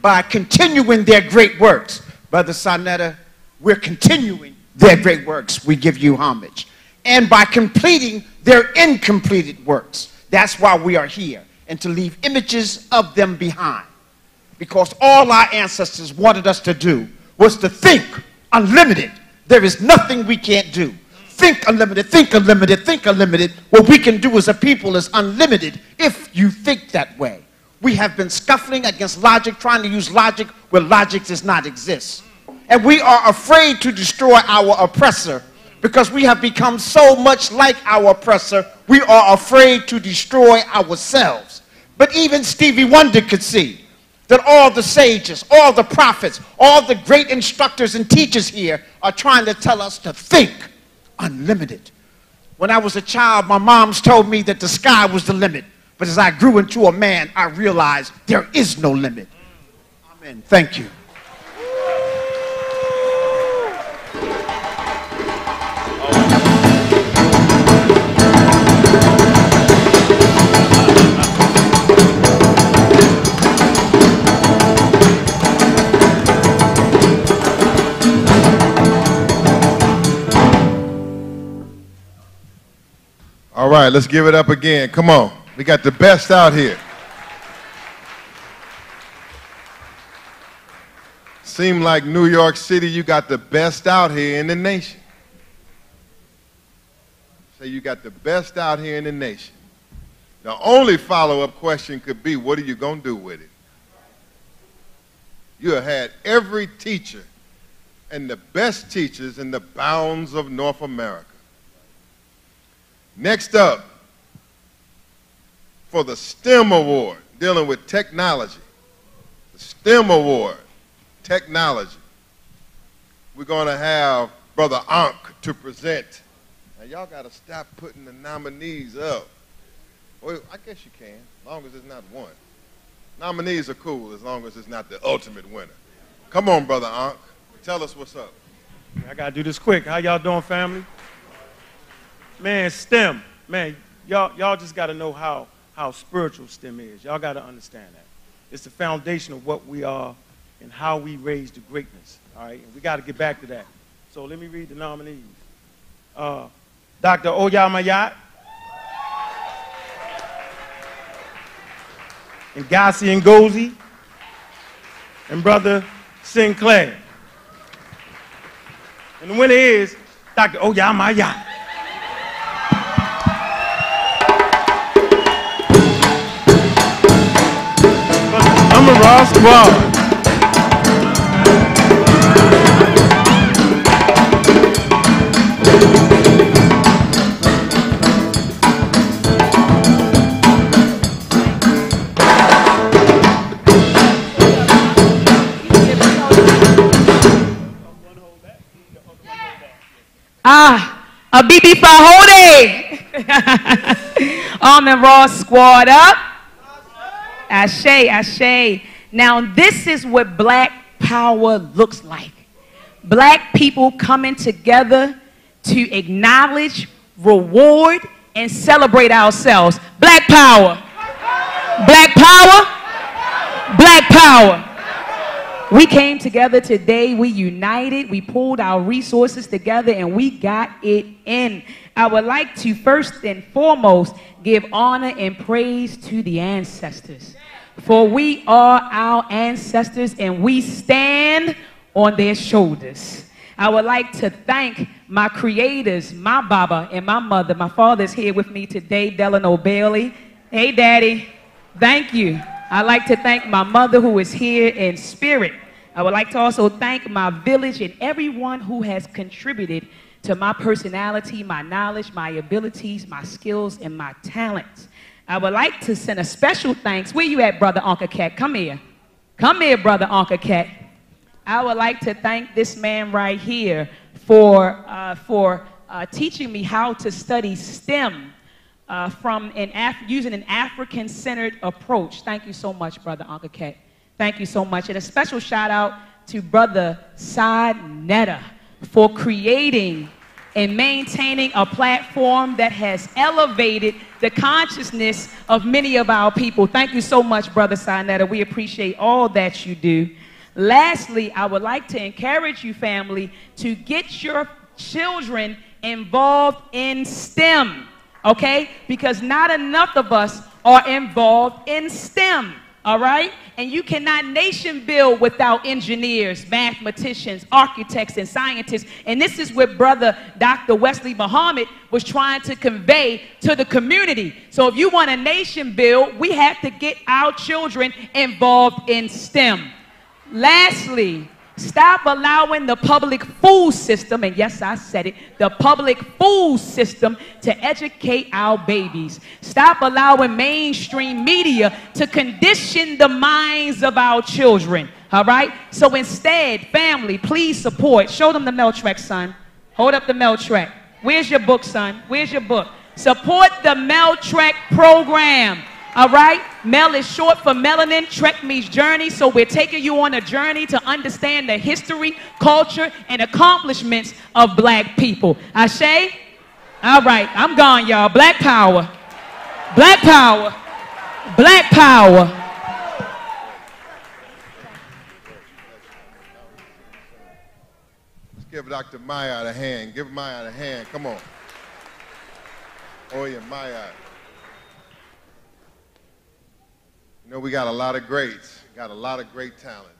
By continuing their great works. Brother Sarnetta, we're continuing their great works. We give you homage. And by completing their incompleted works. That's why we are here. And to leave images of them behind. Because all our ancestors wanted us to do was to think unlimited. There is nothing we can't do. Think unlimited, think unlimited, think unlimited. What we can do as a people is unlimited if you think that way. We have been scuffling against logic, trying to use logic where logic does not exist. And we are afraid to destroy our oppressor because we have become so much like our oppressor, we are afraid to destroy ourselves. But even Stevie Wonder could see that all the sages, all the prophets, all the great instructors and teachers here are trying to tell us to think unlimited. When I was a child, my moms told me that the sky was the limit. But as I grew into a man, I realized there is no limit. Amen. Thank you. All right, let's give it up again. Come on. We got the best out here. Seem like New York City, you got the best out here in the nation. Say you got the best out here in the nation. The only follow-up question could be, what are you going to do with it? You have had every teacher and the best teachers in the bounds of North America. Next up, for the STEM Award, dealing with technology, the STEM Award, technology, we're going to have Brother Ankh to present. Now, y'all got to stop putting the nominees up. Well, I guess you can, as long as it's not one. Nominees are cool as long as it's not the ultimate winner. Come on, Brother Ankh. Tell us what's up. I got to do this quick. How y'all doing, family? Man, STEM, man, y'all just got to know how spiritual STEM is. Y'all got to understand that. It's the foundation of what we are and how we raise to greatness, all right? And we got to get back to that. So let me read the nominees. Dr. Oya Mayat, Ngasi Ngozi, and Brother Sinclair. And the winner is Dr. Oya Mayat. I'm a raw squad. A BB Fahode. On the raw squad up. Ashe, ashe. Now this is what black power looks like. Black people coming together to acknowledge, reward, and celebrate ourselves. Black power. Black power. Black power. We came together today, we united, we pulled our resources together, and we got it in. I would like to first and foremost give honor and praise to the ancestors. For we are our ancestors and we stand on their shoulders. I would like to thank my creators, my Baba and my mother. My father's here with me today, Delano Bailey. Hey, Daddy. Thank you. I'd like to thank my mother who is here in spirit. I would like to also thank my village and everyone who has contributed to my personality, my knowledge, my abilities, my skills, and my talents. I would like to send a special thanks. Where you at, Brother Uncle Cat? Come here. Come here, Brother Uncle Cat. I would like to thank this man right here for teaching me how to study STEM using an African-centered approach. Thank you so much, Brother Uncle Cat. Thank you so much. And a special shout out to Brother Saad Netta for creating and maintaining a platform that has elevated the consciousness of many of our people. Thank you so much, Brother Saad Netta. We appreciate all that you do. Lastly, I would like to encourage you, family, to get your children involved in STEM, okay? Because not enough of us are involved in STEM. All right? And you cannot nation build without engineers, mathematicians, architects, and scientists. And this is what Brother Dr. Wesley Muhammad was trying to convey to the community. So if you want a nation build, we have to get our children involved in STEM. Lastly, Stop allowing the public food system, and yes, I said it, the public food system to educate our babies. Stop allowing mainstream media to condition the minds of our children, all right? So instead, family, please support. Show them the Meltrek, son. Hold up the Meltrek. Where's your book, son? Where's your book? Support the Meltrek program. All right? Mel is short for melanin. Trek means journey. So we're taking you on a journey to understand the history, culture, and accomplishments of black people. Ashe? All right. I'm gone, y'all. Black power. Black power. Black power. Let's give Dr. Maya a hand. Give Maya a hand. Come on. Oh, yeah, Maya. You know, we got a lot of greats, got a lot of great talent.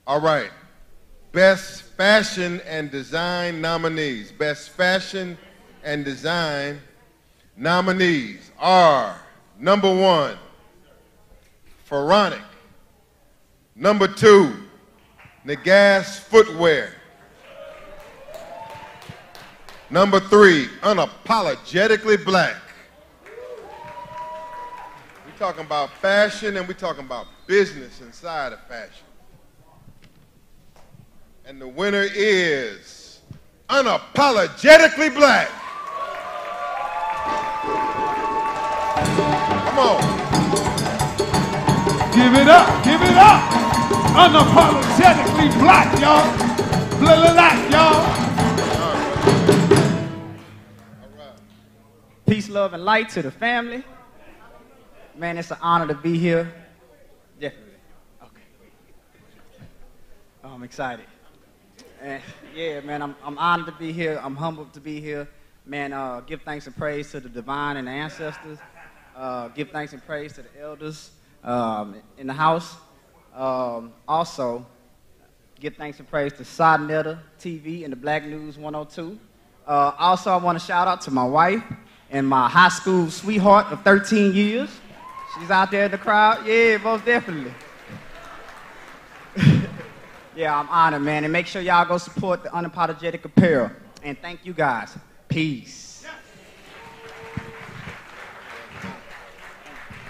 All right, Best Fashion and Design nominees. Best Fashion and Design nominees are number 1, Pharaonic. Number 2, Nagass Footwear. Number 3, Unapologetically Black. We're talking about fashion and we're talking about business inside of fashion. And the winner is Unapologetically Black. Come on. Give it up, give it up. Unapologetically black, y'all. Black, y'all. Peace, love, and light to the family. Man, it's an honor to be here. Definitely. Okay. Oh, I'm excited. And yeah, man, I'm honored to be here. I'm humbled to be here. Man, give thanks and praise to the divine and the ancestors. Give thanks and praise to the elders in the house. Also, give thanks and praise to Sodnetta TV and the Black News 102. Also, I want to shout out to my wife and my high school sweetheart of 13 years. She's out there in the crowd. Yeah, most definitely. Yeah, I'm honored, man. And make sure y'all go support the Unapologetic Apparel. And thank you guys. Peace.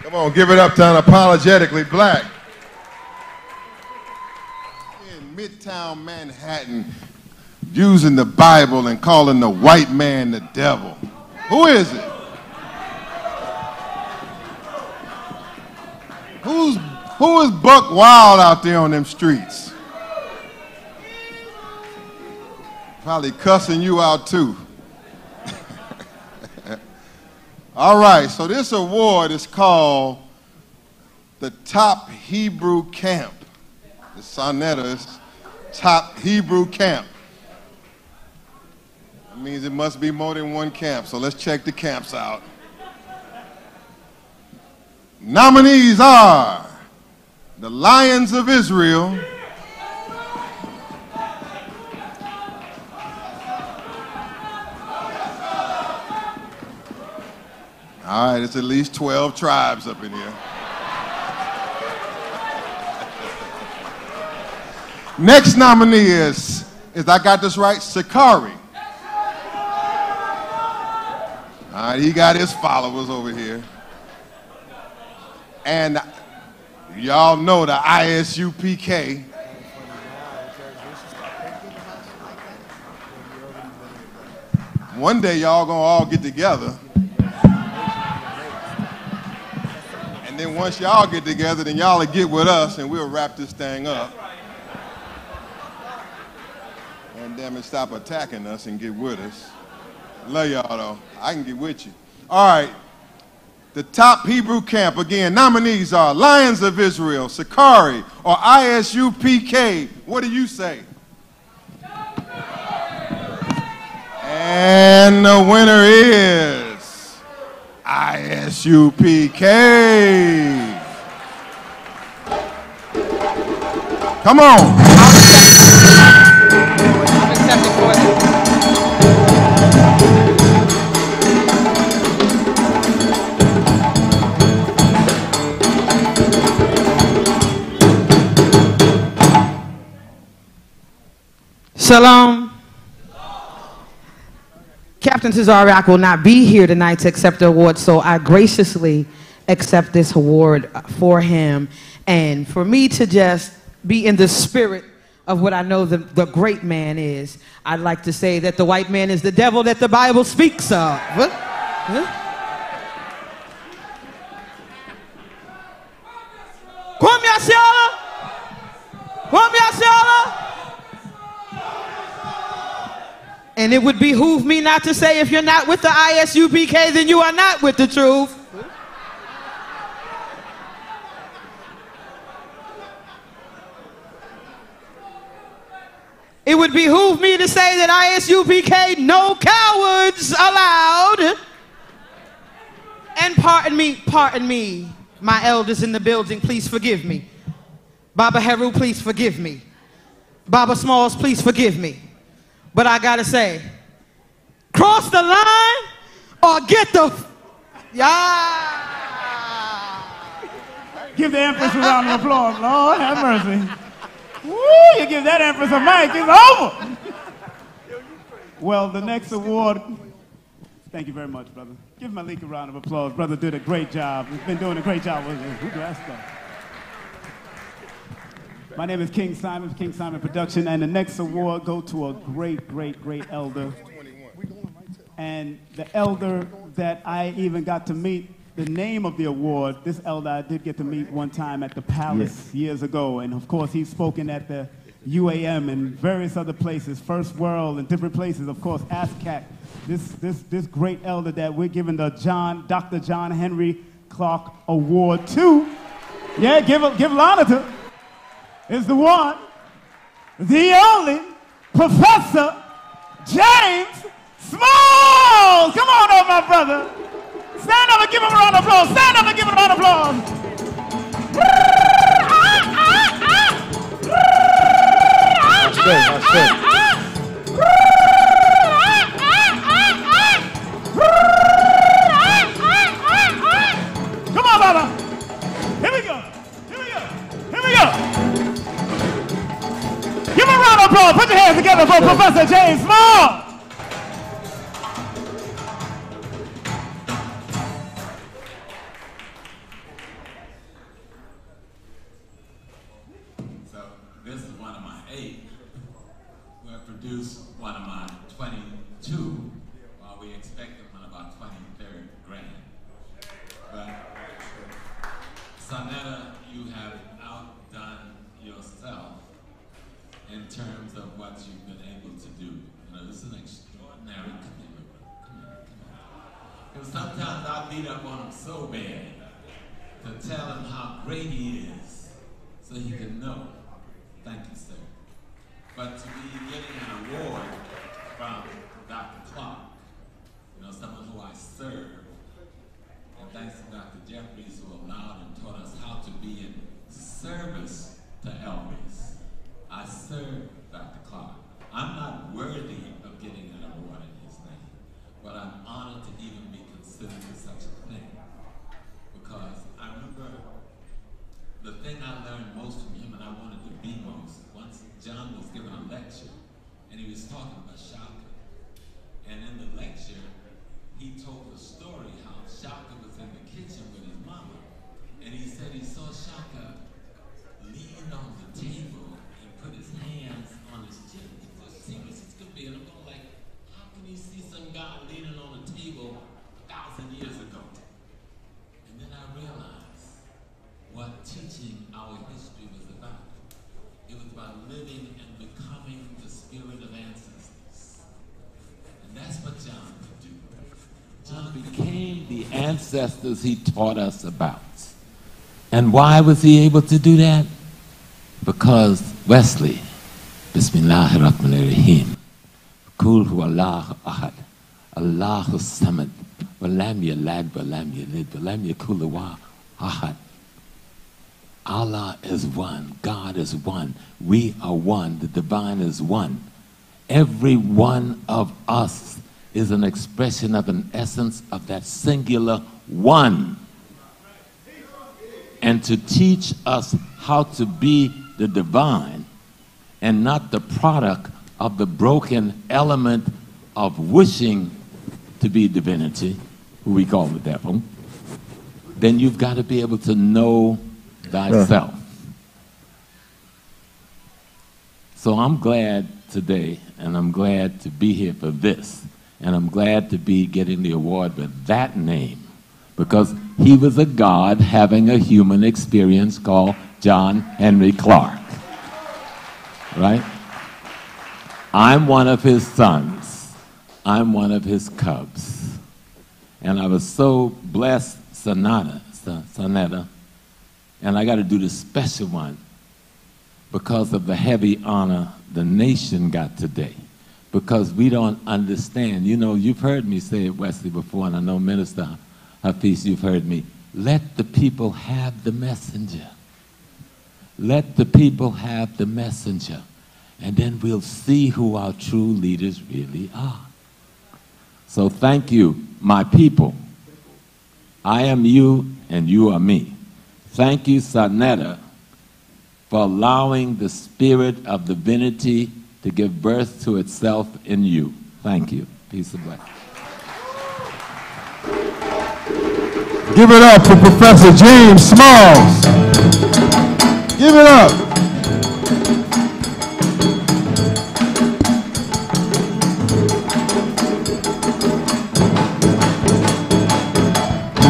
Come on, give it up to Unapologetically Black. In Midtown Manhattan, using the Bible and calling the white man the devil. Who is it? Who is buck wild out there on them streets? Probably cussing you out too. All right, so this award is called the Top Hebrew Camp. The Sonnetta's Top Hebrew Camp. That means it must be more than one camp, so let's check the camps out. Nominees are the Lions of Israel, all right, it's at least 12 tribes up in here. Next nominee is I got this right, Sakari. All right, he got his followers over here. And y'all know the ISUPK. One day y'all gonna all get together. And then once y'all get together, then y'all will get with us and we'll wrap this thing up. And damn it, stop attacking us and get with us. Love y'all though. I can get with you. All right. The Top Hebrew Camp, again, nominees are Lions of Israel, Sakari, or ISUPK. What do you say? And the winner is ISUPK. Come on. I'm accepting for it. Shalom. Captain Tazariak will not be here tonight to accept the award, so I graciously accept this award for him. And for me to just be in the spirit of what I know the great man is, I'd like to say that the white man is the devil that the Bible speaks of. And it would behoove me not to say, if you're not with the ISUPK, then you are not with the truth. It would behoove me to say that ISUPK, no cowards allowed. And pardon me, my elders in the building, please forgive me. Baba Heru, please forgive me. Baba Smalls, please forgive me. But I gotta say, cross the line or get the, Give the Empress a round of applause. Lord have mercy. Woo, you give that Empress a mic, it's over. Well, the next award, thank you very much, brother. Give Malik a round of applause. Brother did a great job. He's been doing a great job with it. Who do I start? My name is King Simon, King Simon Production, and the next award go to a great, great, great elder. And the elder that I even got to meet, the name of the award, this elder I did get to meet one time at the Palace years ago, and of course he's spoken at the UAM and various other places, First World and different places, of course, ASCAC. This great elder that we're giving the Dr. John Henry Clark Award to. Yeah, give honor to. Is the one, the only, Professor James Smalls. Come on up, my brother. Stand up and give him a round of applause. Stand up and give him a round of applause. That's good, that's good. Come on, Baba. Here we go. Here we go. Here we go. Give him a round of applause. Put your hands together for Professor James Smalls. So this is one of my 8. We'll produce one of my 22 while we expect them on about 23rd grand. But Sonetta, you have outdone yourself in terms of what you've been able to do. You know, this is an extraordinary commitment. Come on. Because sometimes I beat up on him so bad to tell him how great he is so he can know. Thank you, sir. But to be getting an award from Dr. Clark, you know, someone who I serve, and thanks to Dr. Jeffries who allowed and taught us how to be in service to Elvis. I serve Dr. Clark. I'm not worthy of getting an award in his name, but I'm honored to even be considered for such a thing. Because I remember the thing I learned most from him, and I wanted to be most, once John was giving a lecture, and he was talking about Shaka. And in the lecture, he told the story how Shaka was in the kitchen with his mama, and he said he saw Shaka lean on the table and put his hands on his chin. He was as serious as could be, and I'm going like, how can you see some guy leaning on a table 1,000 years ago? And then I realized what teaching our history was about. It was about living and becoming the spirit of ancestors. And that's what John could do. John became the ancestors he taught us about. And why was he able to do that? Because Wesley, Bismillahirrahmanirrahim, Kul hu Allah ahad, Allahu samad, walam yalad, walam yalid, walam yakul lahu ahad. Allah is one, God is one, we are one, the divine is one. Every one of us is an expression of an essence of that singular one. And to teach us how to be the divine and not the product of the broken element of wishing to be divinity, who we call the devil, then you've got to be able to know thyself. So I'm glad today, and I'm glad to be here for this, and I'm glad to be getting the award with that name, because he was a God having a human experience called John Henry Clark, right? I'm one of his sons. I'm one of his cubs. And I was so blessed, Sonetta, and I got to do the special one because of the heavy honor the nation got today. Because we don't understand. You know, you've heard me say it, Wesley, before, and I know Minister Hafiz, you've heard me. Let the people have the messenger. Let the people have the messenger. And then we'll see who our true leaders really are. So thank you, my people. I am you, and you are me. Thank you, Sonetta, for allowing the spirit of divinity to give birth to itself in you. Thank you. Peace and blessings. Give it up for Professor James Smalls. Give it up.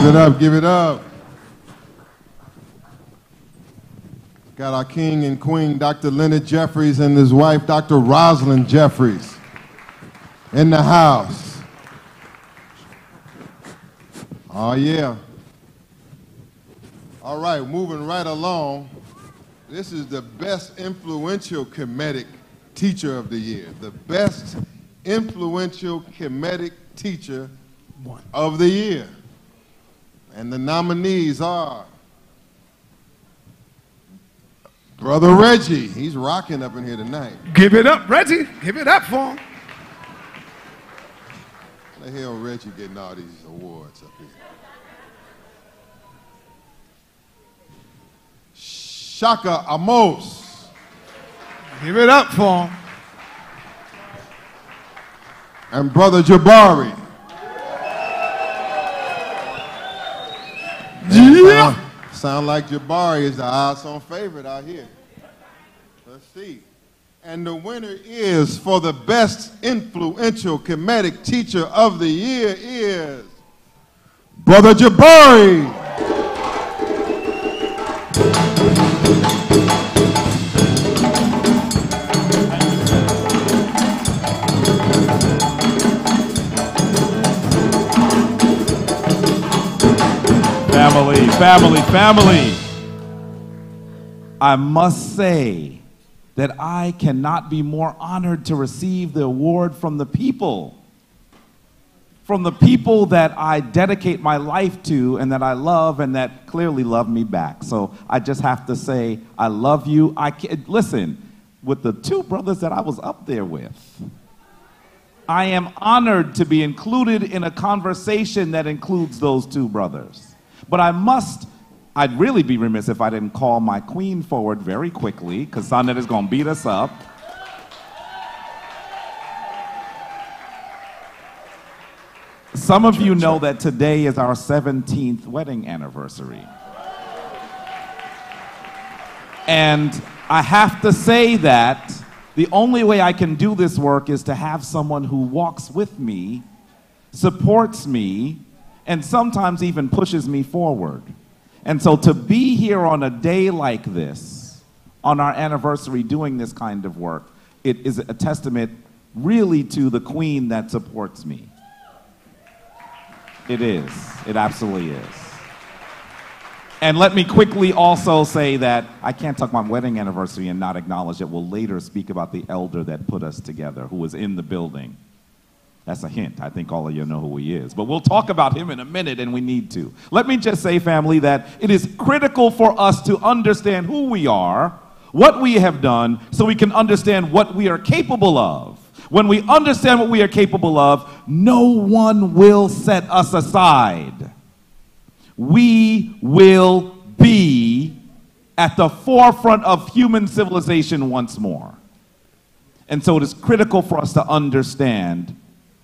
Give it up, give it up. Got our king and queen, Dr. Leonard Jeffries, and his wife, Dr. Rosalind Jeffries, in the house. Oh, yeah. All right, moving right along. This is the best influential comedic teacher of the year. The best influential comedic teacher of the year. And the nominees are Brother Reggie. He's rocking up in here tonight. Give it up, Reggie. Give it up for him. What the hell Reggie getting all these awards up here? Shaka Amos. Give it up for him. And Brother Jabari. Yeah. Sound like Jabari is the odds-on favorite out here. Let's see. And the winner is, for the best influential comedic teacher of the year, is Brother Jabari. Family, family, family. I must say that I cannot be more honored to receive the award from the people. From the people that I dedicate my life to and that I love and that clearly love me back. So I just have to say, I love you. Listen, with the two brothers that I was up there with, I am honored to be included in a conversation that includes those two brothers. But I'd really be remiss if I didn't call my queen forward very quickly, because Sonetta is going to beat us up. Some of you know that today is our 17th wedding anniversary. And I have to say that the only way I can do this work is to have someone who walks with me, supports me, and sometimes even pushes me forward. And so to be here on a day like this, on our anniversary doing this kind of work, it is a testament really to the queen that supports me. It is. It absolutely is. And let me quickly also say that I can't talk about my wedding anniversary and not acknowledge that we'll later speak about the elder that put us together, who was in the building. That's a hint. I think all of you know who he is. But we'll talk about him in a minute, and we need to. Let me just say, family, that it is critical for us to understand who we are, what we have done, so we can understand what we are capable of. When we understand what we are capable of, no one will set us aside. We will be at the forefront of human civilization once more. And so it is critical for us to understand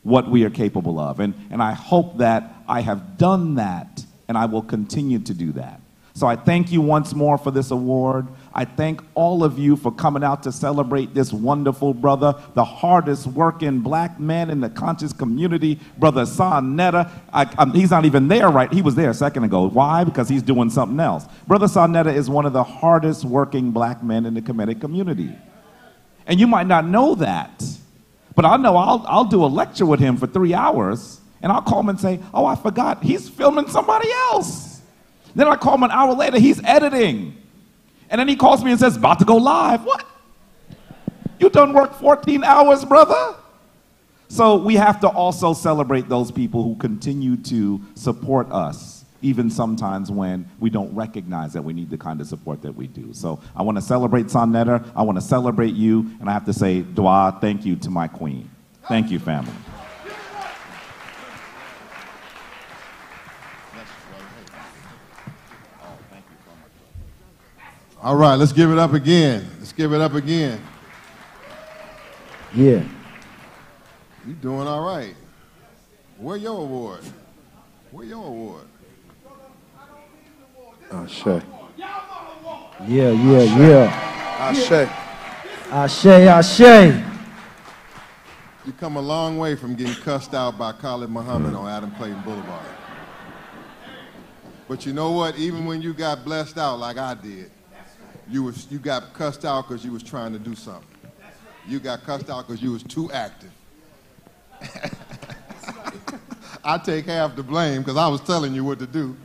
what we are capable of. And I hope that I have done that, and I will continue to do that. So I thank you once more for this award. I thank all of you for coming out to celebrate this wonderful brother, the hardest working black man in the conscious community, Brother Sa Neter. He's not even there, right? He was there a second ago. Why? Because he's doing something else. Brother Sa Neter is one of the hardest working black men in the Kemetic community. And you might not know that, but I know I'll do a lecture with him for 3 hours, and I'll call him and say, oh, I forgot, he's filming somebody else. Then I call him an hour later, he's editing. And then he calls me and says, about to go live. What? You done worked 14 hours, brother? So we have to also celebrate those people who continue to support us, even sometimes when we don't recognize that we need the kind of support that we do. So I want to celebrate Sa Neter. I want to celebrate you. And I have to say, Dua, thank you to my queen. Thank you, family. All right, let's give it up again. Let's give it up again. Yeah. You're doing all right. Where your award? Where your award? Ashe. Yeah. Ashe. Ashe. You come a long way from getting cussed out by Khalid Muhammad on Adam Clayton Boulevard. But you know what? Even when you got blessed out like I did, you got cussed out because you was trying to do something. You got cussed out because you was too active. I take half the blame because I was telling you what to do.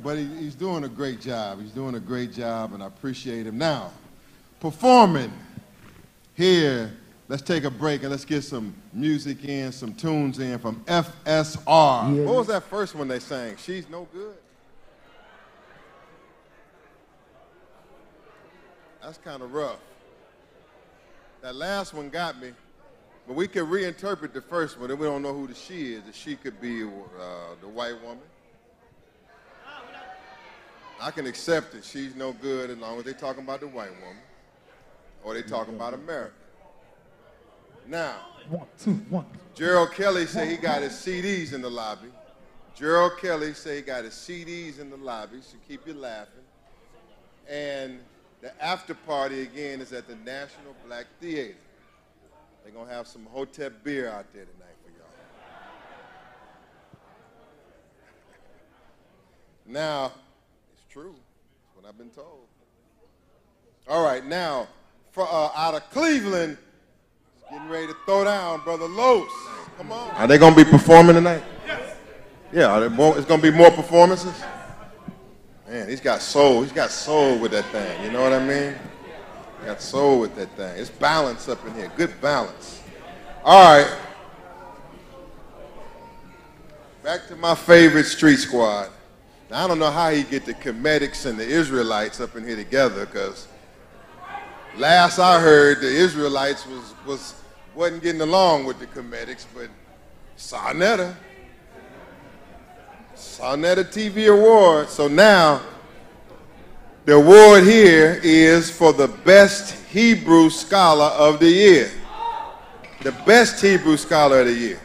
But he's doing a great job. He's doing a great job, and I appreciate him. Now, performing here, let's take a break and let's get some music in, some tunes in from FSR. Yeah. What was that first one they sang? She's No Good? That's kind of rough. That last one got me, but we can reinterpret the first one, and we don't know who the she is. The she could be the white woman. I can accept it. She's no good as long as they're talking about the white woman or they're talking about America. Now, 1, 2, 1. Gerald Kelly said he got his CDs in the lobby. Gerald Kelly said he got his CDs in the lobby, so keep you laughing. And the after party, again, is at the National Black Theater. They're going to have some Hotep beer out there tonight for y'all. Now, it's true. That's what I've been told. All right, now, out of Cleveland, getting ready to throw down Brother Los. Come on. Are they going to be performing tonight? Yes. Yeah, it's going to be more performances? Man, he's got soul. He's got soul with that thing. You know what I mean? He got soul with that thing. It's balance up in here. Good balance. All right. Back to my favorite Street Squad. Now, I don't know how he get the Kemetics and the Israelites up in here together, because last I heard, the Israelites wasn't getting along with the Kemetics, but Sa Neter TV Award. So now, the award here is for the best Hebrew scholar of the year. The best Hebrew scholar of the year.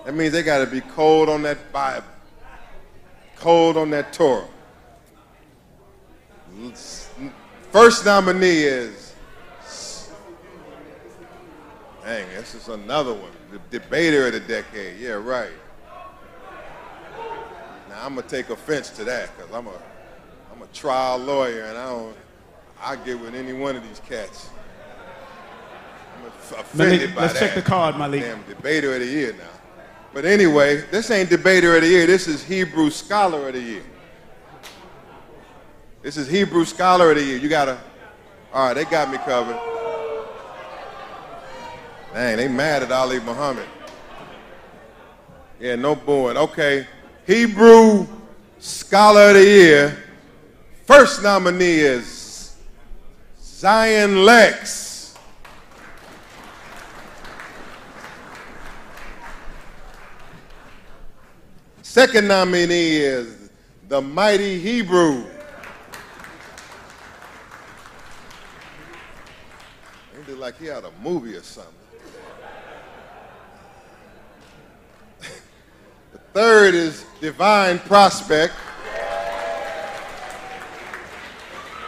That means they got to be cold on that Bible, cold on that Torah. First nominee is, dang, this is another one. The debater of the decade. Yeah, right. Now, I'm going to take offense to that because I'm a trial lawyer, and I get with any one of these cats. I'm offended by that. Let's check the card, Malik. Damn debater of the year now. But anyway, this ain't debater of the year. This is Hebrew scholar of the year. This is Hebrew scholar of the year. You got to, all right, they got me covered. Dang, they mad at Ali Muhammad. Yeah, no booing. Okay, Hebrew scholar of the year. First nominee is Zion Lex. Second nominee is the Mighty Hebrew. like he had a movie or something. The third is Divine Prospect.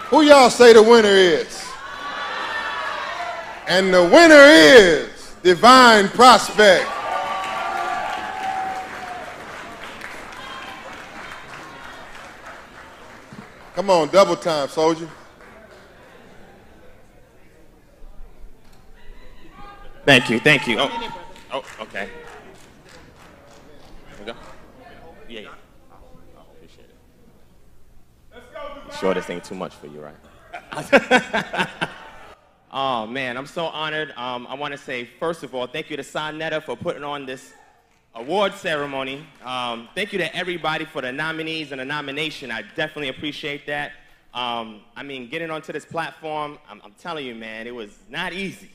Who y'all say the winner is? And the winner is Divine Prospect. Come on, double time, soldier. Thank you, thank you. Oh, okay. Here we go. Yeah, yeah. I appreciate it. Sure, this ain't too much for you, right? Oh man, I'm so honored. I want to say, first of all, thank you to Sonetta for putting on this award ceremony. Thank you to everybody for the nominees and the nomination. I definitely appreciate that. I mean, getting onto this platform, I'm telling you, man, it was not easy.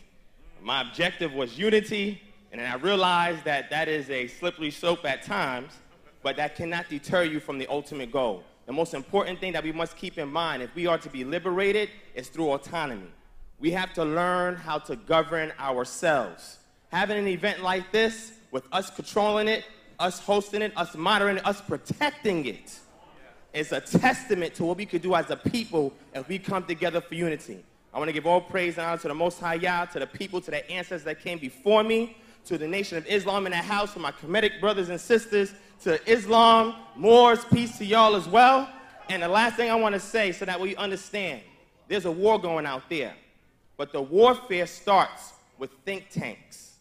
My objective was unity, and then I realized that that is a slippery slope at times, but that cannot deter you from the ultimate goal. The most important thing that we must keep in mind, if we are to be liberated, is through autonomy. We have to learn how to govern ourselves. Having an event like this, with us controlling it, us hosting it, us monitoring it, us protecting it, is a testament to what we could do as a people if we come together for unity. I want to give all praise and honor to the Most High Yah, to the people, to the ancestors that came before me, to the Nation of Islam in the house, to my Kemetic brothers and sisters, to Islam, Moors, peace to y'all as well. And the last thing I want to say, so that we understand, there's a war going out there, but the warfare starts with think tanks.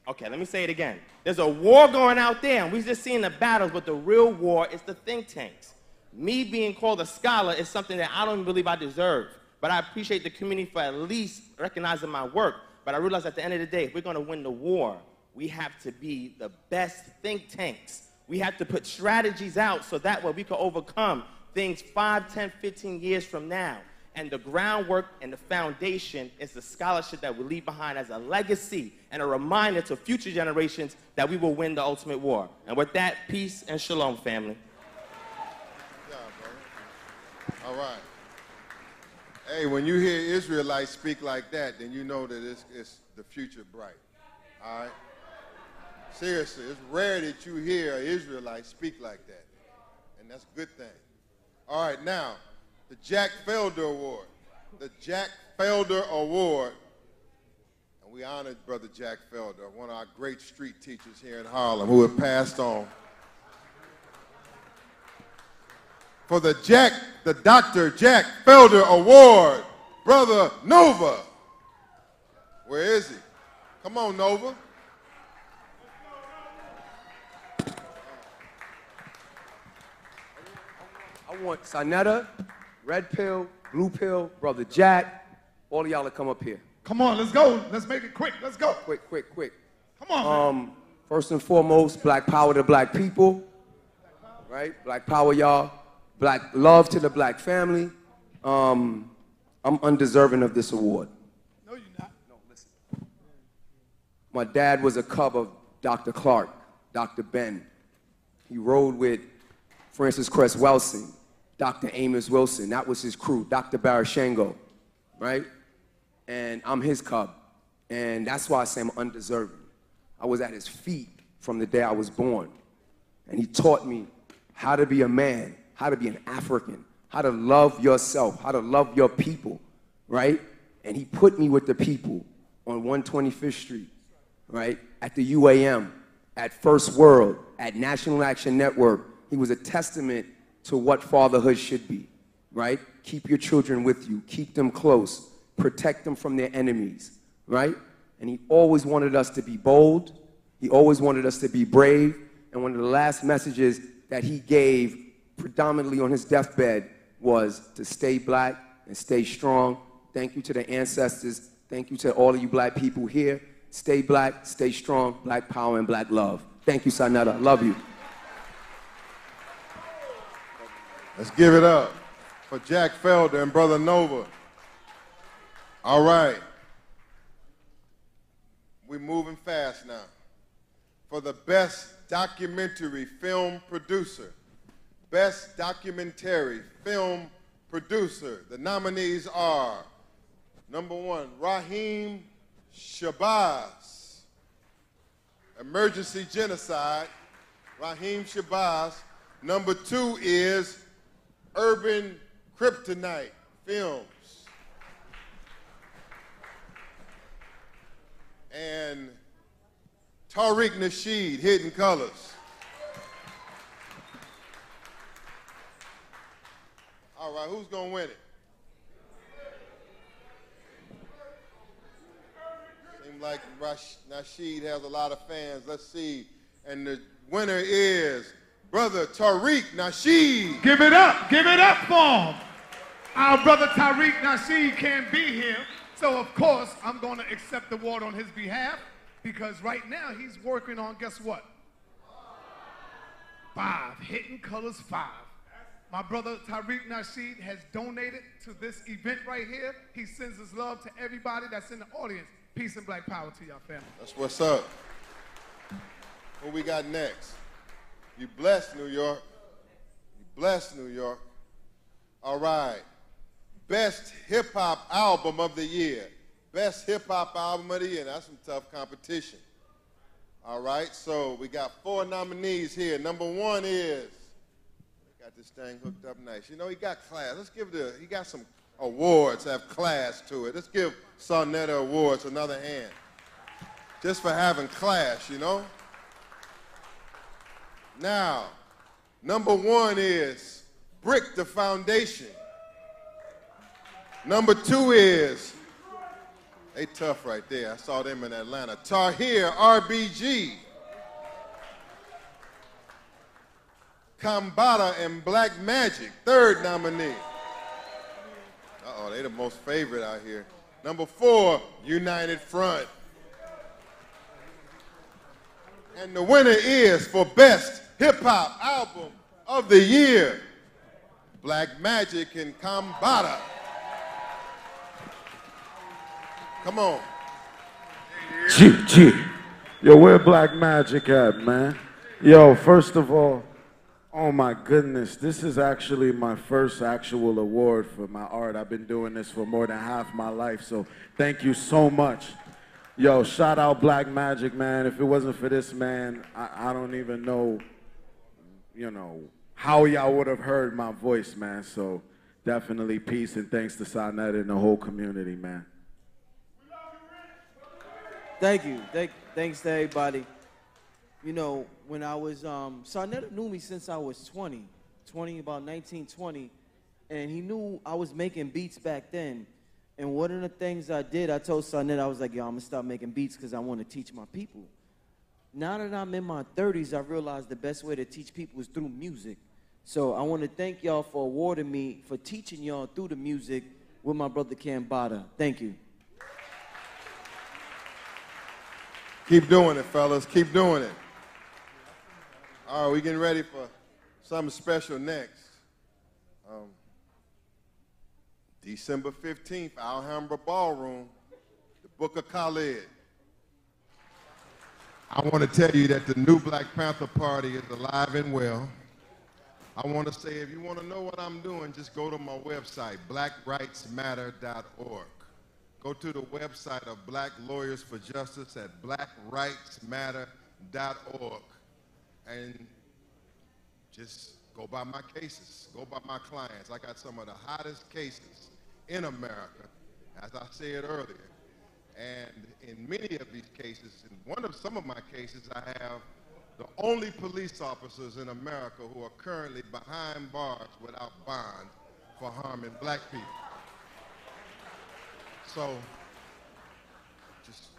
Okay, let me say it again. There's a war going out there, and we've just seen the battles, but the real war is the think tanks. Me being called a scholar is something that I don't believe I deserve. But I appreciate the community for at least recognizing my work. But I realize at the end of the day, if we're going to win the war, we have to be the best think tanks. We have to put strategies out so that way we can overcome things 5, 10, 15 years from now. And the groundwork and the foundation is the scholarship that we leave behind as a legacy and a reminder to future generations that we will win the ultimate war. And with that, peace and shalom, family. Good job, brother. All right. Hey, when you hear Israelites speak like that, then you know that it's the future bright. All right? Seriously, it's rare that you hear an Israelite speak like that. And that's a good thing. All right, now, the Jack Felder Award. The Jack Felder Award. And we honored Brother Jack Felder, one of our great street teachers here in Harlem, who have passed on. For the Dr. Jack Felder Award, Brother Nova. Where is he? Come on, Nova. I want Sonetta, Red Pill, Blue Pill, Brother Jack, all of y'all to come up here. Come on, let's go. Let's make it quick. Let's go. Quick. Come on, man. First and foremost, Black power to Black people, right? Black power, y'all. Black love to the Black family. I'm undeserving of this award. No, you're not. No, listen. My dad was a cub of Dr. Clark, Dr. Ben. He rode with Francis Cress Welsing, Dr. Amos Wilson. That was his crew, Dr. Barashango, right? And I'm his cub. And that's why I say I'm undeserving. I was at his feet from the day I was born. And he taught me how to be a man, how to be an African, how to love yourself, how to love your people, right? And he put me with the people on 125th Street, right? At the UAM, at First World, at National Action Network. He was a testament to what fatherhood should be, right? Keep your children with you, keep them close, protect them from their enemies, right? And he always wanted us to be bold. He always wanted us to be brave. And one of the last messages that he gave predominantly on his deathbed was to stay Black and stay strong. Thank you to the ancestors. Thank you to all of you Black people here. Stay Black, stay strong, Black power and Black love. Thank you, Sonetta. Love you. Let's give it up for Jack Felder and Brother Nova. All right. We're moving fast now. For the best documentary film producer, best documentary film producer, the nominees are Number 1, Raheem Shabazz. Emergency Genocide, Raheem Shabazz. Number 2 is Urban Kryptonite Films. And Tariq Nasheed, Hidden Colors. All right, who's gonna win it? Seems like Nasheed has a lot of fans. Let's see. And the winner is Brother Tariq Nasheed. Give it up for him. Our brother Tariq Nasheed can't be here, so of course I'm going to accept the award on his behalf because right now he's working on, guess what? 5, Hidden Colors 5. My brother Tariq Nasheed has donated to this event right here. He sends his love to everybody that's in the audience. Peace and black power to y'all family. That's what's up. What we got next? You blessed, New York. You blessed, New York. All right. Best hip hop album of the year. Best hip hop album of the year. That's some tough competition. All right, so we got 4 nominees here. Number 1 is, got this thing hooked up nice. You know, he got class. Let's give he got some awards, have class to it. Let's give Sarnetta Awards another hand. Just for having class, you know? Now, number 1 is Brick the Foundation. Number 2 is, they tough right there. I saw them in Atlanta. Tahir RBG. Kambata and Black Magic, 3rd nominee. Uh-oh, they the most favorite out here. Number 4, United Front. And the winner is for Best Hip Hop Album of the Year, Black Magic and Kambata. Come on. G. Yo, where Black Magic at, man? Yo, first of all, oh my goodness, this is actually my first actual award for my art. I've been doing this for more than half my life, so thank you so much. Yo, shout out Black Magic, man. If it wasn't for this, man, I don't even know, you know, how y'all would have heard my voice, man. So definitely peace and thanks to Sarnetta and the whole community, man. Thank you. Thanks to everybody. You know, when I was, Sarnetta knew me since I was 20, about 19, 20, and he knew I was making beats back then. And one of the things I did, I told Sarnetta, I was like, yo, I'm gonna start making beats because I want to teach my people. Now that I'm in my 30s, I realized the best way to teach people is through music. So I want to thank y'all for awarding me for teaching y'all through the music with my brother Kambata. Thank you. Keep doing it, fellas. Keep doing it. All right, we getting ready for something special next. December 15th, Alhambra Ballroom, the Book of Khalid. I want to tell you that the new Black Panther Party is alive and well. I want to say, if you want to know what I'm doing, just go to my website, blackrightsmatter.org. Go to the website of Black Lawyers for Justice at blackrightsmatter.org and just go by my cases, go by my clients. I got some of the hottest cases in America, as I said earlier. And in many of these cases, in some of my cases, I have the only police officers in America who are currently behind bars without bond for harming black people. So, just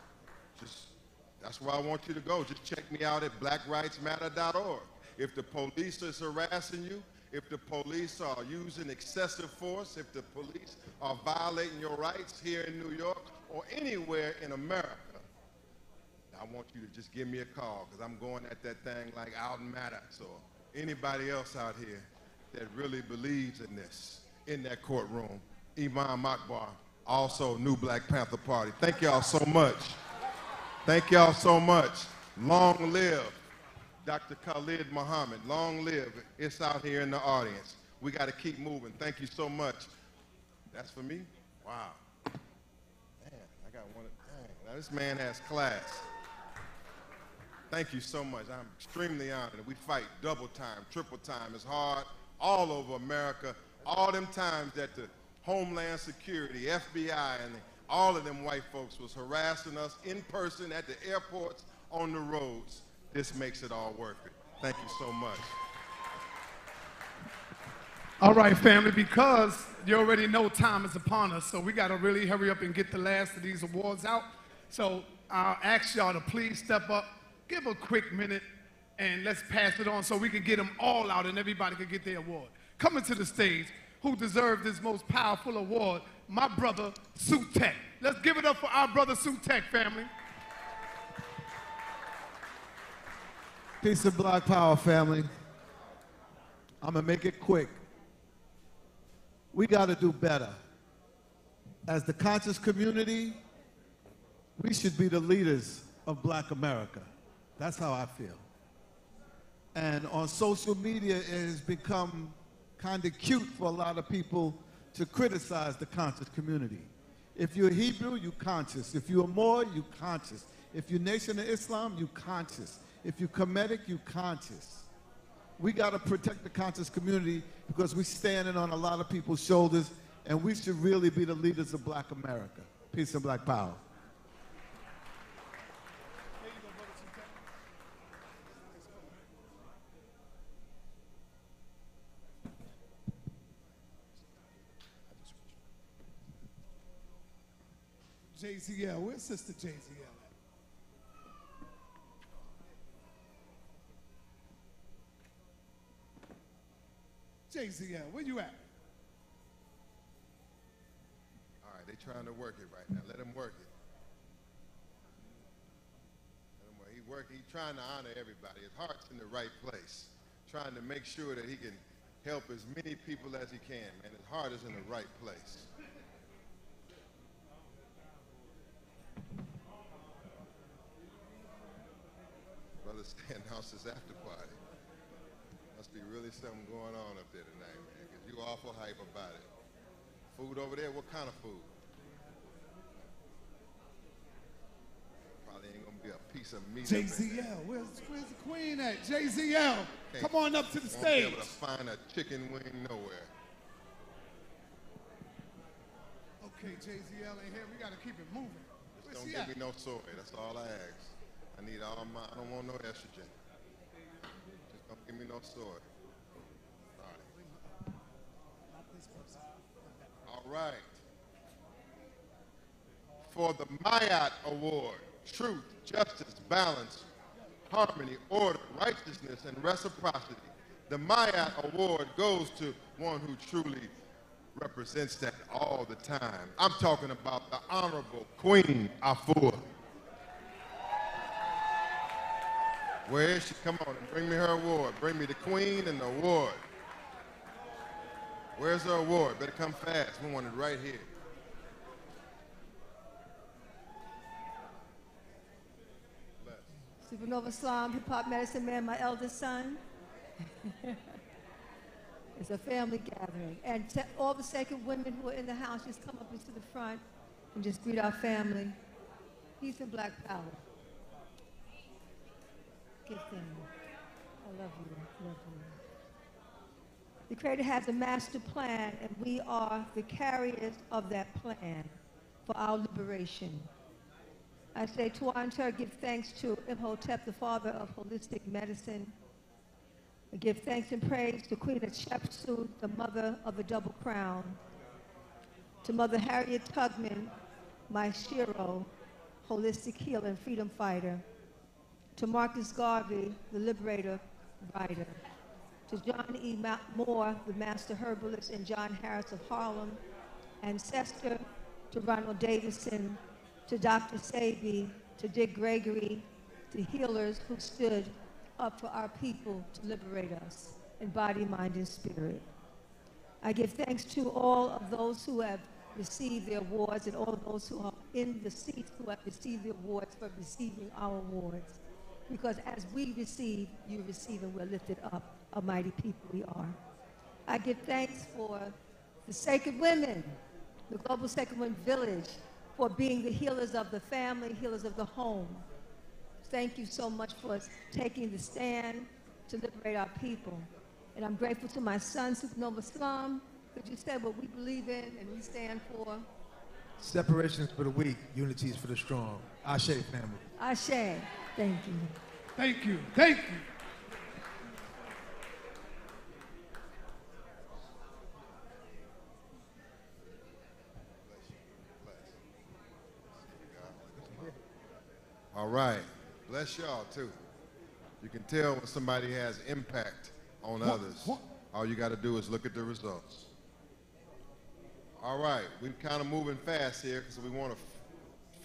that's where I want you to go. Just check me out at blackrightsmatter.org. If the police is harassing you, if the police are using excessive force, if the police are violating your rights here in New York or anywhere in America, I want you to just give me a call because I'm going at that thing like Alton Maddox or anybody else out here that really believes in this, in that courtroom. Imam Akbar. Also, new Black Panther Party. Thank y'all so much. Thank y'all so much. Long live Dr. Khalid Muhammad. Long live. It's out here in the audience. We got to keep moving. Thank you so much. That's for me? Wow. Now this man has class. Thank you so much. I'm extremely honored. We fight double time, triple time. It's hard all over America. All them times that the Homeland Security, FBI, and all of them white folks was harassing us in person at the airports, on the roads. This makes it all worth it. Thank you so much. All right, family, because you already know time is upon us, so we got to really hurry up and get the last of these awards out. So I'll ask y'all to please step up. Give a quick minute and let's pass it on so we can get them all out and everybody can get their award. Coming to the stage, who deserved this most powerful award, my brother, Sutek. Let's give it up for our brother, Sutek, family. Peace and Black Power, family. I'm going to make it quick. We got to do better. As the conscious community, we should be the leaders of Black America. That's how I feel. And on social media, it has become kind of cute for a lot of people to criticize the conscious community. If you're Hebrew, you conscious. If you're Moor, you conscious. If you're Nation of Islam, you conscious. If you're Kemetic, you conscious. We got to protect the conscious community because we're standing on a lot of people's shoulders, and we should really be the leaders of Black America. Peace and Black Power. JZL, where's Sister JZL at? JZL, where you at? All right, they trying to work it right now. Let them work it. Let him work. He's trying to honor everybody. His heart's in the right place. Trying to make sure that he can help as many people as he can, man. His heart is in the right place. Brother Stan announced his after party. Must be really something going on up there tonight, man, because you awful hype about it. Food over there? What kind of food? Probably ain't gonna be a piece of meat. JZL, where's the queen at? JZL, come on up to the Won't stage. be able to find a chicken wing nowhere. Okay, JZL ain't here. We gotta keep it moving. Just Where's don't she give at? me no soy. That's all I ask. I need all my, I don't want no estrogen. Just don't give me no soy. All right. For the Mayat Award, Truth, Justice, Balance, Harmony, Order, Righteousness, and Reciprocity, the Mayat Award goes to one who truly represents that all the time. I'm talking about the Honorable Queen Afua. Where is she? Come on and bring me her award. Bring me the Queen and the award. Where's her award? Better come fast. We want it right here. Supernova Islam, Hip Hop Medicine Man, my eldest son. It's a family gathering. And all the sacred women who are in the house, just come up into the front and just greet our family. Peace and Black Power. Give them. I love you. Love you. The Creator has a master plan, and we are the carriers of that plan for our liberation. I say, Tuantar, give thanks to Imhotep, the father of holistic medicine. I give thanks and praise to Queen Hatshepsut, the mother of the double crown. To Mother Harriet Tubman, my Shiro, holistic healer and freedom fighter. To Marcus Garvey, the liberator writer. To John E. Moore, the master herbalist, and John Harris of Harlem. Ancestor, to Ronald Davison, to Dr. Sabi, to Dick Gregory, the healers who stood up for our people to liberate us in body, mind, and spirit. I give thanks to all of those who have received the awards and all of those who are in the seats who have received the awards for receiving our awards. Because as we receive, you receive, and we're lifted up, a mighty people we are. I give thanks for the Sacred Women, the Global Sacred Women Village, for being the healers of the family, healers of the home. Thank you so much for taking the stand to liberate our people. And I'm grateful to my son, Supernova Slum, because you said what we believe in and we stand for. Separation is for the weak, unity is for the strong. Ashe, family. Ashe. Thank you. Thank you. Thank you. All right. Bless y'all, too. You can tell when somebody has impact on others. All you got to do is look at the results. All right. We're kind of moving fast here because we want to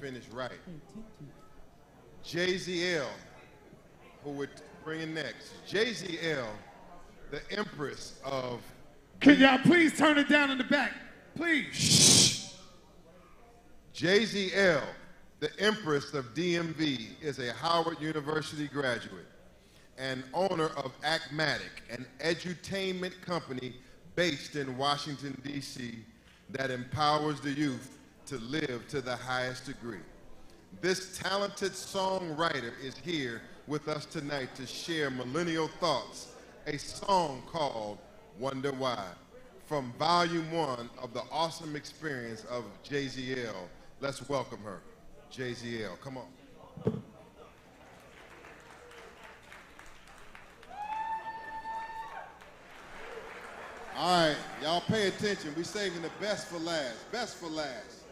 finish right. JZL, who we're bringing next. JZL, the Empress of... Can y'all please turn it down in the back? Please. Shh. JZL, the Empress of DMV, is a Howard University graduate and owner of Acmatic, an edutainment company based in Washington, D.C. that empowers the youth to live to the highest degree. This talented songwriter is here with us tonight to share Millennial Thoughts, a song called Wonder Why, from Volume 1 of the awesome experience of JZL. Let's welcome her. JZL, come on. All right, y'all pay attention. We're saving the best for last. Best for last.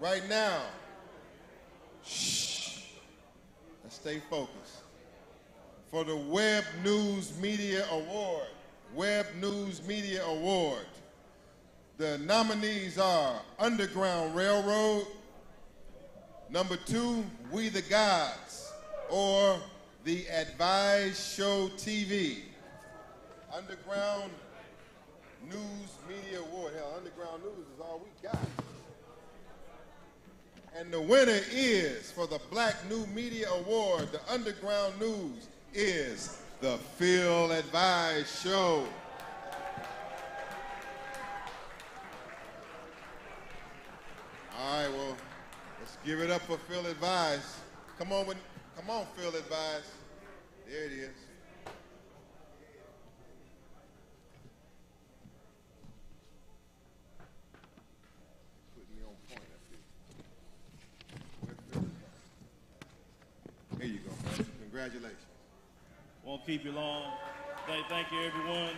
Right now, shh. Let's stay focused. For the Web News Media Award, the nominees are Underground Railroad, number 2, We the Gods, or The Advised Show TV. Underground News Media Award. Hell, Underground News is all we got. And the winner is, for the Black New Media Award, the Underground News, is the Phil Advice Show. All right, well, let's give it up for Phil Advice. Come on, Phil Advice. There it is. Here you go, man. Congratulations. Won't keep you long. Thank you, everyone.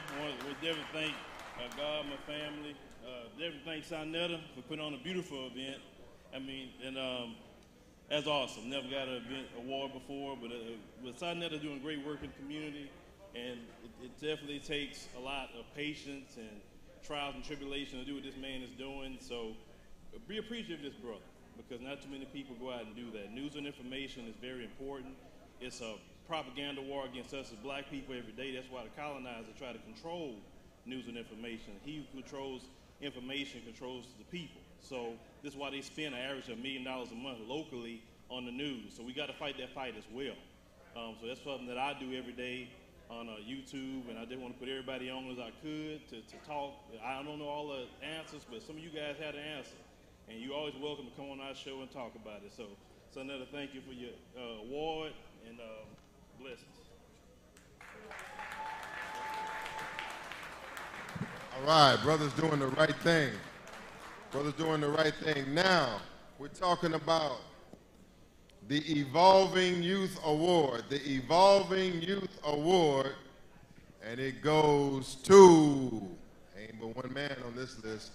We definitely thank God, my family. Definitely thank Sonetta for putting on a beautiful event. I mean, and that's awesome. Never got an event award before, but Sonetta doing great work in the community, and it definitely takes a lot of patience and trials and tribulation to do what this man is doing. So be appreciative of this brother, because not too many people go out and do that. News and information is very important. It's a propaganda war against us as black people every day. That's why the colonizer try to control news and information. He who controls information controls the people. So this is why they spend an average of $1 million a month locally on the news. So we got to fight that fight as well. So that's something that I do every day on YouTube, and I did want to put everybody on as I could to talk. I don't know all the answers, but some of you guys had an answer. And you're always welcome to come on our show and talk about it. So another thank you for your award, and blessings. All right, brothers doing the right thing. Brothers doing the right thing. Now, we're talking about the Evolving Youth Award. The Evolving Youth Award, and it goes to, ain't but one man on this list.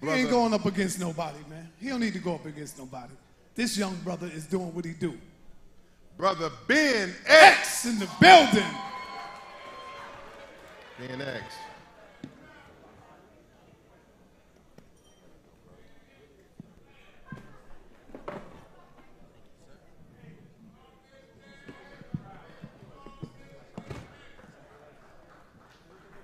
He ain't going up against nobody, man. He don't need to go up against nobody. This young brother is doing what he do. Brother Ben X in the building. Ben X.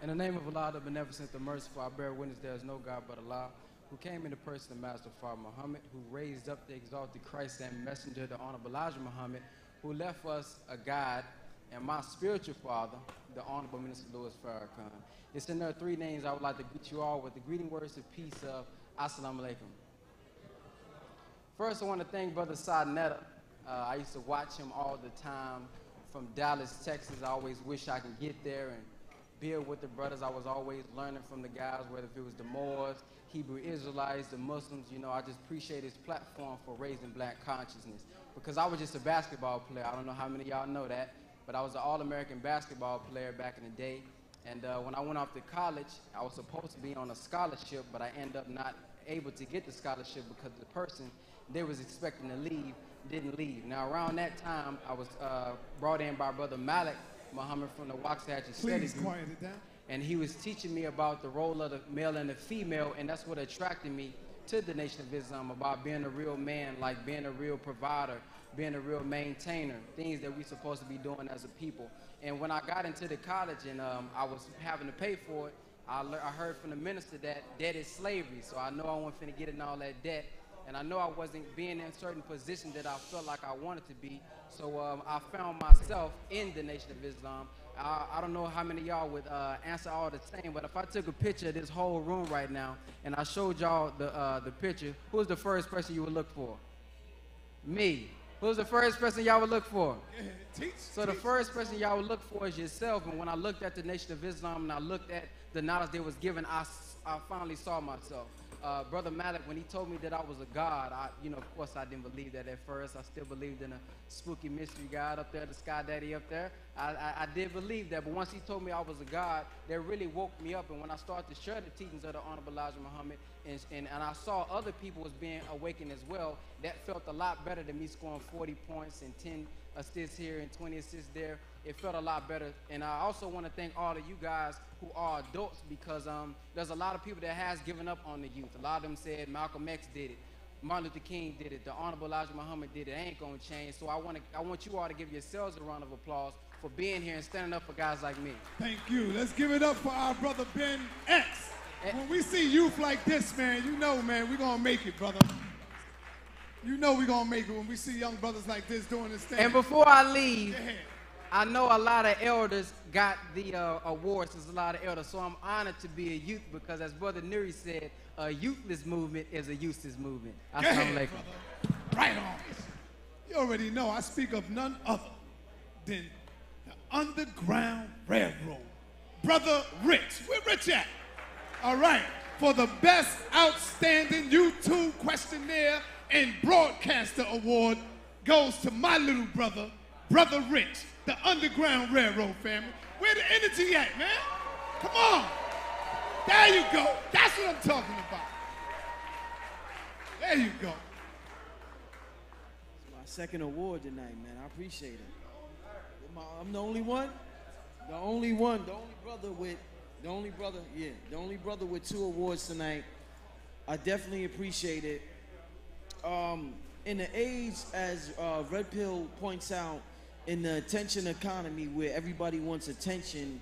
In the name of Allah, the Beneficent, the Merciful, I bear witness there is no God but Allah, who came in the person of Master Father Muhammad, who raised up the exalted Christ and messenger, the Honorable Elijah Muhammad, who left us a guide, and my spiritual father, the Honorable Minister Louis Farrakhan. It's in there 3 names I would like to greet you all with the greeting words of peace of Assalamu Alaikum. First, I want to thank Brother Sarnetta. I used to watch him all the time from Dallas, Texas. I always wish I could get there and build with the brothers. I was always learning from the guys, whether if it was the Moors, Hebrew Israelites, the Muslims. You know, I just appreciate his platform for raising black consciousness. Because I was just a basketball player. I don't know how many of y'all know that, but I was an All-American basketball player back in the day. And when I went off to college, I was supposed to be on a scholarship, but I ended up not able to get the scholarship because the person they was expecting to leave didn't leave. Now, around that time, I was brought in by Brother Malik Muhammad from the Waxahachie Study Group. Quiet it down. And he was teaching me about the role of the male and the female, and that's what attracted me to the Nation of Islam, about being a real man, like being a real provider, being a real maintainer, things that we're supposed to be doing as a people. And when I got into the college and I was having to pay for it, I heard from the minister that debt is slavery, so I know I wasn't finna get in all that debt. And I know I wasn't being in certain positions that I felt like I wanted to be. So I found myself in the Nation of Islam. I don't know how many of y'all would answer all the same, but if I took a picture of this whole room right now and I showed y'all the picture, who's the first person you would look for? Me. Who's the first person y'all would look for? So the first person y'all would look for is yourself. And when I looked at the Nation of Islam and I looked at the knowledge that was given, I finally saw myself. Brother Malik, when he told me that I was a god, of course I didn't believe that at first. I still believed in a spooky mystery god up there, the sky daddy up there. I did believe that, but once he told me I was a god, that really woke me up. And when I started to share the teachings of the Honorable Elijah Muhammad, and I saw other people was being awakened as well, that felt a lot better than me scoring 40 points and 10 assists here and 20 assists there. It felt a lot better. And I also want to thank all of you guys who are adults, because there's a lot of people that has given up on the youth. A lot of them said Malcolm X did it, Martin Luther King did it, the Honorable Elijah Muhammad did it. It ain't gonna change. So I want you all to give yourselves a round of applause for being here and standing up for guys like me. Thank you. Let's give it up for our brother Ben X. When we see youth like this, man, you know, man, we're gonna make it, brother. You know we're gonna make it when we see young brothers like this doing this thing. And before I leave, I know a lot of elders got the awards. There's a lot of elders, so I'm honored to be a youth, because as Brother Nuri said, a youthless movement is a useless movement. Assalamu alaikum. Right on. You already know I speak of none other than the Underground Railroad. Brother Rich. Where Rich at? All right. For the best outstanding YouTube questionnaire and broadcaster award goes to my little brother, Brother Rich, the Underground Railroad family. Where the energy at, man? Come on. There you go. That's what I'm talking about. There you go. It's my second award tonight, man. I appreciate it. I'm the only one? The only one. The only brother with 2 awards tonight. I definitely appreciate it. In the age, as Red Pill points out, in the attention economy where everybody wants attention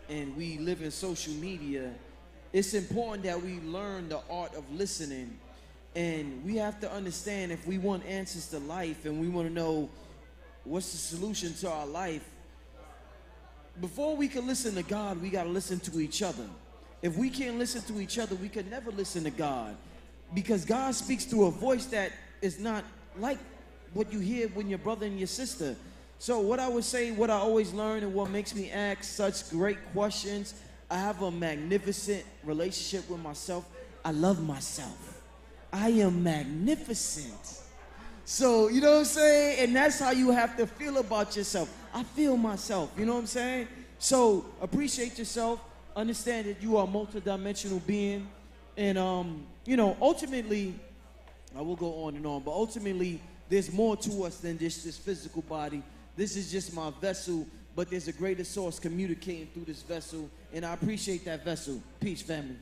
and we live in social media, it's important that we learn the art of listening. And we have to understand, if we want answers to life and we want to know what's the solution to our life, before we can listen to God, we got to listen to each other. If we can't listen to each other, we can never listen to God, because God speaks through a voice that is not like what you hear when your brother and your sister. So what I would say, what I always learn and what makes me ask such great questions, I have a magnificent relationship with myself. I love myself. I am magnificent. So, you know what I'm saying? And that's how you have to feel about yourself. I feel myself, you know what I'm saying? So appreciate yourself. Understand that you are a multidimensional being. And, you know, ultimately, I will go on and on, but ultimately, there's more to us than just this physical body. This is just my vessel, but there's a greater source communicating through this vessel, and I appreciate that vessel. Peace, family.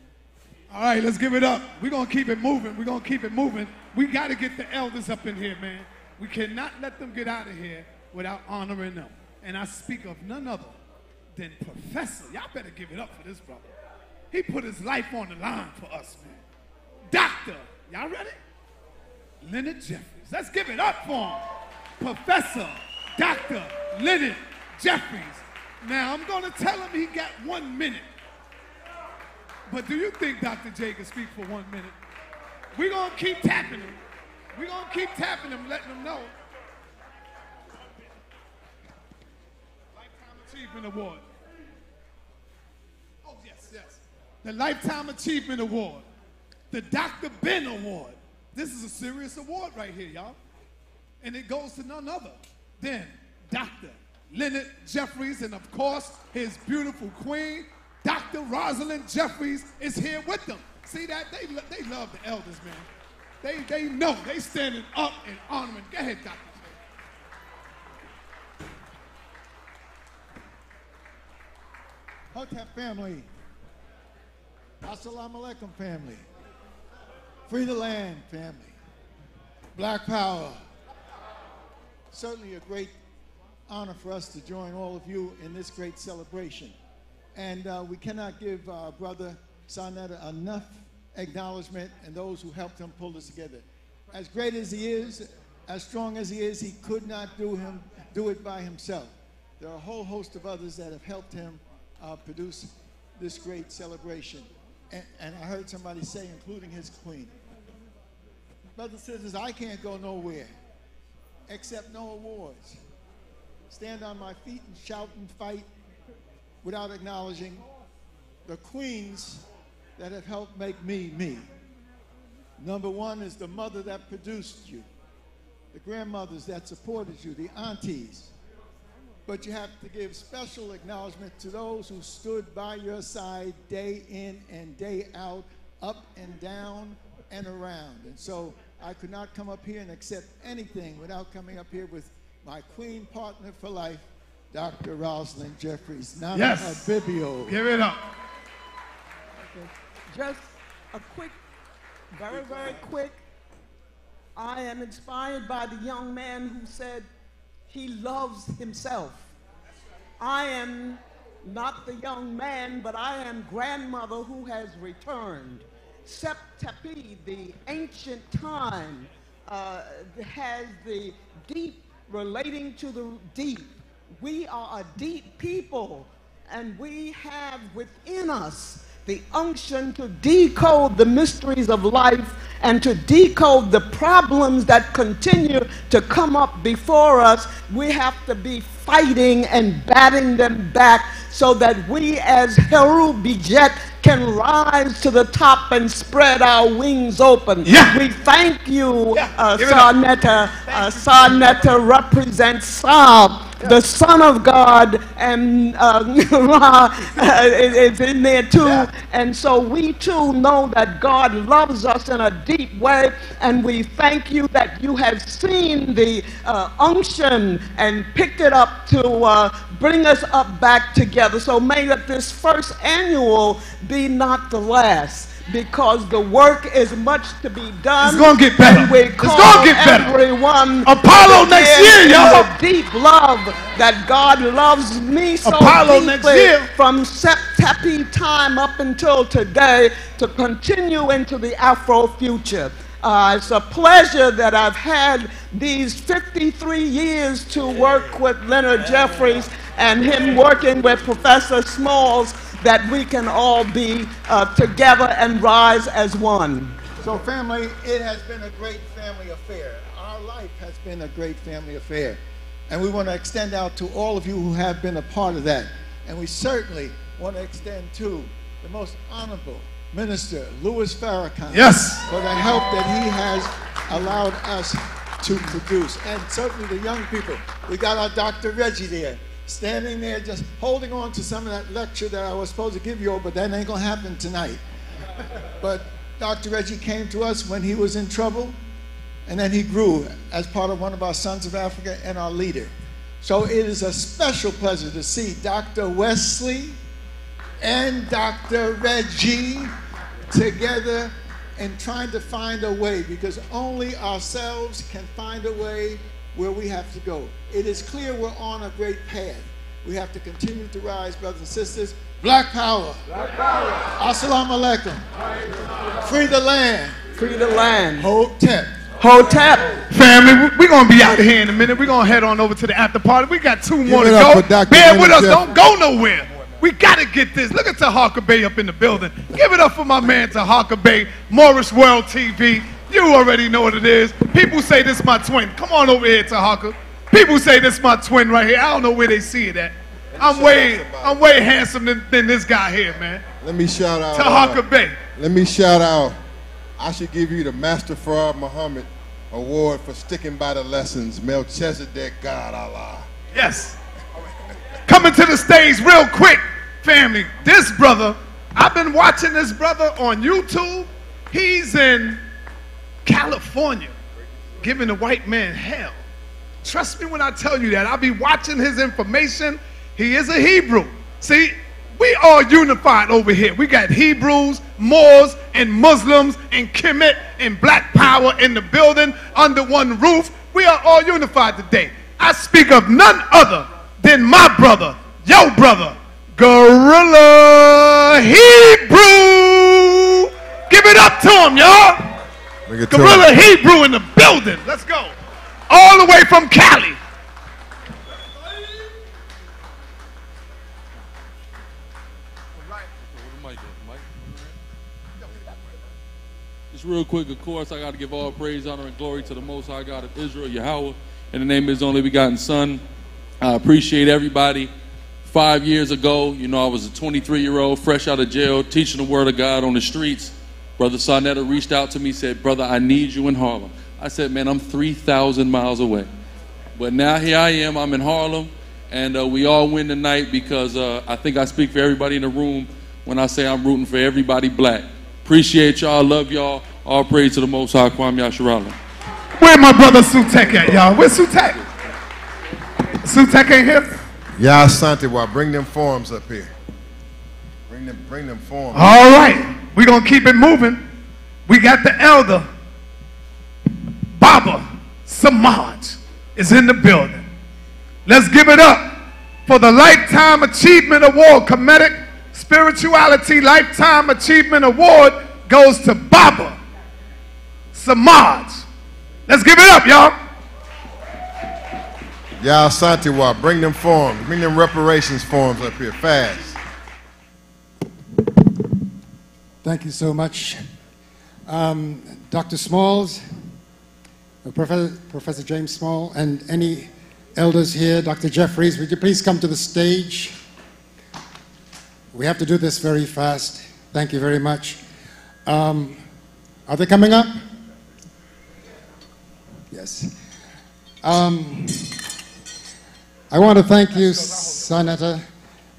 All right, let's give it up. We're going to keep it moving. We're going to keep it moving. We got to get the elders up in here, man. We cannot let them get out of here without honoring them. And I speak of none other than Professor. Y'all better give it up for this brother. He put his life on the line for us, man. Doctor, y'all ready? Leonard Jeffries. Let's give it up for him. Professor Dr. Leonard Jeffries. Now, I'm going to tell him he got 1 minute. But do you think Dr. J can speak for 1 minute? We're going to keep tapping him. We're going to keep tapping them, letting them know. Lifetime Achievement Award. Oh, yes, yes. The Lifetime Achievement Award. The Dr. Ben Award. This is a serious award right here, y'all. And it goes to none other than Dr. Leonard Jeffries, and of course, his beautiful queen, Dr. Rosalind Jeffries, is here with them. See that? They love the elders, man. They know. They standing up and honoring. Go ahead, Dr. Hotep family. Assalamu alaikum family. Free the land family. Black power. Certainly a great honor for us to join all of you in this great celebration. And we cannot give our brother Sarnetta enough acknowledgement and those who helped him pull this together. As great as he is, as strong as he is, he could not do it by himself. There are a whole host of others that have helped him produce this great celebration. And I heard somebody say, including his queen. Brothers and sisters, I can't go nowhere except no awards. Stand on my feet and shout and fight without acknowledging the queens that have helped make me, me. Number one is the mother that produced you, the grandmothers that supported you, the aunties. But you have to give special acknowledgement to those who stood by your side day in and day out, up and down and around. And so I could not come up here and accept anything without coming up here with my queen partner for life, Dr. Rosalind Jeffries. Nana Yes. Bibio. Give it up. Okay. Just a quick, very, very quick. I am inspired by the young man who said he loves himself. I am not the young man, but I am grandmother who has returned. Sept Tepi, the ancient time, has the deep relating to the deep. We are a deep people, and we have within us the unction to decode the mysteries of life and to decode the problems that continue to come up before us. We have to be fighting and batting them back so that we as Heru Bijet can rise to the top and spread our wings open. Yeah. We thank you, Sarnetta. Sarnetta represents Saab, the Son of God, and Ra is in there too. Yeah. And so we too know that God loves us in a deep way, and we thank you that you have seen the unction and picked it up to bring us up back together. So may that this first annual be not the last, because the work is much to be done. It's going to get better. It's going to get better. Everyone Apollo next year, y'all. The deep love that God loves me so Apollo deeply next year. From Sept Tepi time up until today to continue into the Afro future. It's a pleasure that I've had these 53 years to work with Leonard Jeffries and him working with Professor Smalls, that we can all be together and rise as one. So family, it has been a great family affair. Our life has been a great family affair. And we want to extend out to all of you who have been a part of that. And we certainly want to extend to the most honorable Minister Louis Farrakhan. Yes. For the help that he has allowed us to produce. And certainly the young people. We got our Dr. Reggie there, standing there just holding on to some of that lecture that I was supposed to give you, but that ain't gonna happen tonight. But Dr. Reggie came to us when he was in trouble, and then he grew as part of one of our Sons of Africa and our leader. So it is a special pleasure to see Dr. Wesley and Dr. Reggie together and trying to find a way, because only ourselves can find a way where we have to go. It is clear we're on a great path. We have to continue to rise, brothers and sisters. Black power. Black power. Assalamu alaikum. Free the land. Free the land. Hotep. Hotep. Family, we're going to be out of here in a minute. We're going to head on over to the after party. We got two more to go. Bear with us. Don't go nowhere. We got to get this. Look at Tahaka Bay up in the building. Give it up for my man Tahaka Bay, Morris World TV. You already know what it is. People say this my twin. Come on over here, Tahaka. People say this my twin right here. I don't know where they see it at. I'm way handsome than this guy here, man. Let me shout out Tahaka Bay. Let me shout out. I should give you the Master Farad Muhammad Award for sticking by the lessons. Melchizedek God Allah. Yes. Coming to the stage real quick, family. This brother, I've been watching this brother on YouTube. He's in California giving the white man hell. Trust me when I tell you that. I'll be watching his information. He is a Hebrew. See, we all unified over here. We got Hebrews, Moors, and Muslims, and Kemet, and Black Power in the building under one roof. We are all unified today. I speak of none other than my brother, your brother, Gorilla Hebrew. Give it up to him, y'all. Gorilla Hebrew in the building. Let's go. All the way from Cali. Just real quick, of course, I got to give all praise, honor, and glory to the Most High God of Israel, Yahweh, in the name of His only begotten Son. I appreciate everybody. 5 years ago, you know, I was a 23-year-old, fresh out of jail, teaching the Word of God on the streets. Brother Sarnetta reached out to me, said, brother, I need you in Harlem. I said, man, I'm 3,000 miles away. But now here I am, I'm in Harlem, and we all win tonight because I think I speak for everybody in the room when I say I'm rooting for everybody black. Appreciate y'all, love y'all. All praise to the Most High, Kwame Yasharala. Where my brother Sutek at, y'all? Where's Sutek? Sutek ain't here? Ya Santiwa, bring them forms up here. Bring them forms. All right, we're going to keep it moving. We got the elder, Baba Samaj, is in the building. Let's give it up for the Lifetime Achievement Award. Comedic Spirituality Lifetime Achievement Award goes to Baba Samaj. Let's give it up, y'all. Ya Santiwa, bring them forms. Bring them reparations forms up here, fast. Thank you so much. Dr. Smalls, Professor James Small, and any elders here, Dr. Jeffries, would you please come to the stage? We have to do this very fast. Thank you very much. Are they coming up? Yes. I want to thank you, Sarnetta.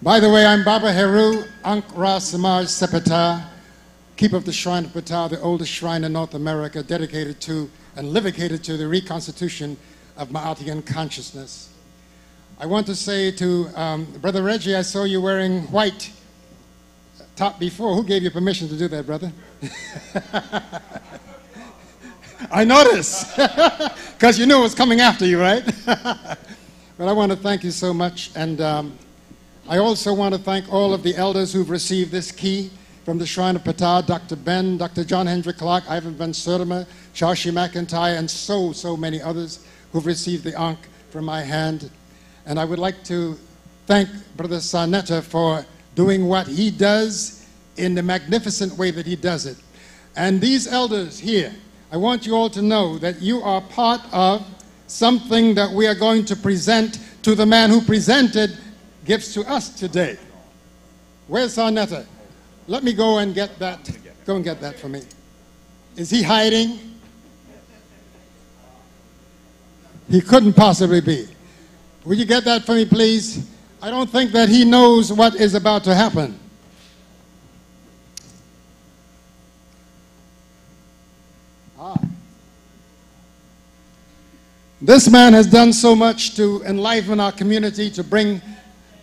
By the way, I'm Baba Heru, Ankh Ra Samaj Sepata, keeper of the Shrine of Ptah, the oldest shrine in North America, dedicated to and livicated to the reconstitution of Ma'atian consciousness. I want to say to Brother Reggie, I saw you wearing white top before. Who gave you permission to do that, brother? I noticed, because you knew it was coming after you, right? But I want to thank you so much, and I also want to thank all of the elders who've received this key from the Shrine of Ptah, Dr. Ben, Dr. John Hendrick Clark, Ivan Ben Sertima, Shashi McIntyre, and so many others who've received the Ankh from my hand. And I would like to thank Brother Sarnetta for doing what he does in the magnificent way that he does it. And these elders here, I want you all to know that you are part of something that we are going to present to the man who presented gifts to us today. Where's Sarnetta? Let me go and get that. Go and get that for me. Is he hiding? He couldn't possibly be. Will you get that for me, please? I don't think that he knows what is about to happen. This man has done so much to enliven our community, to bring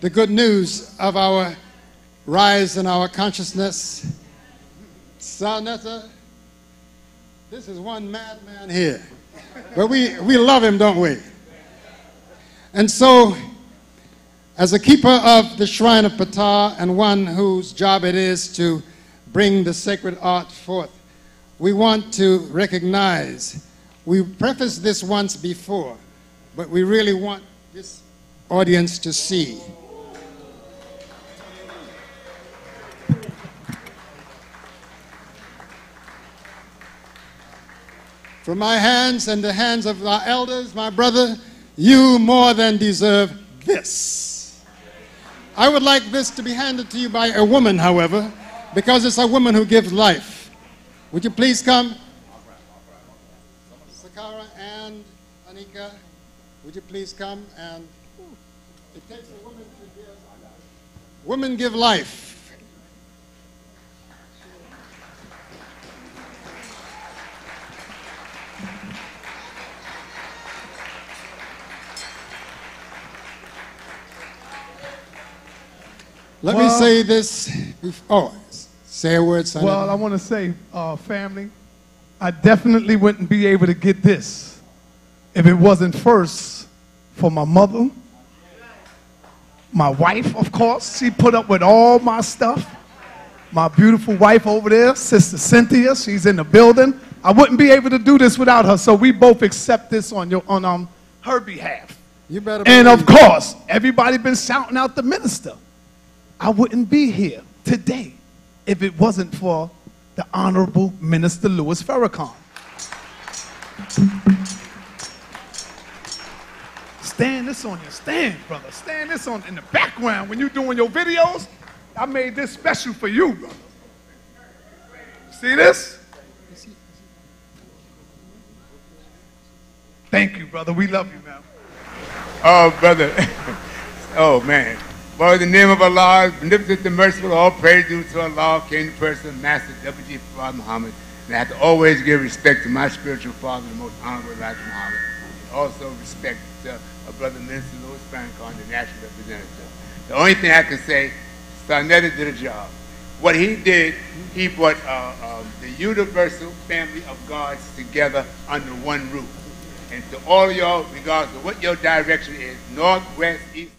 the good news of our rise in our consciousness. Sarnetta, this is one madman here. But we love him, don't we? And so, as a keeper of the Shrine of Ptah and one whose job it is to bring the sacred art forth, we want to recognize. We prefaced this once before, but we really want this audience to see. from my hands and the hands of our elders, my brother, you more than deserve this. I would like this to be handed to you by a woman, however, because it's a woman who gives life. Would you please come? Sakara and Anika, would you please come? And it takes a woman to give. Women give life. Let me say this. Oh, say a word, son. Well, I want to say, family, I definitely wouldn't be able to get this if it wasn't first for my mother, my wife, of course. She put up with all my stuff. My beautiful wife over there, Sister Cynthia, she's in the building. I wouldn't be able to do this without her, so we both accept this on her behalf. You better. And of course, everybody been shouting out the minister. I wouldn't be here today if it wasn't for the Honorable Minister Louis Farrakhan. Stand this on your stand, brother. Stand this on in the background when you're doing your videos. I made this special for you, brother. See this? Thank you, brother. We love you, man. Oh, brother. Oh, man. For the name of Allah, beneficent and merciful, all praise due to Allah, King, person, Master, W.G. Prophet Muhammad. And I have to always give respect to my spiritual father, the most honorable Elijah Muhammad. And also respect to our brother Minister Louis Farrakhan, the national representative. The only thing I can say, Sarnetta did a job. What he did, he brought the universal family of gods together under one roof. And to all of y'all, regardless of what your direction is, north, west, east,